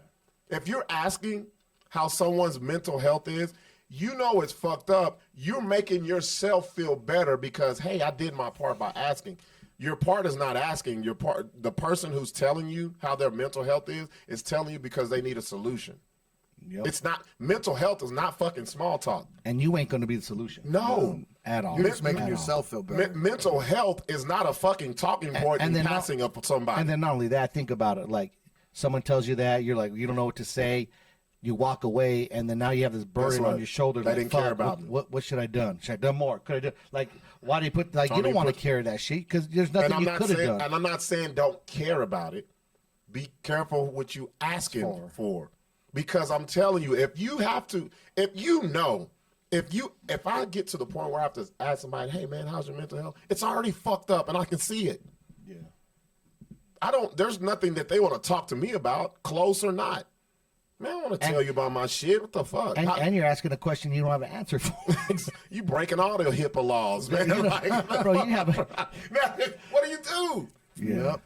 If you're asking how someone's mental health is, you know it's fucked up. You're making yourself feel better because, hey, I did my part by asking. Your part is not asking. The person who's telling you how their mental health is telling you because they need a solution. Yep. It's not, mental health is not fucking small talk. And you ain't going to be the solution. No. At all. You're just making At yourself feel better. Mental health is not a fucking talking point and in then passing of somebody. And then not only that, think about it. Like, someone tells you that, you're like, you don't know what to say. You walk away, and then now you have this burden on your shoulders. They like, didn't fuck, care about me. What should I have done? Should I have done more? Could I do? Like, why do you put, like, you don't want to carry that shit because there's nothing you could have done. And I'm not saying don't care about it. Be careful what you asking for. Because I'm telling you, if I get to the point where I have to ask somebody, hey man, how's your mental health? It's already fucked up and I can see it. Yeah. There's nothing that they want to talk to me about, close or not. Man, I don't want to tell you about my shit. What the fuck? And you're asking a question you don't have an answer for. You breaking all the HIPAA laws, man. Bro, you have man, what do you do? Yeah.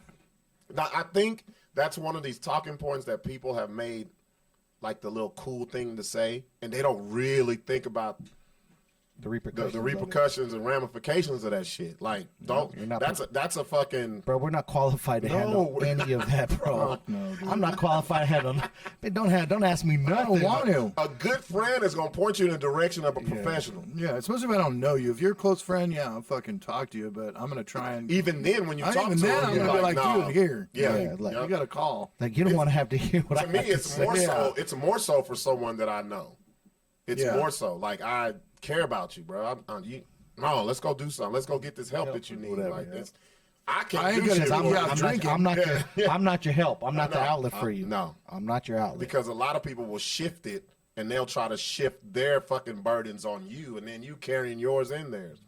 Now, I think that's one of these talking points that people have made like the little cool thing to say, and they don't really think about The repercussions. the repercussions and ramifications of that shit. Like, don't. You're not That's a fucking. Bro, we're not qualified to handle any of that, bro. No, dude. I'm not qualified to handle. Don't ask me I nothing. don't want to. A good friend is gonna point you in the direction of a professional. Yeah, especially if I don't know you. If you're a close friend, yeah, I'll fucking talk to you, but I'm gonna try and. Even then, when you talk Even to then, them, I'm you're gonna be like, nah. dude, here. Yeah, Yeah, like, You got to call. Like you don't want to have to hear what to I me, have to it's say. more so. Yeah. It's more so for someone that I know. It's Yeah. more so like I care about you, bro. No, let's go do something. Let's go get this help that you need. Whatever, like yeah. this, I can't I ain't do gonna shit. tell with you it. I'm drinking. I'm not your. Yeah. I'm not your help. I'm not the No, outlet for you. no. I'm not your outlet. Because a lot of people will shift it and they'll try to shift their fucking burdens on you, and then you carrying yours in theirs.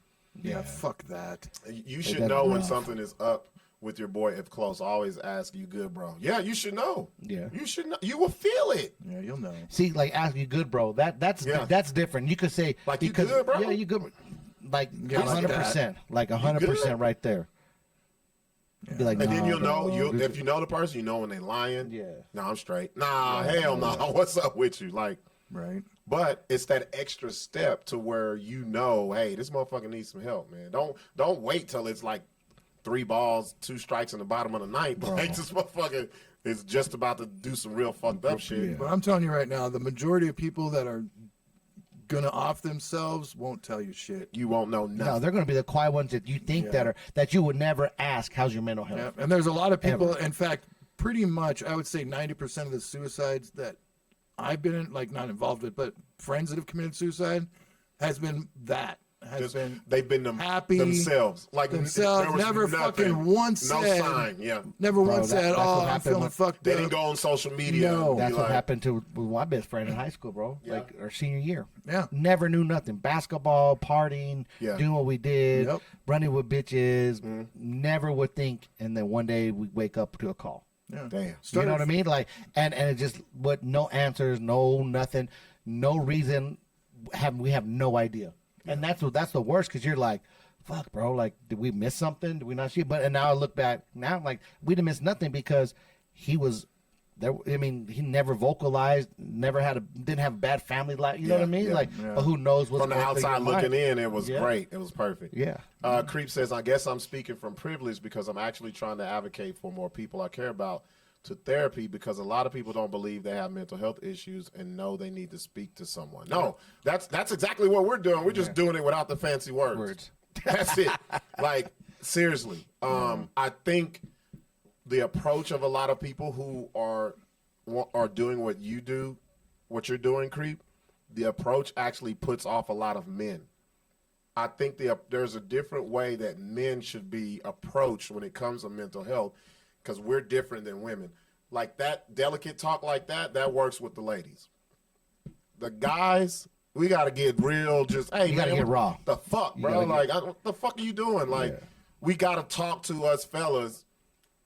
Yeah, fuck that. You should that's know when rough. something is up with your boy if close. Always ask, you good, bro? Yeah, you should know. Yeah. You should know. You will feel it. Yeah, you'll know. See, like ask you good, bro. That's Yeah. that's different. You could say Like, you because, good, bro? Yeah, you good. Like Yeah, like 100%. Like 100% right there. Be like, And then nah, you'll bro. know. If you know the person, you know when they lying. Yeah. No, I'm straight. Nah, hell no. What's up with you? Like, Right. but it's that extra step to where you know, hey, this motherfucker needs some help, man. Don't wait till it's like 3 balls, 2 strikes in the bottom of the ninth. Like, this motherfucker is just about to do some real fucked up shit. But I'm telling you right now, the majority of people that are gonna off themselves won't tell you shit. You won't know nothing. No, they're going to be the quiet ones that you think that you would never ask. How's your mental health? Yeah. And there's a lot of people. In fact, pretty much, I would say 90% of the suicides that I've been in, like not involved with, but friends that have committed suicide, has been that. They've been happy themselves. Like themselves, there was never nothing, fucking once no said, sign. Yeah, never Bro, once that- said, that's "Oh, what I'm happened feeling when- fucked they up." didn't go on social media. No. and be That's what like, happened to my best friend in high school, bro. Like our senior year. Yeah. Never knew nothing. Basketball, partying, Yeah. doing what we did, Yep. running with bitches. Never would think. And then one day we wake up to a call. Yeah. Damn. You know what I mean? Like, and it just what no answers, no nothing, no reason. We have no idea. And that's the worst because you're like, fuck, bro. Like, did we miss something? Did we not see? But and now I look back now, I'm like, we didn't miss nothing because he was there. I mean, he never vocalized, didn't have a bad family life. You know what I mean? yeah, Like, but who knows what's From the going through your outside looking mind. in, it was Yeah. great. It was perfect. Yeah. Creep says, I guess I'm speaking from privilege because I'm actually trying to advocate for more people I care about to therapy because a lot of people don't believe they have mental health issues and know they need to speak to someone. No, that's exactly what we're doing. We're just doing it without the fancy words. That's it. Like, seriously. I think the approach of a lot of people who are doing what you do, what you're doing, Creep, the approach actually puts off a lot of men. I think there's a different way that men should be approached when it comes to mental health because we're different than women. Like that delicate talk like that works with the ladies. The guys, we got to get real just, hey, You gotta man, get raw. The fuck, You bro? gotta Like, what the fuck are you doing? Like, we got to talk to us fellas.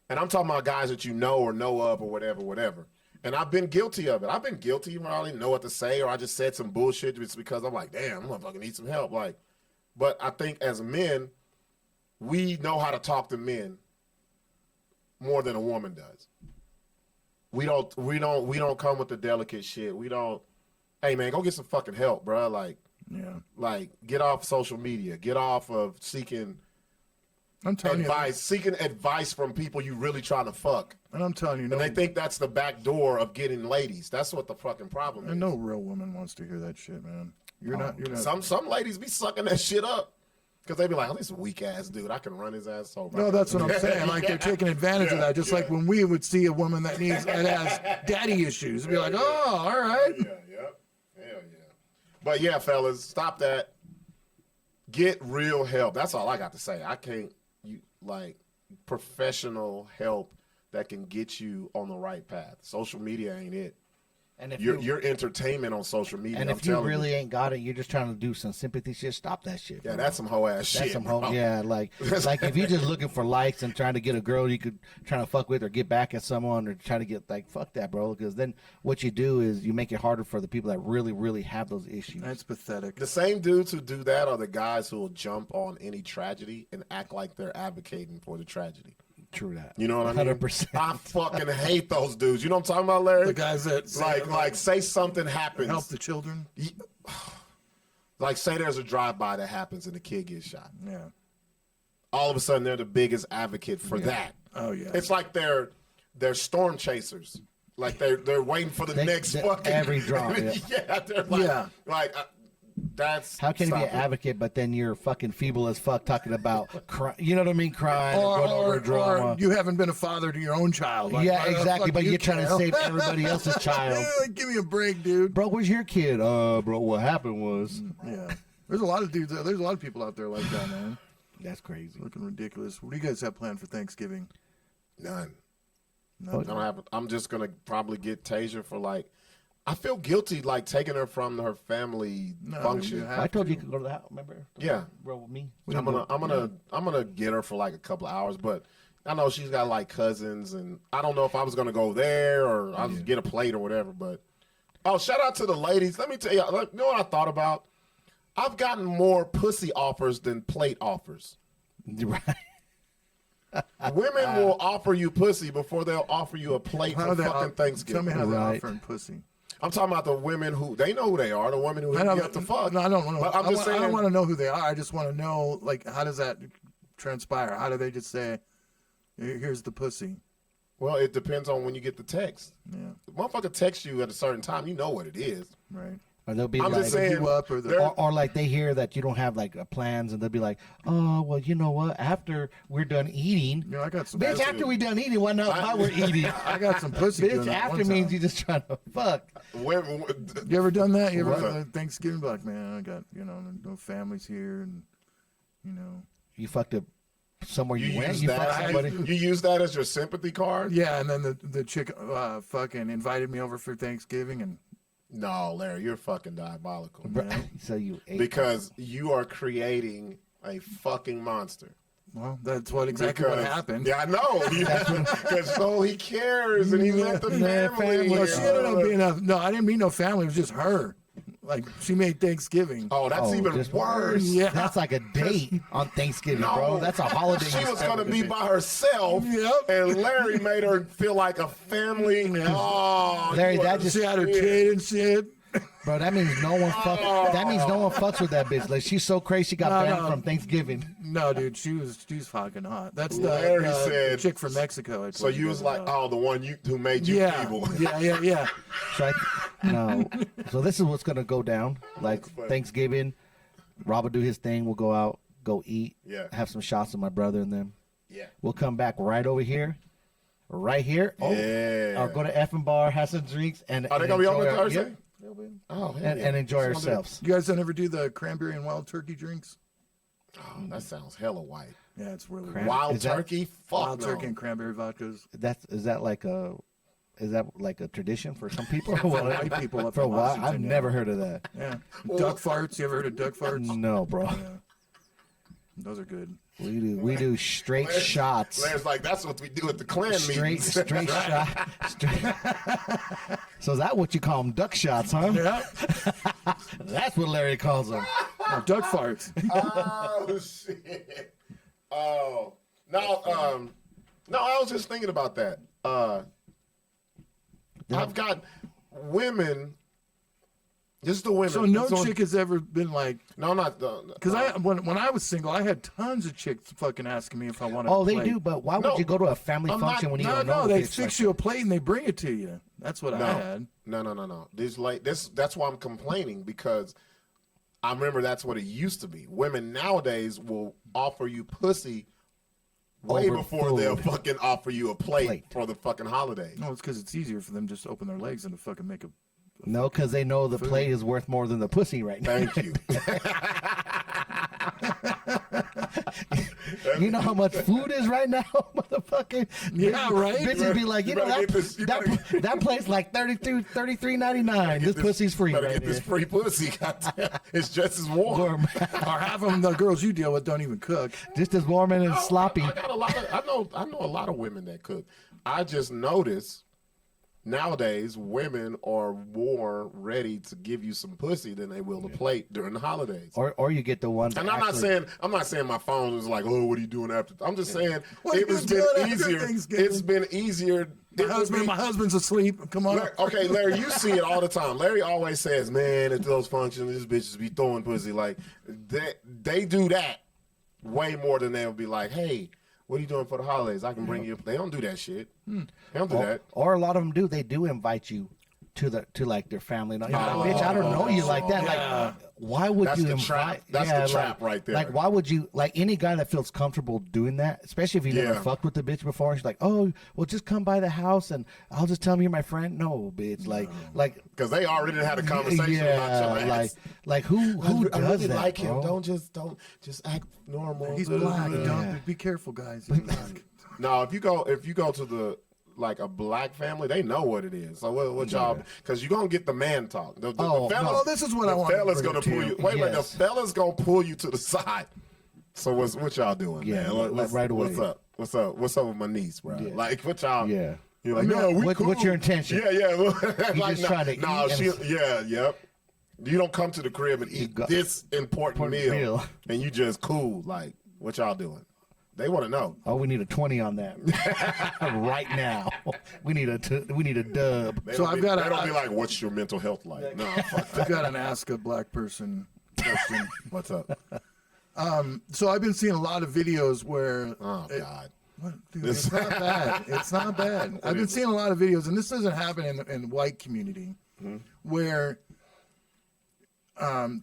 And I'm talking about guys that you know or know of or whatever. And I've been guilty of it. I've been guilty when I didn't know what to say or I just said some bullshit just because I'm like, damn, I'm gonna fucking need some help. Like, but I think as men, we know how to talk to men more than a woman does. We don't come with the delicate shit. We don't, hey man, go get some fucking help, bro. Like get off social media. Get off of seeking I'm telling advice, seeking advice from people you really trying to fuck. you, and I'm telling you, And they think that's the back door of getting ladies. That's what the fucking problem is. and no real woman wants to hear that shit, man. You're not. Some ladies be sucking that shit up because they be like, oh, this is a weak ass dude. I can run his ass over. No, that's what I'm saying. Like they're taking advantage of that. Just like when we would see a woman that has daddy issues, it'd be like, oh, all right. Yeah. Hell yeah. But yeah, fellas, stop that. Get real help. That's all I got to say. I can't, professional help that can get you on the right path. Social media ain't it. And if Your entertainment on social media. and I'm if you telling really ain't got it, you're just trying to do some sympathy shit. Stop that shit. Yeah, bro. that's some hoe ass shit. That's some whole, bro. yeah, like if you're just looking for likes and trying to get a girl you could trying to fuck with or get back at someone or trying to get like fuck that, bro. Because then what you do is you make it harder for the people that really have those issues. That's pathetic. The same dudes who do that are the guys who will jump on any tragedy and act like they're advocating for the tragedy. True that. You know what I mean? 100%. I fucking hate those dudes. You know what I'm talking about, Larry? The guys that like say something happens. help the children. Like, say there's a drive-by that happens and the kid gets shot. Yeah. All of a sudden, they're the biggest advocate for that. Oh yeah. It's like they're storm chasers. Like they're waiting for the next fucking every drop. Yeah. yeah, they're like, Yeah. That's How can you be an stop it. advocate, but then you're fucking feeble as fuck talking about, you know what I mean, crying and going over drama. Or you haven't been a father to your own child. Like, Yeah, why the exactly. fuck But do you you're trying to care? save everybody else's child. Like, give me a break, dude. Bro, where's your kid? Bro, what happened was. Yeah. There's a lot of dudes. There's a lot of people out there like that, man. That's crazy. Looking ridiculous. What do you guys have planned for Thanksgiving? None. No. I don't have. I'm just gonna probably get Tasia for like. I feel guilty like taking her from her family function. you have I told to. you could go to the house, remember? Yeah. Bro, with me. I'm gonna get her for like a couple of hours, but I know she's got like cousins, and I don't know if I was gonna go there or I'll just get a plate or whatever. But shout out to the ladies. Let me tell you, you know what I thought about? I've gotten more pussy offers than plate offers. Right. Women will offer you pussy before they'll offer you a plate How for they fucking Thanksgiving. Tell me how they're Right. offering pussy. I'm talking about the women who they know who they are, the women who I hit don't, you up to fuck. No, I don't want to. But I'm just saying, I don't want to know who they are. I just want to know, like, how does that transpire? How do they just say, "Here's the pussy"? well, it depends on when you get the text. Yeah, The motherfucker texts you at a certain time, you know what it is. right. Or they'll be I'm like, just saying, you up or the- they're- or like they hear that you don't have like plans, and they'll be like, "Oh, well, you know what? After we're done eating, You know, I got some. bitch. After we done eating, why not? While we're eating, I got some pussy. doing bitch. that After one means time. you just trying to fuck. women, You ever done that? You ever What? done that Thanksgiving? Be like, man, I got no families here, and you know. You fucked up somewhere you you went. use You fucked that. somebody. You use that as your sympathy card. Yeah, and then the chick fucking invited me over for Thanksgiving, and No, Larry, you're fucking diabolical. So you ate. Because you are creating a fucking monster. well, that's what exactly what happened. Yeah, I know. Because he cares and he left the family. Well, she ended up being no, I didn't mean no family. It was just her. Like she made Thanksgiving. Oh, that's Oh, even just- worse. Yeah. That's like a date on Thanksgiving, bro. That's a holiday. She you was going to be celebrate. by herself, Yep. and Larry made her feel like a family. Oh, Larry, you that are- just- She had her kid and shit. Bro, that means no one fuck. That means no one fucks with that bitch. Like she's so crazy, she got banned no. from Thanksgiving. No, dude, she's fucking hot. That's the, Larry the said- chick from Mexico. I So told you was like, about. oh, the one who made you yeah, evil. yeah. So no. So this is what's gonna go down. Like funny. Thanksgiving, Rob will do his thing. We'll go out, go eat, Yeah. have some shots with my brother and them. Yeah. We'll come back right over here, right here. Oh, Yeah. Or go to Effing Bar, have some drinks, and Are they and going to be enjoy open our- Thursday? Yep. Oh, hell and yeah. enjoy Just wanna ourselves. You guys don't ever do the cranberry and wild turkey drinks? do- Oh, that sounds hella white. Yeah, it's really Cran- good. Wild Is that- turkey? Fuck Wild no. turkey and cranberry vodkas. Is that like a tradition for some people? For white people up For in a while, I've Washington, yeah. never heard of that. Yeah. Duck farts. You ever heard of duck farts? No, bro. Yeah. Those are good. We do straight shots. Larry's like, that's what we do at the clan Straight meetings. shot. Straight. So is that what you call them? Duck shots, huh? Yeah. That's what Larry calls them. No, duck farts. Oh, shit. Oh. No, I was just thinking about that. I've got women. This is the women. So no This is- chick has ever been like, No, not because when I was single, I had tons of chicks fucking asking me if I wanted. Oh, a they plate. do, but why No, would you go to a family I'm function not- when you No, don't know no, a they bitch fix like you a plate and they bring it to you. That's what I had. No. That's why I'm complaining, because I remember that's what it used to be. Women nowadays will offer you pussy way Over before food. they'll fucking offer you a plate Plate. for the fucking holidays. No, it's because it's easier for them just to open their legs than to fucking make a. No, because they know the plate is worth more than the pussy right now. Thank you. You know how much food is right now, motherfucker? Yeah, right? Bitches be like, you know, better get this- you better get- that plate's like $33.99. This pussy's free Better right get this here. free pussy. Goddamn. It's just as warm. Or half of them, the girls you deal with, don't even cook. Just as warm and as sloppy. I got a lot of. I know a lot of women that cook. I just notice nowadays women are more ready to give you some pussy than they will to plate during the holidays. Or you get the one. That And I'm not saying my phone is like, oh, what are you doing after? I'm just saying What are it you has doing been after easier. Thanksgiving? It's been easier. My husband's asleep. Come on. Okay, Larry, you see it all the time. Larry always says, man, at those functions, these bitches be throwing pussy. Like, they do that way more than they'll be like, hey, what are you doing for the holidays? I can bring you. They don't do that shit. They don't do that. Or a lot of them do. They do invite you to like their family. You're like, bitch, I don't know you like that. Yeah. Like, why would That's you the invite? trap. That's the trap right there. Like, why would you? Like, any guy that feels comfortable doing that, especially if you never Yeah. fucked with the bitch before, she's like, oh, well, just come by the house and I'll just tell them you're my friend. No, bitch. Like, Because they already had a conversation about your ass. like who I does really that? like him. Bro? Don't just act normal. He's black. Don't be careful, guys. He's black. No, if you go to the like a black family, they know what it is. So what y'all? Because you're gonna get the man talk. The Oh, fellas, no, this is what I want to Fellas bring gonna up to pull you. you. Wait, the Yes. fellas gonna pull you to the side. So what y'all doing? Yeah, man? like right away. What's up with my niece, bro? Yeah. Like what y'all? Yeah. You're like, no, we cool. What's your intention? Yeah. Like, just trying to no, eat yep. You don't come to the crib and eat this important meal, and you just cool. Like, what y'all doing? They want to know. Oh, we need a 20 on that right now. We need a dub. They So don't I've be, got they a- don't be like, what's your mental health like? No, fuck I've got an ask a black person question. what's up? So I've been seeing a lot of videos where. Oh God. What, dude, it's not bad. It's not bad. I've been seeing a lot of videos, and this doesn't happen in the white community, where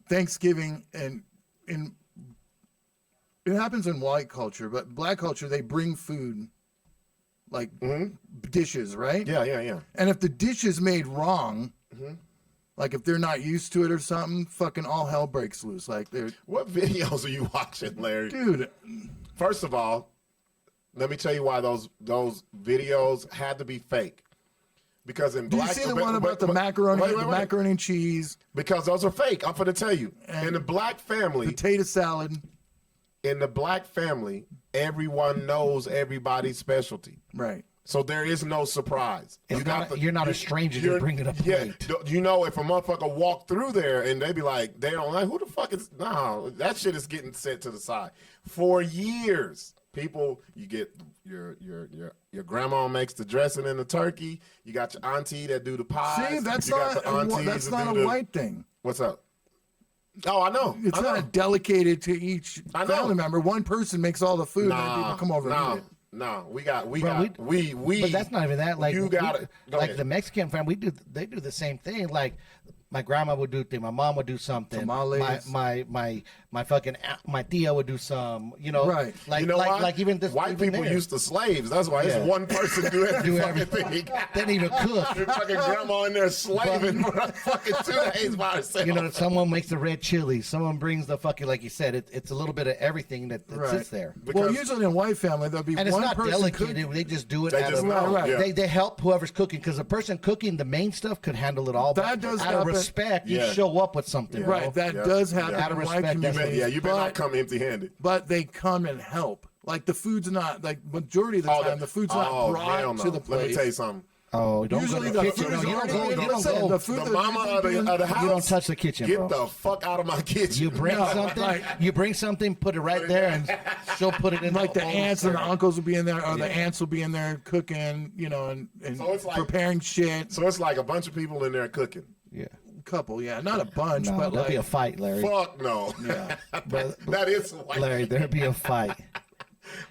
Thanksgiving and it happens in white culture, but black culture they bring food, like dishes, right? Yeah. And if the dish is made wrong, like if they're not used to it or something, fucking all hell breaks loose. Like they're, What videos are you watching, Larry? dude. First of all, let me tell you why those videos had to be fake. Because in Do you black, see the one about the macaroni, wait. the macaroni and cheese, Because those are fake. I'm going to tell you. In the black family, potato salad? everyone knows everybody's specialty. Right. So there is no surprise. You're not a stranger to bringing a plate. Yeah, you know, if a motherfucker walk through there and they be like, they don't like, who the fuck is, no, that shit is getting set to the side. For years, people, you get your grandma makes the dressing and the turkey. You got your auntie that do the pies. See, that's you got not the aunties that's that not do a the- white thing. What's up? Oh, I know. It's I know. not delegated to each I know. family member. One person makes all the food, and then people come over and eat it. No, we got. But that's not even that. Like you got it. Go Like ahead. the Mexican family, they do the same thing. Like my grandma would do things, my mom would do something. Tamales. My fucking my tia would do some. You know, Right. Like you know why? like even this white even people there. used to slaves. That's why Yeah. it's one person do every Do fucking everything. thing. They didn't even cook. Your fucking grandma in there slaving for fucking 2 days by herself. You know, someone makes the red chili. Someone brings the fucking, like you said, it's a little bit of everything that Right. sits there. Well, Because- usually in a white family, there'll be And it's one not person delegated. cooking. They just do it. They out just of, know. Right. Yeah. They help whoever's cooking because the person cooking the main stuff could handle it all. That but does out of happen. respect, you Yeah. show up with something. Right, bro. that Yeah. does happen Yeah. Out of in white respect, that's communities. you better but, not come empty-handed. but they come and help. Like the food's not like majority of the time the food's not hell brought no. to the Let place. me tell you something. Oh, don't Usually go the to the food kitchen. is No, you already don't in. go. You don't Listen, go. the food The that mama of the house. You don't touch the kitchen, Get bro. the fuck out of my kitchen. You bring No, something. like- You bring something. Put it right there, and she'll put it in. like the bowl aunts and and the serve. uncles will be in there, or the aunts will be in there cooking, you know, and So it's like- preparing shit. So it's like a bunch of people in there cooking. Yeah. Couple, yeah, not a bunch, No, but there'll be a like, fight, Larry. Fuck no. yeah. That is white. Larry, there'll be a fight.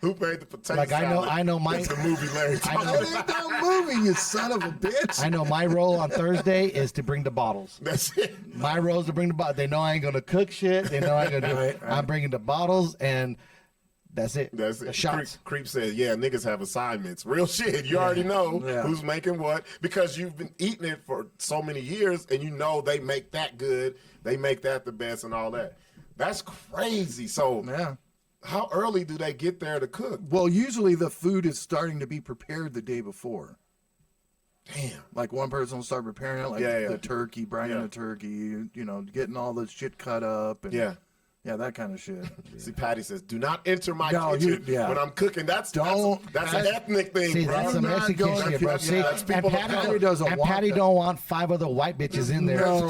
Who made the potato Like I salad? know my. It's the movie Larry. I That know, ain't that movie, you son of a bitch. I know my role on Thursday is to bring the bottles. That's it. My role is to bring the bottles. They know I ain't gonna cook shit. They know I ain't gonna do. Right. I'm bringing the bottles, and that's it. That's The it. shots. Creep said, yeah, niggas have assignments. Real shit. You already know Yeah. who's making what because you've been eating it for so many years and you know they make that good. They make that the best and all that. That's crazy. So Yeah. how early do they get there to cook? Well, usually the food is starting to be prepared the day before. Damn. Like one person will start preparing it, like Yeah, yeah. the turkey, brining Yeah. the turkey, you know, getting all the shit cut up. And Yeah. Yeah, that kind of shit. See, Patty says, "Do not enter my No, kitchen yeah. when I'm cooking." That's an ethnic thing, See, bro. that's some I'm not Mexican going shit, to- bro. yeah, See, that's and people- Patty doesn't want Patty that. don't want 5 other white bitches in there No.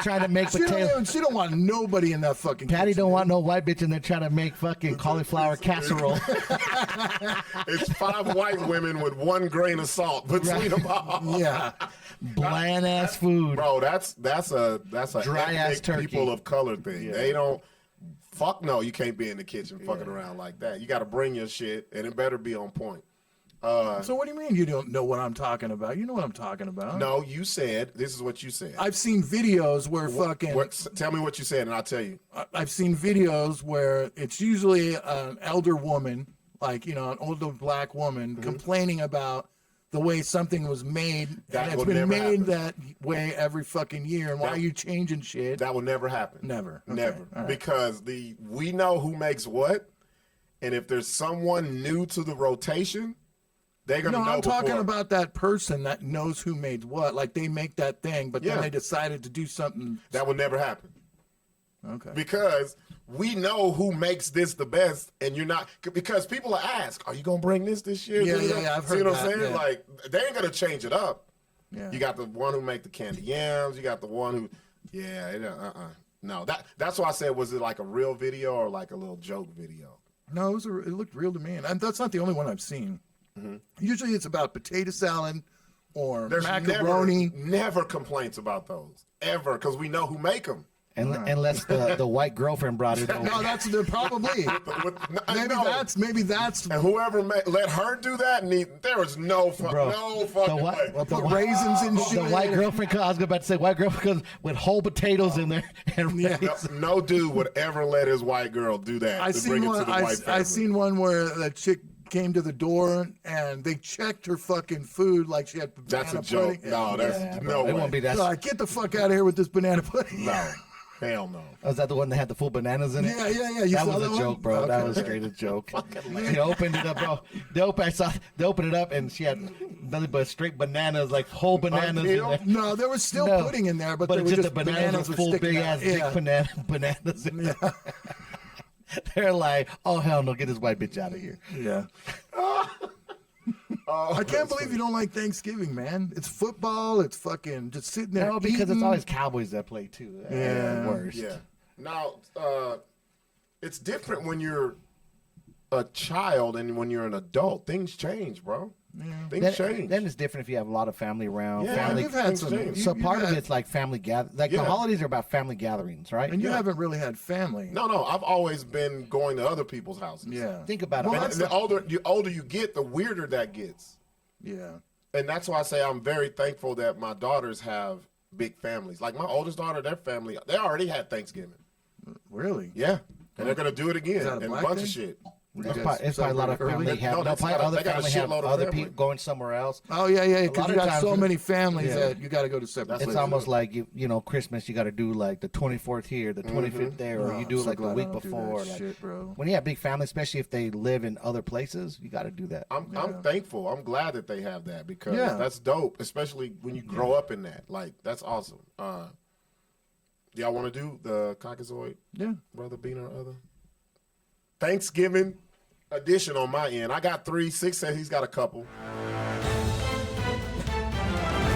trying to make potato. She don't want nobody in that fucking Patty kitchen. don't want no white bitch in there trying to make fucking cauliflower casserole. It's 5 white women with 1 grain of salt between them all. Yeah. Bland ass food. Bro, that's a Dry ass ethnic turkey. people of color thing. They don't. Fuck no, you can't be in the kitchen fucking around like that. You got to bring your shit, and it better be on point. So what do you mean you don't know what I'm talking about? You know what I'm talking about. No, you said this is what you said. I've seen videos where fucking. Tell me what you said, and I'll tell you. I've seen videos where it's usually an elder woman, like, you know, an older black woman, complaining about the way something was made, That and it's will been never made happen. that way every fucking year. And why That- are you changing shit? That will never happen. Never. Okay. Never. All right. Because we know who makes what, and if there's someone new to the rotation, they're gonna No, know. I'm talking before. about that person that knows who made what. Like they make that thing, but Yeah. then they decided to do something. That will never happen. Okay. Because we know who makes this the best, and you're not. Because people ask, "Are you gonna bring this year?" Yeah, I've See heard what I'm that, saying? yeah. Like they ain't gonna change it up. Yeah. You got the one who make the candy yams. You got the one who, no. That's why I said, was it like a real video or like a little joke video? No, it looked real to me, and that's not the only one I've seen. Usually, it's about potato salad or There's macaroni. never complaints about those ever because we know who make them. Unless the white girlfriend brought it over. No, that's probably. Maybe that's And whoever let her do that, there was no fucking way. put raisins and shit. The white girlfriend, I was about to say white girlfriend with whole potatoes in there. And No dude would ever let his white girl do that. I to bring seen it to one. the white family. I seen one where the chick came to the door and they checked her fucking food like she had That's a banana joke. pudding. No, that's no it way. won't be that. Like, get the fuck out of here with this banana pudding. No, hell no. Was that the one that had the full bananas in it? Yeah. You That saw was a one? joke, bro. That Okay. was straight a joke. They opened it up, bro. They opened it up, and she had nothing but straight bananas, like whole bananas in there. No, there was still No. pudding in there, but But there it's were just the bananas with full sticking big out. ass dick bananas in there. They're like, oh hell no, get this white bitch out of here. Yeah. I can't believe you don't like Thanksgiving, man. It's football. It's fucking just sitting there. No, because it's eating. always Cowboys that play too. Yeah. Worst. Yeah. Now, it's different when you're a child and when you're an adult. Things change, bro. Things change. Then it's different if you have a lot of family around. Yeah, family. You've had some. change. So you've part of had- it's like family gather. Like Yeah. the holidays are about family gatherings, right? and you Yeah. haven't really had family. No, I've always been going to other people's houses. Yeah. Think about Well, it. And the older you get, the weirder that gets. Yeah. And that's why I say I'm very thankful that my daughters have big families. Like my oldest daughter, their family, they already had Thanksgiving. Really? Yeah. And they're gonna do it again Is that a and a black bunch thing? of shit. It's probably a lot of Early? family have. No, No, they probably got a- other they got a family have shitload of other family. people going somewhere else. Oh yeah. lot Because you of got times so it- many families Yeah. that you got to go to separate. That's It's what almost like Christmas. You got to do like the 24th here, the 25th there, or Oh, you do I'm it so like the glad I week don't do that before. Like, shit, bro. when you have big family, especially if they live in other places, you got to do that. I'm thankful. I'm glad that they have that because Yeah. that's dope, especially when you grow up in that. Like that's awesome. Y'all want to do the Caucasoid, Yeah. Brother Beaner or other? Thanksgiving edition on my end. I got 3. Sixx said he's got a couple.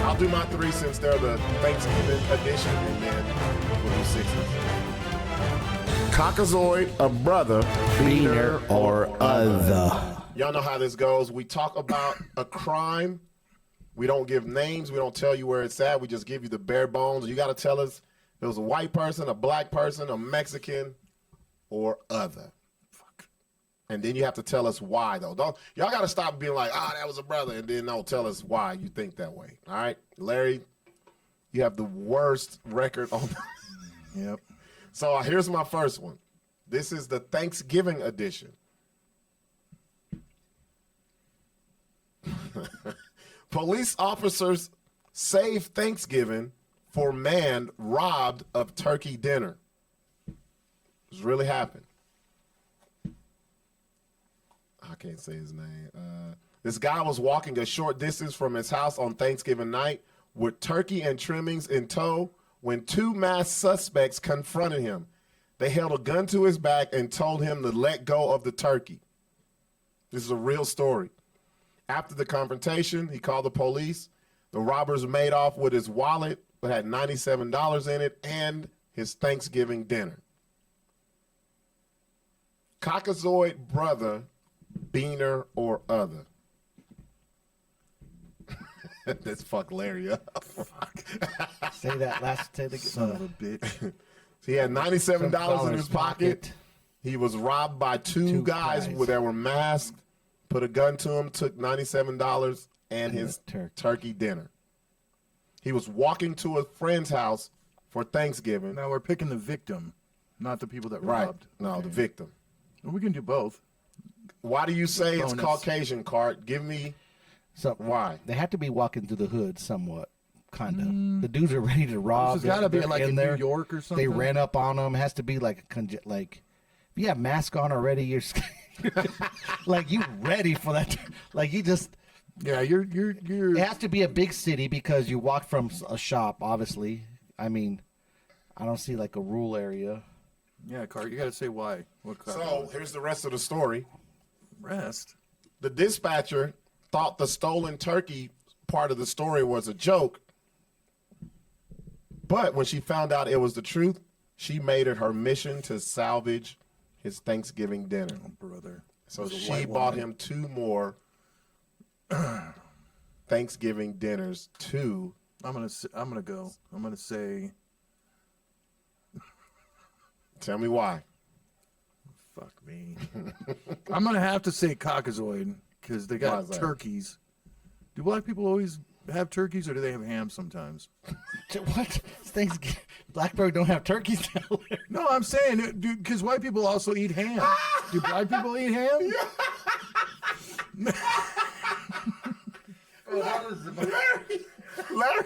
I'll do my 3 since they're the Thanksgiving edition, and then we'll do Sixx's. Caucasoid, a brother, Beaner, or other. Y'all know how this goes. We talk about a crime. We don't give names. We don't tell you where it's at. We just give you the bare bones. You got to tell us if it was a white person, a black person, a Mexican, or other. And then you have to tell us why, though. Y'all got to stop being like, that was a brother, and then don't tell us why you think that way. All right, Larry, you have the worst record on. Yep. So here's my first one. This is the Thanksgiving edition. Police officers save Thanksgiving for man robbed of turkey dinner. This really happened. I can't say his name. This guy was walking a short distance from his house on Thanksgiving night with turkey and trimmings in tow when 2 masked suspects confronted him. They held a gun to his back and told him to let go of the turkey. This is a real story. After the confrontation, he called the police. The robbers made off with his wallet, but had $97 in it and his Thanksgiving dinner. Caucasoid, Brotha, Beaner, or Otha? Let's fuck Larry up. Say that last. Son of a bitch. He had $97 in his pocket. He was robbed by two guys that were masked, put a gun to him, took $97 and his turkey dinner. He was walking to a friend's house for Thanksgiving. Now we're picking the victim, not the people that Right. robbed. No, Okay. the victim. Well, we can do both. Why do you say it's Bonus. Caucasian, Cart? Give me So why. they had to be walking through the hood somewhat, kind of. The dudes are ready to rob. It's got to be They're like in there. New York or something. They ran up on them. It has to be like like if you have mask on already, you're like you ready for that. Like you just. Yeah, you're. It has to be a big city because you walk from a shop. Obviously, I mean, I don't see like a rural area. Yeah, Cart. You got to say why. What car? So here's the rest of the story. Rest. The dispatcher thought the stolen turkey part of the story was a joke, but when she found out it was the truth, she made it her mission to salvage his Thanksgiving dinner. Oh, brother. So It was a she white bought woman. him 2 more Thanksgiving dinners. 2. I'm gonna go. I'm gonna say. Tell me why. Fuck me. I'm gonna have to say Caucasoid because they Why got is that? turkeys. Do black people always have turkeys, or do they have ham sometimes? What? Things Blackbird don't have turkeys now. No, I'm saying, dude, because white people also eat ham. Do black people eat ham? Larry,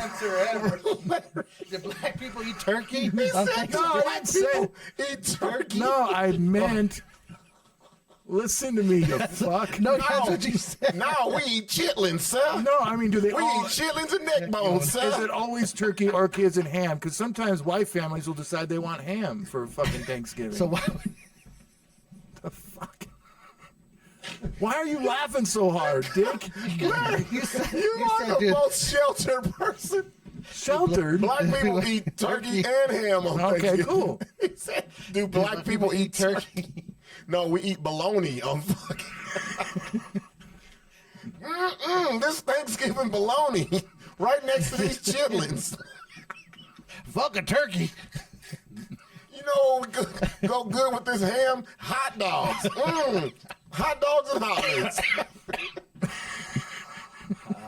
answer ever. Do black people eat turkey? he On said Thanksgiving? black say- people eat turkey. No, I meant. Listen to me, you fuck. No, that's what you said. No, we eat chitlins, sir. No, I mean, do they We all? eat chitlins and neck bones, Is sir. it always turkey or kids and ham? Because sometimes white families will decide they want ham for fucking Thanksgiving. So why? Would, the fuck? Why are you laughing so hard, Dick? you said, You are the dude, most sheltered person. Sheltered. Black people eat turkey and ham on Okay, Thanksgiving. cool. He said, do black people eat turkey? No, we eat bologna on fucking. This Thanksgiving bologna right next to these chitlins. fuck a turkey. You know what would go good with this ham? Hot dogs. Hot dogs and hot wings.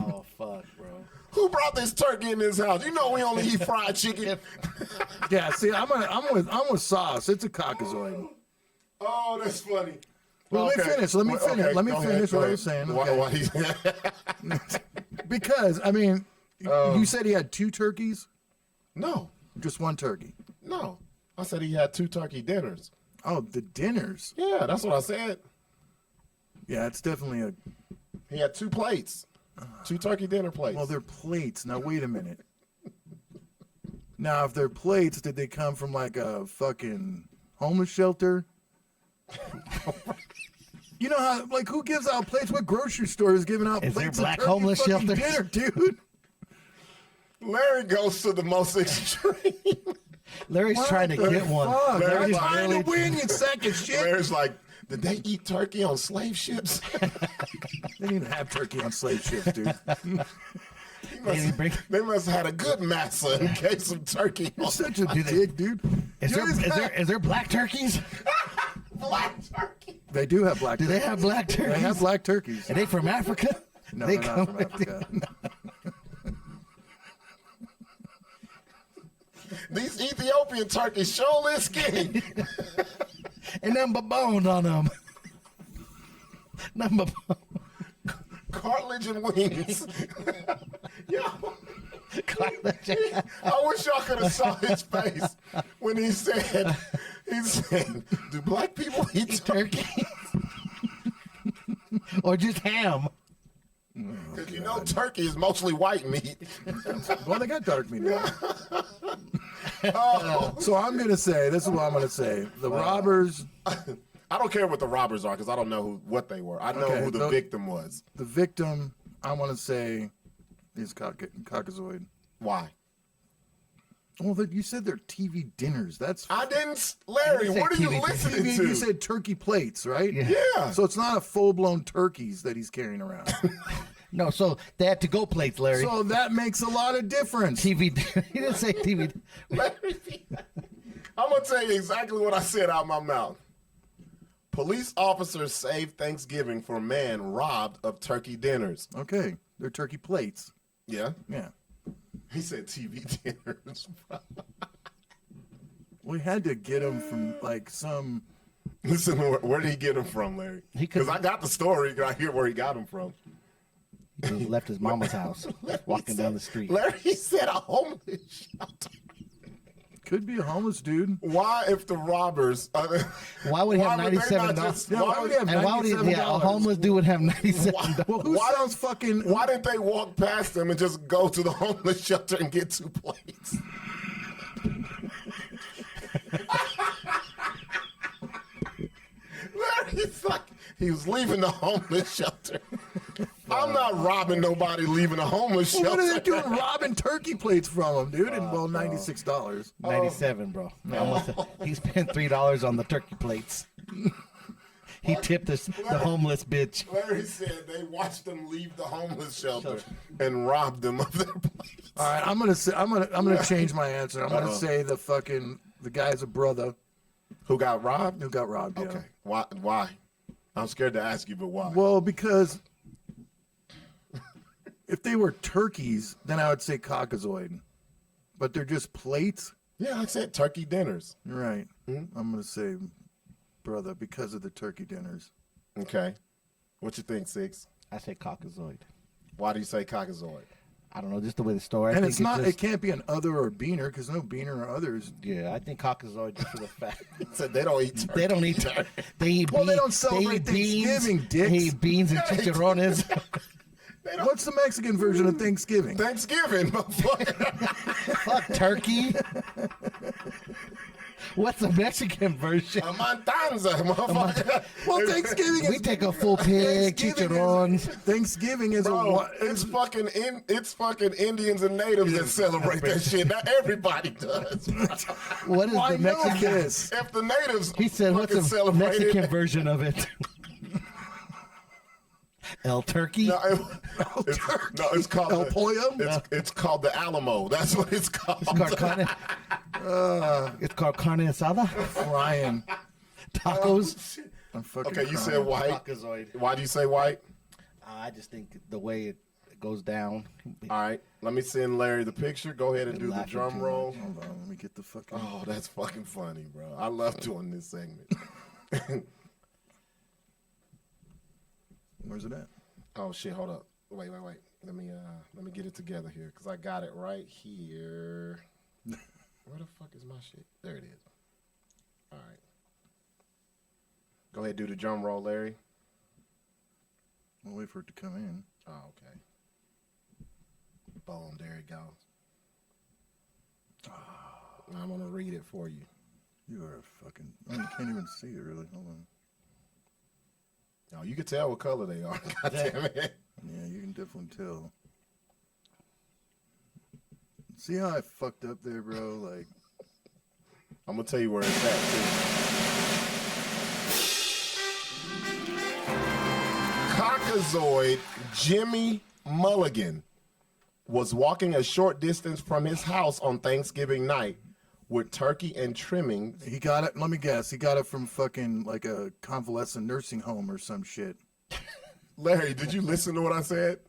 Oh fuck, bro. Who brought this turkey in this house? You know we only eat fried chicken. Yeah, see, I'm with sauce. It's a Caucasoid. Oh, that's funny. Well, let me finish. Let me finish. Let me go finish ahead, what go I was ahead. saying. Why- Okay. why he's- Because I mean, you said he had 2 turkeys, No, just 1 turkey. no. I said he had 2 turkey dinners. Oh, the dinners. Yeah, that's what I said. Yeah, it's definitely a. He had 2 plates. 2 turkey dinner plates. Well, they're plates. Now wait a minute. Now, if they're plates, did they come from like a fucking homeless shelter? You know how, like, who gives out plates? What grocery store is giving out Is there plates? black of turkey homeless fucking shelters? dinner, dude. Larry goes to the most extreme. Larry's trying to What the get one. fuck? I'm Larry's trying really- to win, you sack of shit. Larry's like, did they eat turkey on slave ships? They didn't even have turkey on slave ships, dude. They must have had a good massa in case of turkey. You're such a dick, dude. Is there black turkeys? Black turkey. They do have black Do turkeys. they have black turkeys? They have black turkeys. Are they from Africa? No, they they're come not from with the- Africa. These Ethiopian turkeys surely is skinny. And nothing but bones on them. Nothing but bones. Cartilage and wings. Yeah. Cartilage. I wish y'all could have saw his face when he said, do black people eat turkey? Turkey. Or just ham. Because you know turkey is mostly white meat. Well, they got dark meat. Now. Oh, So I'm gonna say this is what I'm gonna say. The robbers, I don't care what the robbers are because I don't know what they were. I know Okay, who the victim was. the victim, I want to say is Caucasoid. Why? Well, you said they're TV dinners. That's I didn't, Larry. You said What are you TV. listening TV. to? You said turkey plates, right? Yeah. So it's not a full-blown turkeys that he's carrying around. No, so they had to go plates, Larry. So that makes a lot of difference. TV. He didn't say TV. I'm gonna tell you exactly what I said out my mouth. Police officers saved Thanksgiving for man robbed of turkey dinners. Okay, they're turkey plates. Yeah. Yeah. He said TV dinners. We had to get them from like some. Listen, where did he get them from, Larry? He could- Because I got the story. I hear where he got them from. He just left his mama's house, walking down the street. Larry said a homeless shelter. Could be a homeless dude. Why, if the robbers? Why would he have why would they not $97? just- Yeah, why would he have And why would he? Yeah, a $97? homeless dude would have $97. Well, who Why sells fucking? Why didn't they walk past them and just go to the homeless shelter and get 2 plates? Larry's like, he was leaving the homeless shelter. I'm not robbing nobody leaving a homeless Well, shelter. what are they doing robbing turkey plates from him, dude? And well, $96. 97, bro. Almost, he spent $3 on the turkey plates. He tipped the homeless bitch. Larry said they watched them leave the homeless shelter and robbed them of their plates. All right, I'm gonna change my answer. I'm gonna say the guy's a brother Who got robbed? who got robbed. Yeah. Okay. Why? I'm scared to ask you, but why? Well, because if they were turkeys, then I would say Caucasoid, but they're just plates. Yeah, I said turkey dinners. You're right. I'm gonna say brother because of the turkey dinners. Okay. What you think, Sixx? I say Caucasoid. Why do you say Caucasoid? I don't know, just the way the story. I And think it's not. just- It can't be an other or beaner because no beaner or others. Yeah, I think Caucasoid just for the fact. Said they don't eat turkey. They don't eat turkey. They eat Well, they beans. don't celebrate eat beans. Thanksgiving, dicks. They eat beans and chicharrones. What's the Mexican version of Thanksgiving? Thanksgiving, motherfucker. Fuck turkey. What's the Mexican version? A Montanza, motherfucker. Well, Thanksgiving We is take a full pig, chicharrones. Thanksgiving is Bro, a it's fucking Indians and natives that celebrate that shit. Not everybody does. What is Well, I the know Mexican? this. If the natives He said, "What's fucking the celebrate Mexican it, version of it?" El Turkey. no, it's called El Pollo? It's called the Alamo. That's what it's called. It's called carne. It's called carne asada. Ryan. Tacos. I'm fucking Okay, you crying. said white. Caucasoid. Why do you say white? I just think the way it goes down. All right, let me send Larry the picture. Go ahead and do the Laughing drum too roll. Hold on, let me get the fucking. Oh, that's fucking funny, bro. I love doing this segment. Where's it at? Oh shit, hold up. Wait. Let me get it together here because I got it right here. Where the fuck is my shit? There it is. All right. Go ahead, do the drum roll, Larry. We'll wait for it to come in. Oh, okay. Boom, there it goes. I'm gonna read it for you. You are a fucking. Oh, you can't even see it really. Hold on. Oh, you can tell what color they are. God damn it. Yeah, you can definitely tell. See how I fucked up there, bro? Like, I'm gonna tell you where it's at too. Caucasoid Jimmy Mulligan was walking a short distance from his house on Thanksgiving night with turkey and trimmings. he got it. Let me guess. He got it from fucking like a convalescent nursing home or some shit. Larry, did you listen to what I said?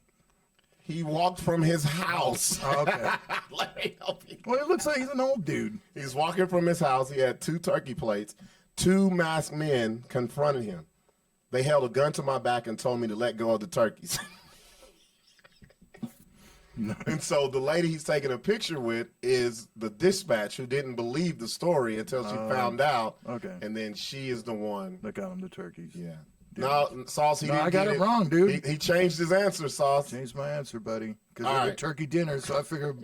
He walked from his house. Oh, okay. Larry, help me. Well, it looks like he's an old dude. He's walking from his house. He had 2 turkey plates. 2 masked men confronted him. They held a gun to my back and told me to let go of the turkeys. And so the lady he's taking a picture with is the dispatch who didn't believe the story until she found out. okay. And then she is the one. That got him the turkeys. Yeah. No, Sauce, he No, didn't I got get it wrong, dude. He changed his answer, Sauce. Changed my answer, buddy. Because All they're right. turkey dinner, so I figured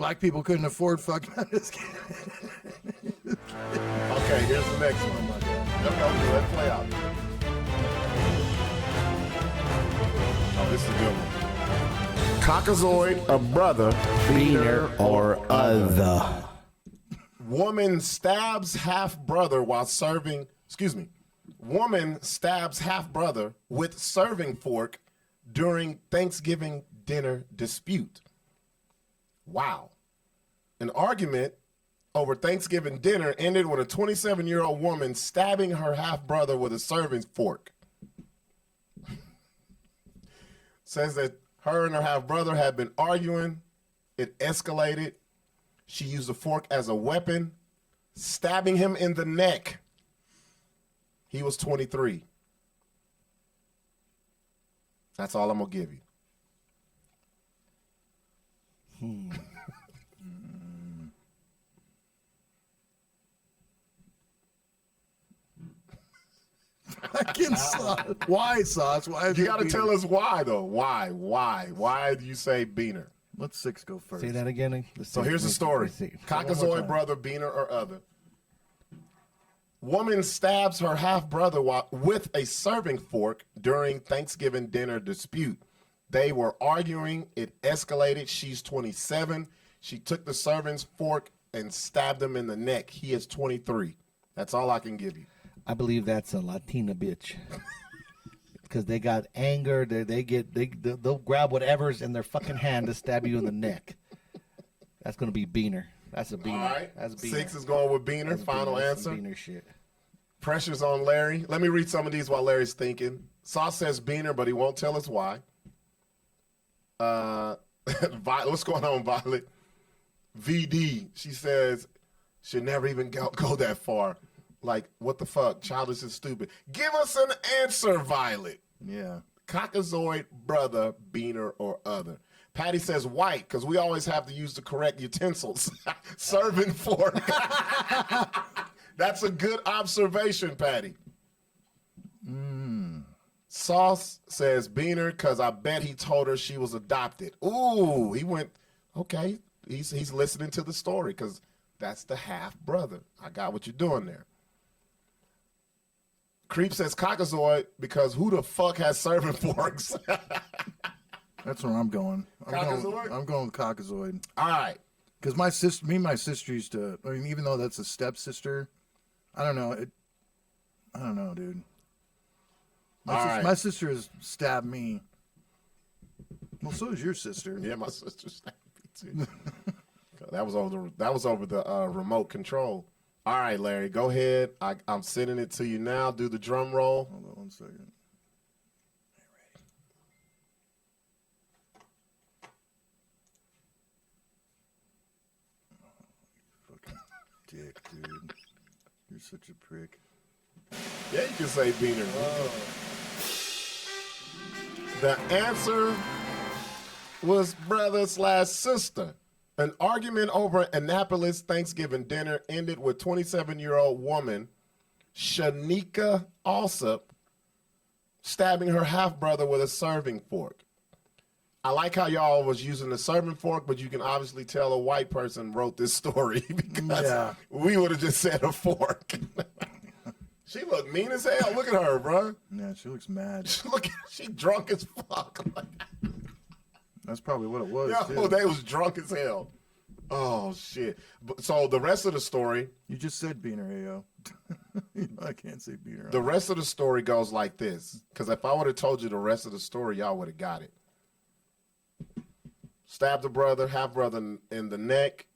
Black people couldn't afford fucking. Okay, here's the next one. Let's go. Let it play out. Oh, this is a good one. Caucasoid, a brother, Beaner or other. Woman stabs half brother while serving. Excuse me. Woman stabs half brother with serving fork during Thanksgiving dinner dispute. Wow. An argument over Thanksgiving dinner ended with a 27-year-old woman stabbing her half brother with a serving fork. Says that her and her half brother had been arguing. It escalated. She used a fork as a weapon, stabbing him in the neck. He was 23. That's all I'm going to give you. Fucking sauce. Why, Sauce? Why is You it got to Beaner? tell us why, though. Why? Why do you say Beaner? Let Sixx go first. Say that again. So here's the story. Caucasoid brother, Beaner or other. Woman stabs her half brother with a serving fork during Thanksgiving dinner dispute. They were arguing. It escalated. She's 27. She took the serving's fork and stabbed him in the neck. He is 23. That's all I can give you. I believe that's a Latina bitch. Because they got anger. They'll grab whatever's in their fucking hand to stab you in the neck. That's gonna be Beaner. That's a Beaner. All right. That's Beaner. Six is going with Beaner. That's Final Beaner. That's some answer. Beaner shit. Pressure's on Larry. Let me read some of these while Larry's thinking. Sauce says Beaner, but he won't tell us why. What's going on, Violet? VD, she says, should never even go that far. Like, what the fuck? Childish and stupid. Give us an answer, Violet. Yeah. Caucasoid, brother, Beaner, or other. Patty says white, because we always have to use the correct utensils. Serving fork. That's a good observation, Patty. Sauce says Beaner, because I bet he told her she was adopted. Ooh, he went, okay. He's listening to the story, because that's the half brother. I got what you're doing there. Creep says Caucasoid, because who the fuck has serving forks? That's where I'm going. Caucasoid? I'm going with Caucasoid. All right. Because me and my sister used to, I mean, even though that's a stepsister, I don't know. I don't know, dude. My sister has stabbed me. Well, so is your sister. Yeah, my sister stabbed me too. That was over the remote control. All right, Larry, go ahead. I'm sending it to you now. Do the drum roll. Hold on 1 second. Fucking dick, dude. You're such a prick. Yeah, you can say Beaner. The answer was brother/sister. An argument over Annapolis Thanksgiving dinner ended with 27-year-old woman Shanika Alsop stabbing her half-brother with a serving fork. I like how y'all was using the serving fork, but you can obviously tell a white person wrote this story because we would have just said a fork. She looked mean as hell. Look at her, bro. Yeah, she looks mad. She drunk as fuck. That's probably what it was, Yo, too. they was drunk as hell. Oh, shit. So the rest of the story, You just said Beaner, Ayo. I can't say Beaner. the rest of the story goes like this. Because if I would have told you the rest of the story, y'all would have got it. Stabbed the brother, half-brother in the neck.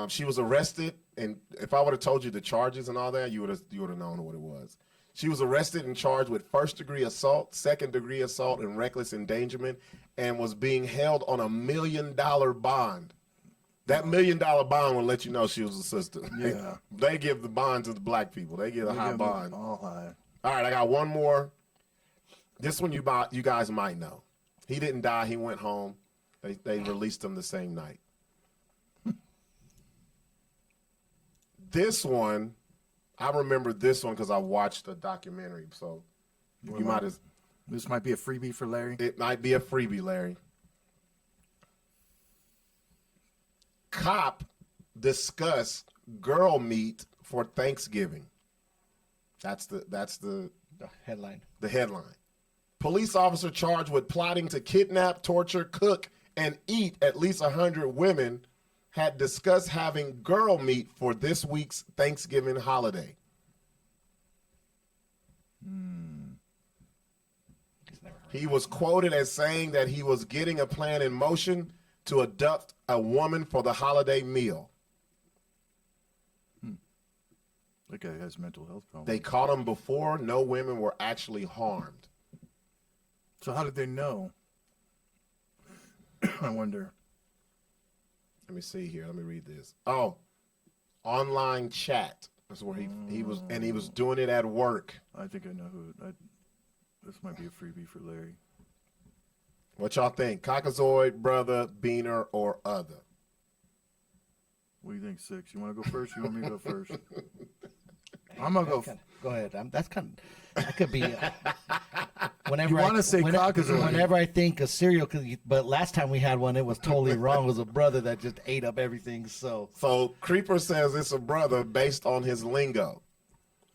She was arrested. And if I would have told you the charges and all that, you would have known what it was. She was arrested and charged with first-degree assault, second-degree assault, and reckless endangerment, and was being held on $1 million bond. That $1 million bond will let you know she was a sister. Yeah. They give the bond to the black people. They give a high bond. All high. All right, I got one more. This one you guys might know. He didn't die. He went home. They released him the same night. This one, I remember this one because I watched a documentary. So you might have. This might be a freebie for Larry. It might be a freebie, Larry. Cop discuss girl meet for Thanksgiving. That's the The headline. the headline. Police officer charged with plotting to kidnap, torture, cook, and eat at least 100 women had discussed having girl meet for this week's Thanksgiving holiday. He was quoted as saying that he was getting a plan in motion to abduct a woman for the holiday meal. That guy has mental health problems. They caught him before no women were actually harmed. So how did they know? I wonder. Let me see here. Let me read this. Oh, online chat. That's where he was, and he was doing it at work. I think I know who. This might be a freebie for Larry. What y'all think? Caucasoid, Brotha, Beaner, or Otha? What do you think, Sixx? You want to go first? You want me to go first? I'm gonna go. Go ahead. That's kind of. That could be. Whenever You wanna say Caucasoid. Whenever I think of cereal, but last time we had one, it was totally wrong. It was a brother that just ate up everything. So Creeper says it's a brother based on his lingo.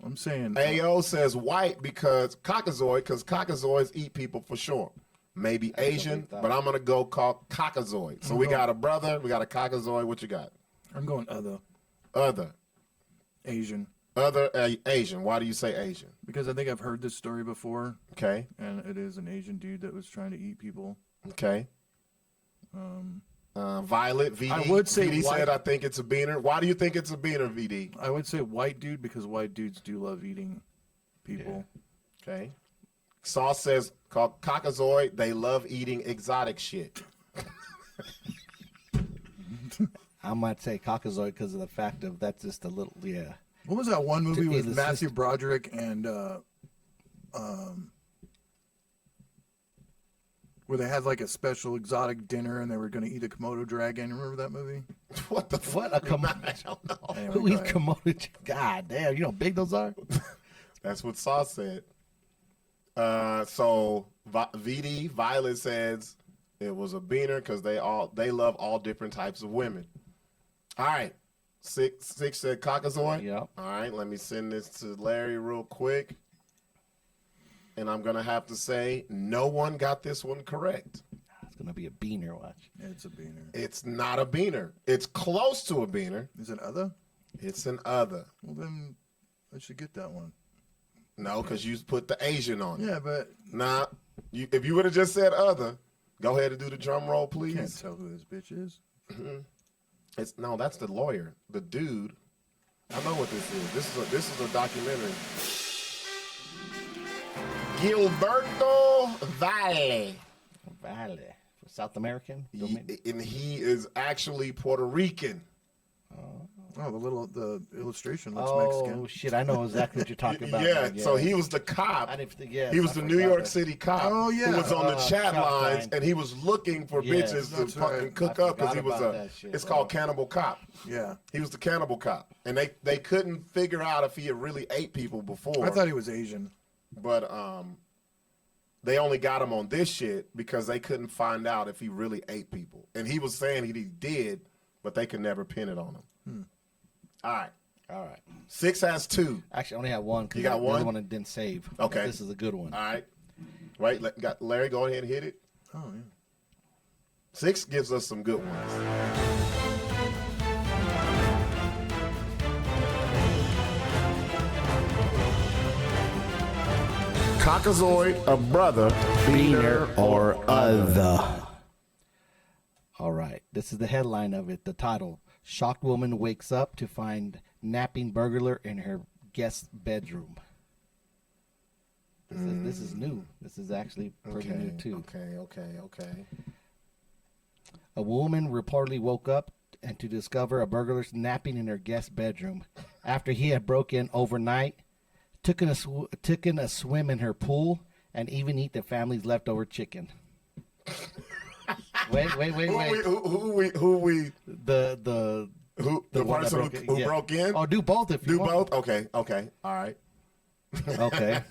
I'm saying. AO says white because Caucasoids eat people for sure. Maybe Asian, but I'm gonna go call Caucasoid. So we got a brother, we got a Caucasoid. What you got? I'm going other. Other. Asian. Other Asian. Why do you say Asian? Because I think I've heard this story before, Okay. and it is an Asian dude that was trying to eat people. Okay. Violet, VD. I would say VD white. said I think it's a beaner. Why do you think it's a beaner, VD? I would say white dude because white dudes do love eating people. Okay. Sauce says called Caucasoid. They love eating exotic shit. I might say Caucasoid because of the fact of that's just a little What was that one movie To with eat Matthew assist- Broderick and where they had like a special exotic dinner and they were going to eat a Komodo dragon? Remember that movie? What the What fuck? a com- I don't know. Anyway, Who go eats ahead. Komodo? God damn, you know how big those are? That's what Sauce said. So VD Violet says it was a beaner because they love all different types of women. All right. Sixx said Caucasoid. Yep. All right. Let me send this to Larry real quick. And I'm gonna have to say no one got this one correct. It's gonna be a beaner. Watch. It's a beaner. It's not a beaner. It's close to a beaner. Is it other? It's an other. Well, then I should get that one. No, because you put the Asian on it. Yeah, but Nah. If you would have just said other, go ahead and do the drum roll, you can't please. tell who this bitch is. That's the lawyer. The dude. I know what this is. This is a documentary. Gilberto Valle. Vale. South American. And he is actually Puerto Rican. Oh, the illustration looks Oh Mexican. shit! I know exactly what you're talking about. Yeah, now, so he was the cop. I didn't think. Yeah, He was the New York City cop Oh, yeah. who was on the chat chat lines, line. and he was looking for Yes, bitches to that's fucking right. cook I up because he forgot was about that shit. it's called Cannibal Cop. Yeah, He was the Cannibal Cop, and they couldn't figure out if he had really ate people before. I thought he was Asian. But they only got him on this shit because they couldn't find out if he really ate people, and he was saying he did, but they could never pin it on him. All right, All right. Sixx has two. Actually, I only have one. 'Cause You got the one? other one I didn't save. Okay. This is a good one. All right, right. Got Larry. Go ahead and hit it. Oh yeah. Sixx gives us some good ones. Caucasoid, a brother, Beaner or other. All right. This is the headline of it. The title: Shocked woman wakes up to find napping burglar in her guest's bedroom. This is new. This is actually pretty new too. Okay. A woman reportedly woke up and to discover a burglar napping in her guest's bedroom after he had broken in overnight, took in a swim in her pool, and even eat the family's leftover chicken. Wait. Who we? The The one that person who yeah. broke in? Oh, do both if you Do want. both? Okay. All right. Okay.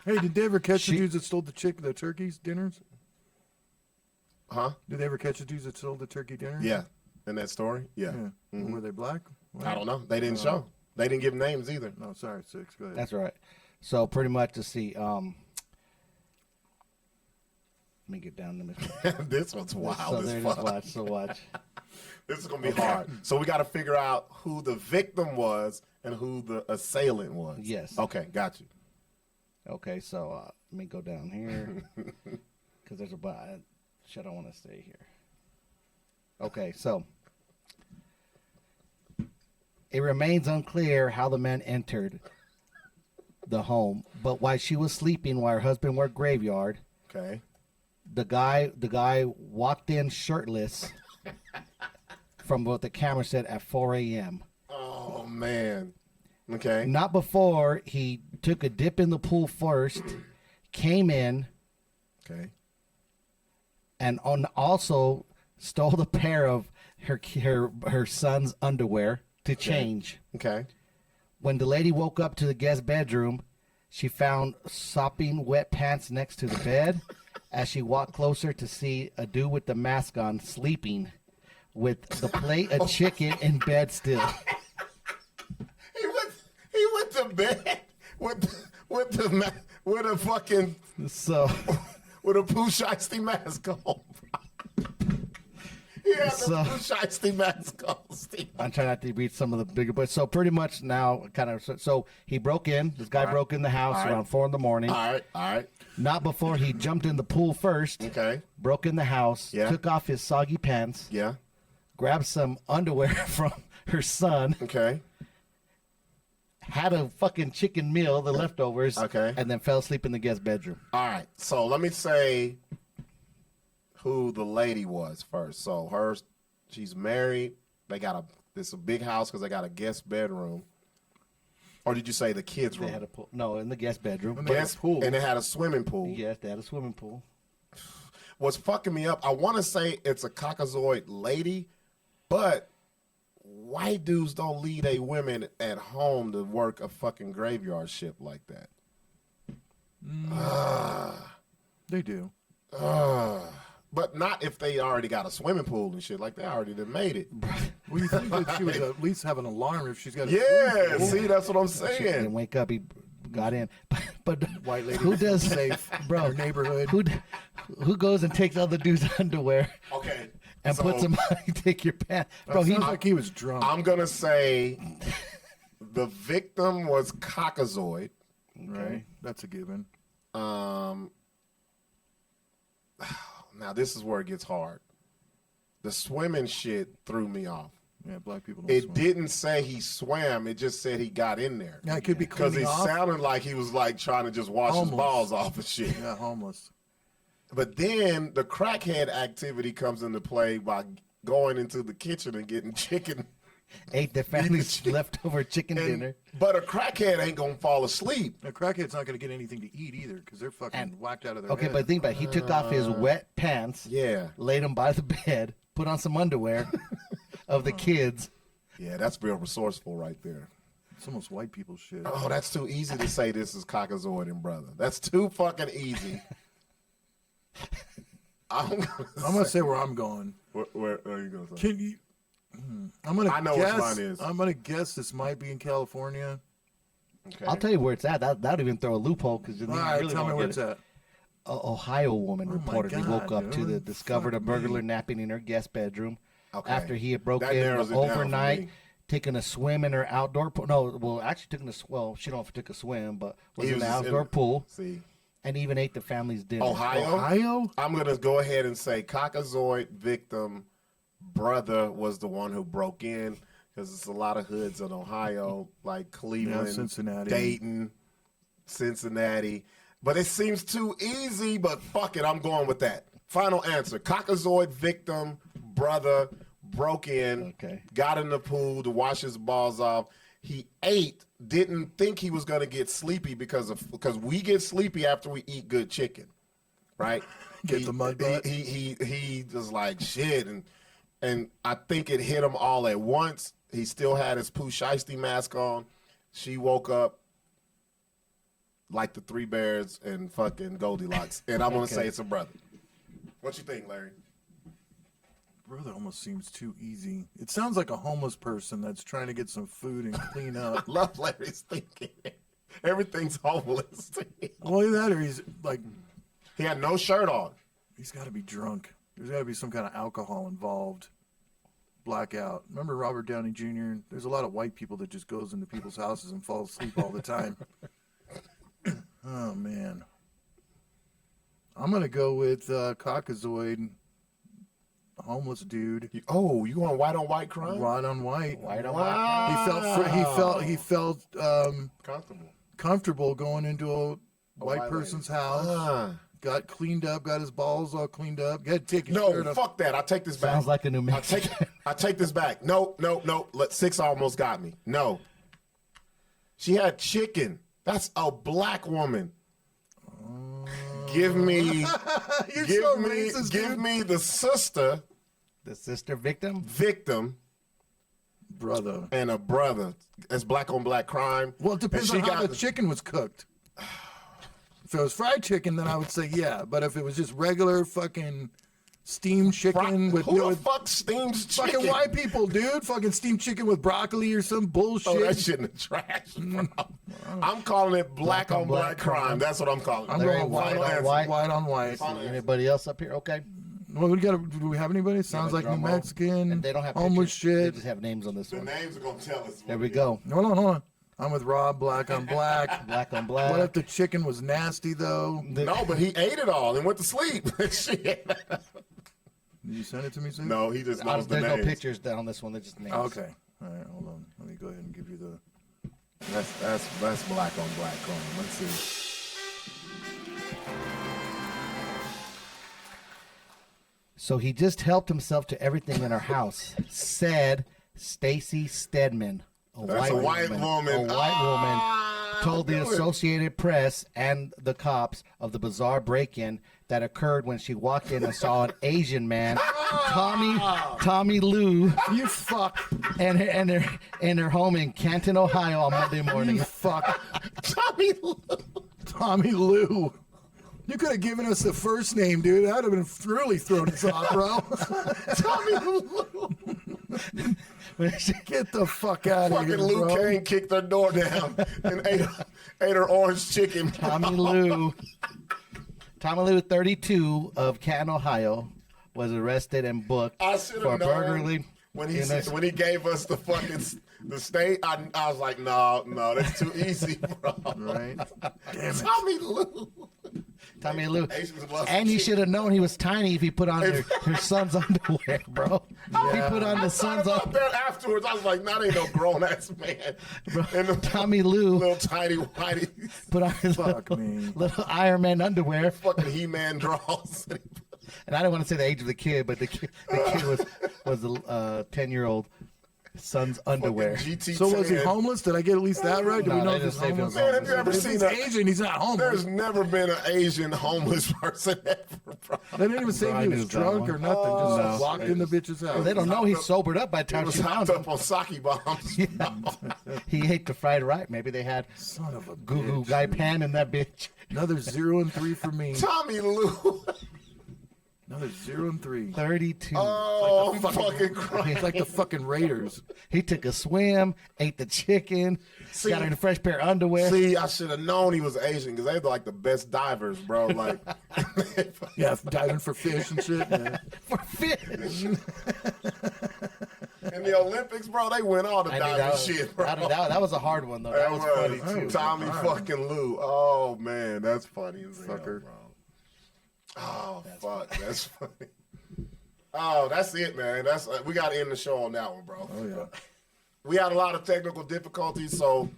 Hey, did they ever catch the dudes that stole the turkeys dinners? Huh? Did they ever catch the dudes that stole the turkey dinners? Yeah. in that story? Yeah. Yeah. Were they black? I don't know. They didn't show. They didn't give names either. No, sorry, Sixx. Go ahead. That's right. So pretty much to see. Let me get down to this. This one's wild So as there's fuck. watch. So watch. This is gonna be hard. So we got to figure out who the victim was and who the assailant was. Yes. Okay, got you. Okay, so let me go down here because there's a shit. I want to stay here. Okay, so it remains unclear how the man entered the home, but while she was sleeping, while her husband worked graveyard, Okay. the guy walked in shirtless from what the camera said at 4 a.m. Oh man. Okay. Not before he took a dip in the pool first, came in, Okay. and also stole a pair of her son's underwear to change. Okay. When the lady woke up to the guest bedroom, she found sopping wet pants next to the bed. As she walked closer to see a dude with the mask on sleeping with the plate of chicken in bed still. He went to bed with a fucking So with a Pooh Shiesty mask on. He had So- the Pooh Shiesty mask on, Steve. I'm trying not to read some of the bigger, but so pretty much now, kind of. So he broke in. This guy broke in the house All right. around 4 a.m. All right. Not before he jumped in the pool first. Okay. Broke in the house. Yeah. Took off his soggy pants. Yeah. Grabbed some underwear from her son. Okay. Had a fucking chicken meal, the leftovers. Okay. And then fell asleep in the guest bedroom. All right. So let me say who the lady was first. So she's married. They got this a big house because they got a guest bedroom. Or did you say the kids' They room? had a pool. No, in the guest bedroom. And they had a pool. And they had a swimming pool. Yes, they had a swimming pool. What's fucking me up, I want to say it's a Caucasoid lady, but white dudes don't leave their women at home to work a fucking graveyard shift like that. They do. But not if they already got a swimming pool and shit. Like they already done made it. Well, you think that she would at least have an alarm if she's got a Yeah, swimming pool. see, that's what I'm She didn't saying. wake up. He got in. But White lady who does safe bro? in her neighborhood. Who goes and takes other dudes' underwear Okay. and so puts them on? You take your pants, bro. Sounds like he was drunk. I'm going to say the victim was Caucasoid. Right. That's a given. Now, this is where it gets hard. The swimming shit threw me off. Yeah, black people don't It swim. didn't say he swam. It just said he got in there. Yeah, it could be Because cleaning he off. sounded like he was like trying to just wash Homeless. his balls off and shit. Yeah, homeless. But then the crackhead activity comes into play by going into the kitchen and getting chicken. Ate their family's leftover chicken And- dinner. But a crackhead ain't gonna fall asleep. A crackhead's not going to get anything to eat either because they're fucking whacked out of their Okay, head. but think about it. He took off his wet pants, Yeah. laid them by the bed, put on some underwear of the kids. Yeah, that's real resourceful right there. It's almost white people shit. Oh, that's too easy to say this is Caucasoid and Brotha. That's too fucking easy. I'm gonna say where I'm going. Where are you going to say? Can you? I'm gonna. I know guess, which mine is. I'm gonna guess this might be in California. Okay. I'll tell you where it's at. That'd even throw a loophole because you All right, really tell me won't where get it's it. at. A Ohio woman Oh my reportedly woke God, up to dude. discovered a Fuck burglar me. napping in her guest bedroom Okay. after he had broke That in narrows it down for overnight, me. taking a swim in her outdoor pool. No, well, actually took well, she don't know if took a swim, but was He in the just outdoor pool See, and even ate the family's dinner. Ohio. Ohio? I'm gonna go ahead and say Caucasoid victim Brotha was the one who broke in because it's a lot of hoods in Ohio, like Cleveland, Cincinnati. Dayton, Cincinnati. But it seems too easy. But fuck it, I'm going with that. Final answer: Caucasoid victim Brotha broke in, Okay. got in the pool to wash his balls off. He ate, didn't think he was gonna get sleepy because we get sleepy after we eat good chicken, right? Get the mud butt. He was like shit, and I think it hit him all at once. He still had his Pooh Shiesty mask on. She woke up like the Three Bears and fucking Goldilocks, and I'm gonna say it's a brother. What you think, Larry? Brother almost seems too easy. It sounds like a homeless person that's trying to get some food and clean up. Love Larry's thinking. Everything's homeless. Well, either that or he's like, He had no shirt on. he's got to be drunk. There's got to be some kind of alcohol involved. Blackout. Remember Robert Downey Jr.? There's a lot of white people that just goes into people's houses and falls asleep all the time. Oh, man. I'm going to go with Caucasoid, homeless dude. You going white on white crime? White on white. White on Wow. He felt Comfortable. comfortable going into a white white person's lady. house. Got cleaned up, got his balls all cleaned up. Got to take his No, shirt off. fuck that. I take this back. Sounds like a New Mexican. I take this back. No. Sixx almost got me. No. She had chicken. That's a black woman. Give me, You're give so me, racist, give dude. me the sister The sister victim. victim Brother. and a brother. That's black on black crime. Well, it depends And on she how got the chicken was cooked. If it was fried chicken, then I would say yeah. But if it was just regular fucking steamed chicken with, Who the with fuck steams chicken? fucking white people, dude, fucking steamed chicken with broccoli or some bullshit. Oh, that shit in the trash, bro. I'm calling it black on black crime. That's what I'm calling it. I'm Larry, going white white on on white. white on white. Anybody else up here? Okay. Well, do we have anybody? Sounds like New drum roll. Mexican, And they don't have homeless pictures. They shit. just have names on this The one. names are gonna tell us. There we go. Hold on. I'm with Rob, black on black. Black on black. What if the chicken was nasty though? No, but he ate it all and went to sleep. Shit. Did you send it to me, Sue? No, he just knows the There's no names. pictures down on this one. They're just names. Okay. All right, hold on. Let me go ahead and give you the. That's black on black crime. Let's see. So he just helped himself to everything in our house, said Stacy Stedman, That's a white woman. A white woman told the do it. Associated Press and the cops of the bizarre break-in that occurred when she walked in and saw an Asian man, Tommy Lou, You fuck. and her home in Canton, Ohio on Monday morning. You fuck. Tommy Lou. Tommy Lou. You could have given us the first name, dude. That would have been really thrown us off, bro. Tommy Lou. Get the fuck out of Fucking here, Lou bro. Kane kicked her door down and ate her orange chicken. Tommy Lou, 32 of Canton, Ohio, was arrested and booked I should for have known burglary. when he gave us the fucking the state. I was like, no, that's too easy, bro. Right? Damn it. Tommy Lou. Tommy Lou. Asians love And you chicken. should have known he was tiny if he put on her son's underwear, bro. He put on the I son's thought about underwear. that afterwards. I was like, nah, that ain't no grown ass man. And the Tommy Lou little tiny whitey put on his Fuck me. little Iron Man underwear. fucking He-Man draws. And I don't want to say the age of the kid, but the kid was a 10-year-old son's underwear. GT. So was he homeless? Did I get at least that right? Do No, we know they if he's didn't say if he was homeless? Man, have you ever If seen he's that? Asian, he's not homeless. There's never been an Asian homeless person ever, bro. They didn't even say Bro, I if he knew was that drunk one. or nothing. Just No. walked in the bitch's house. They don't know he's sobered up by the He time was she hopped found up him. on sake bombs. He ate the fried right. Maybe they had Son of a Goo Goo bitch. Guy Pan in that bitch. Another 0 and 3 for me. Tommy Lou. Another 0 and 3. 32. Oh, fucking Christ. It's like the fucking Raiders. He took a swim, ate the chicken, See- got her in a fresh pair of underwear. See, I should have known he was Asian because they're like the best divers, bro. Like, Yeah, diving for fish and shit. Yeah. For fish. in the Olympics, bro, they win all the I knew diving that was, shit, bro. that was a hard one, though. That was funny, too. Tommy fucking Lou. Oh, man, that's funny as hell, Fucker. bro. Oh, fuck, that's funny. Oh, that's it, man. That's we got to end the show on that one, bro. Oh, yeah. We had a lot of technical difficulties, so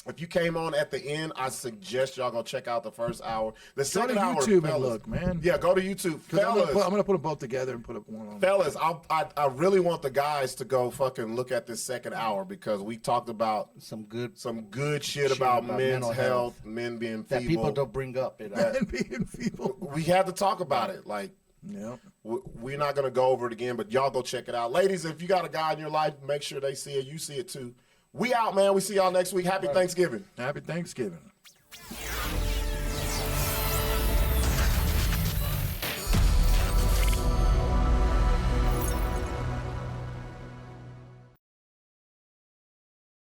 if you came on at the end, I suggest y'all go check out the first hour. The Go to second hour, YouTube and fellas, look, man. Yeah, go to YouTube, 'Cause I'm fellas. gonna put them both together and put up one on. Fellas, I really want the guys to go fucking look at this second hour because we talked about Some good some good shit Shit about about men's mental health, health men being that feeble. people don't bring up. And being people. We had to talk about it. Like, Yep. we're not going to go over it again, but y'all go check it out. Ladies, if you got a guy in your life, make sure they see it. You see it too. We out, man. We see y'all next week. Happy Thanksgiving. Happy Thanksgiving.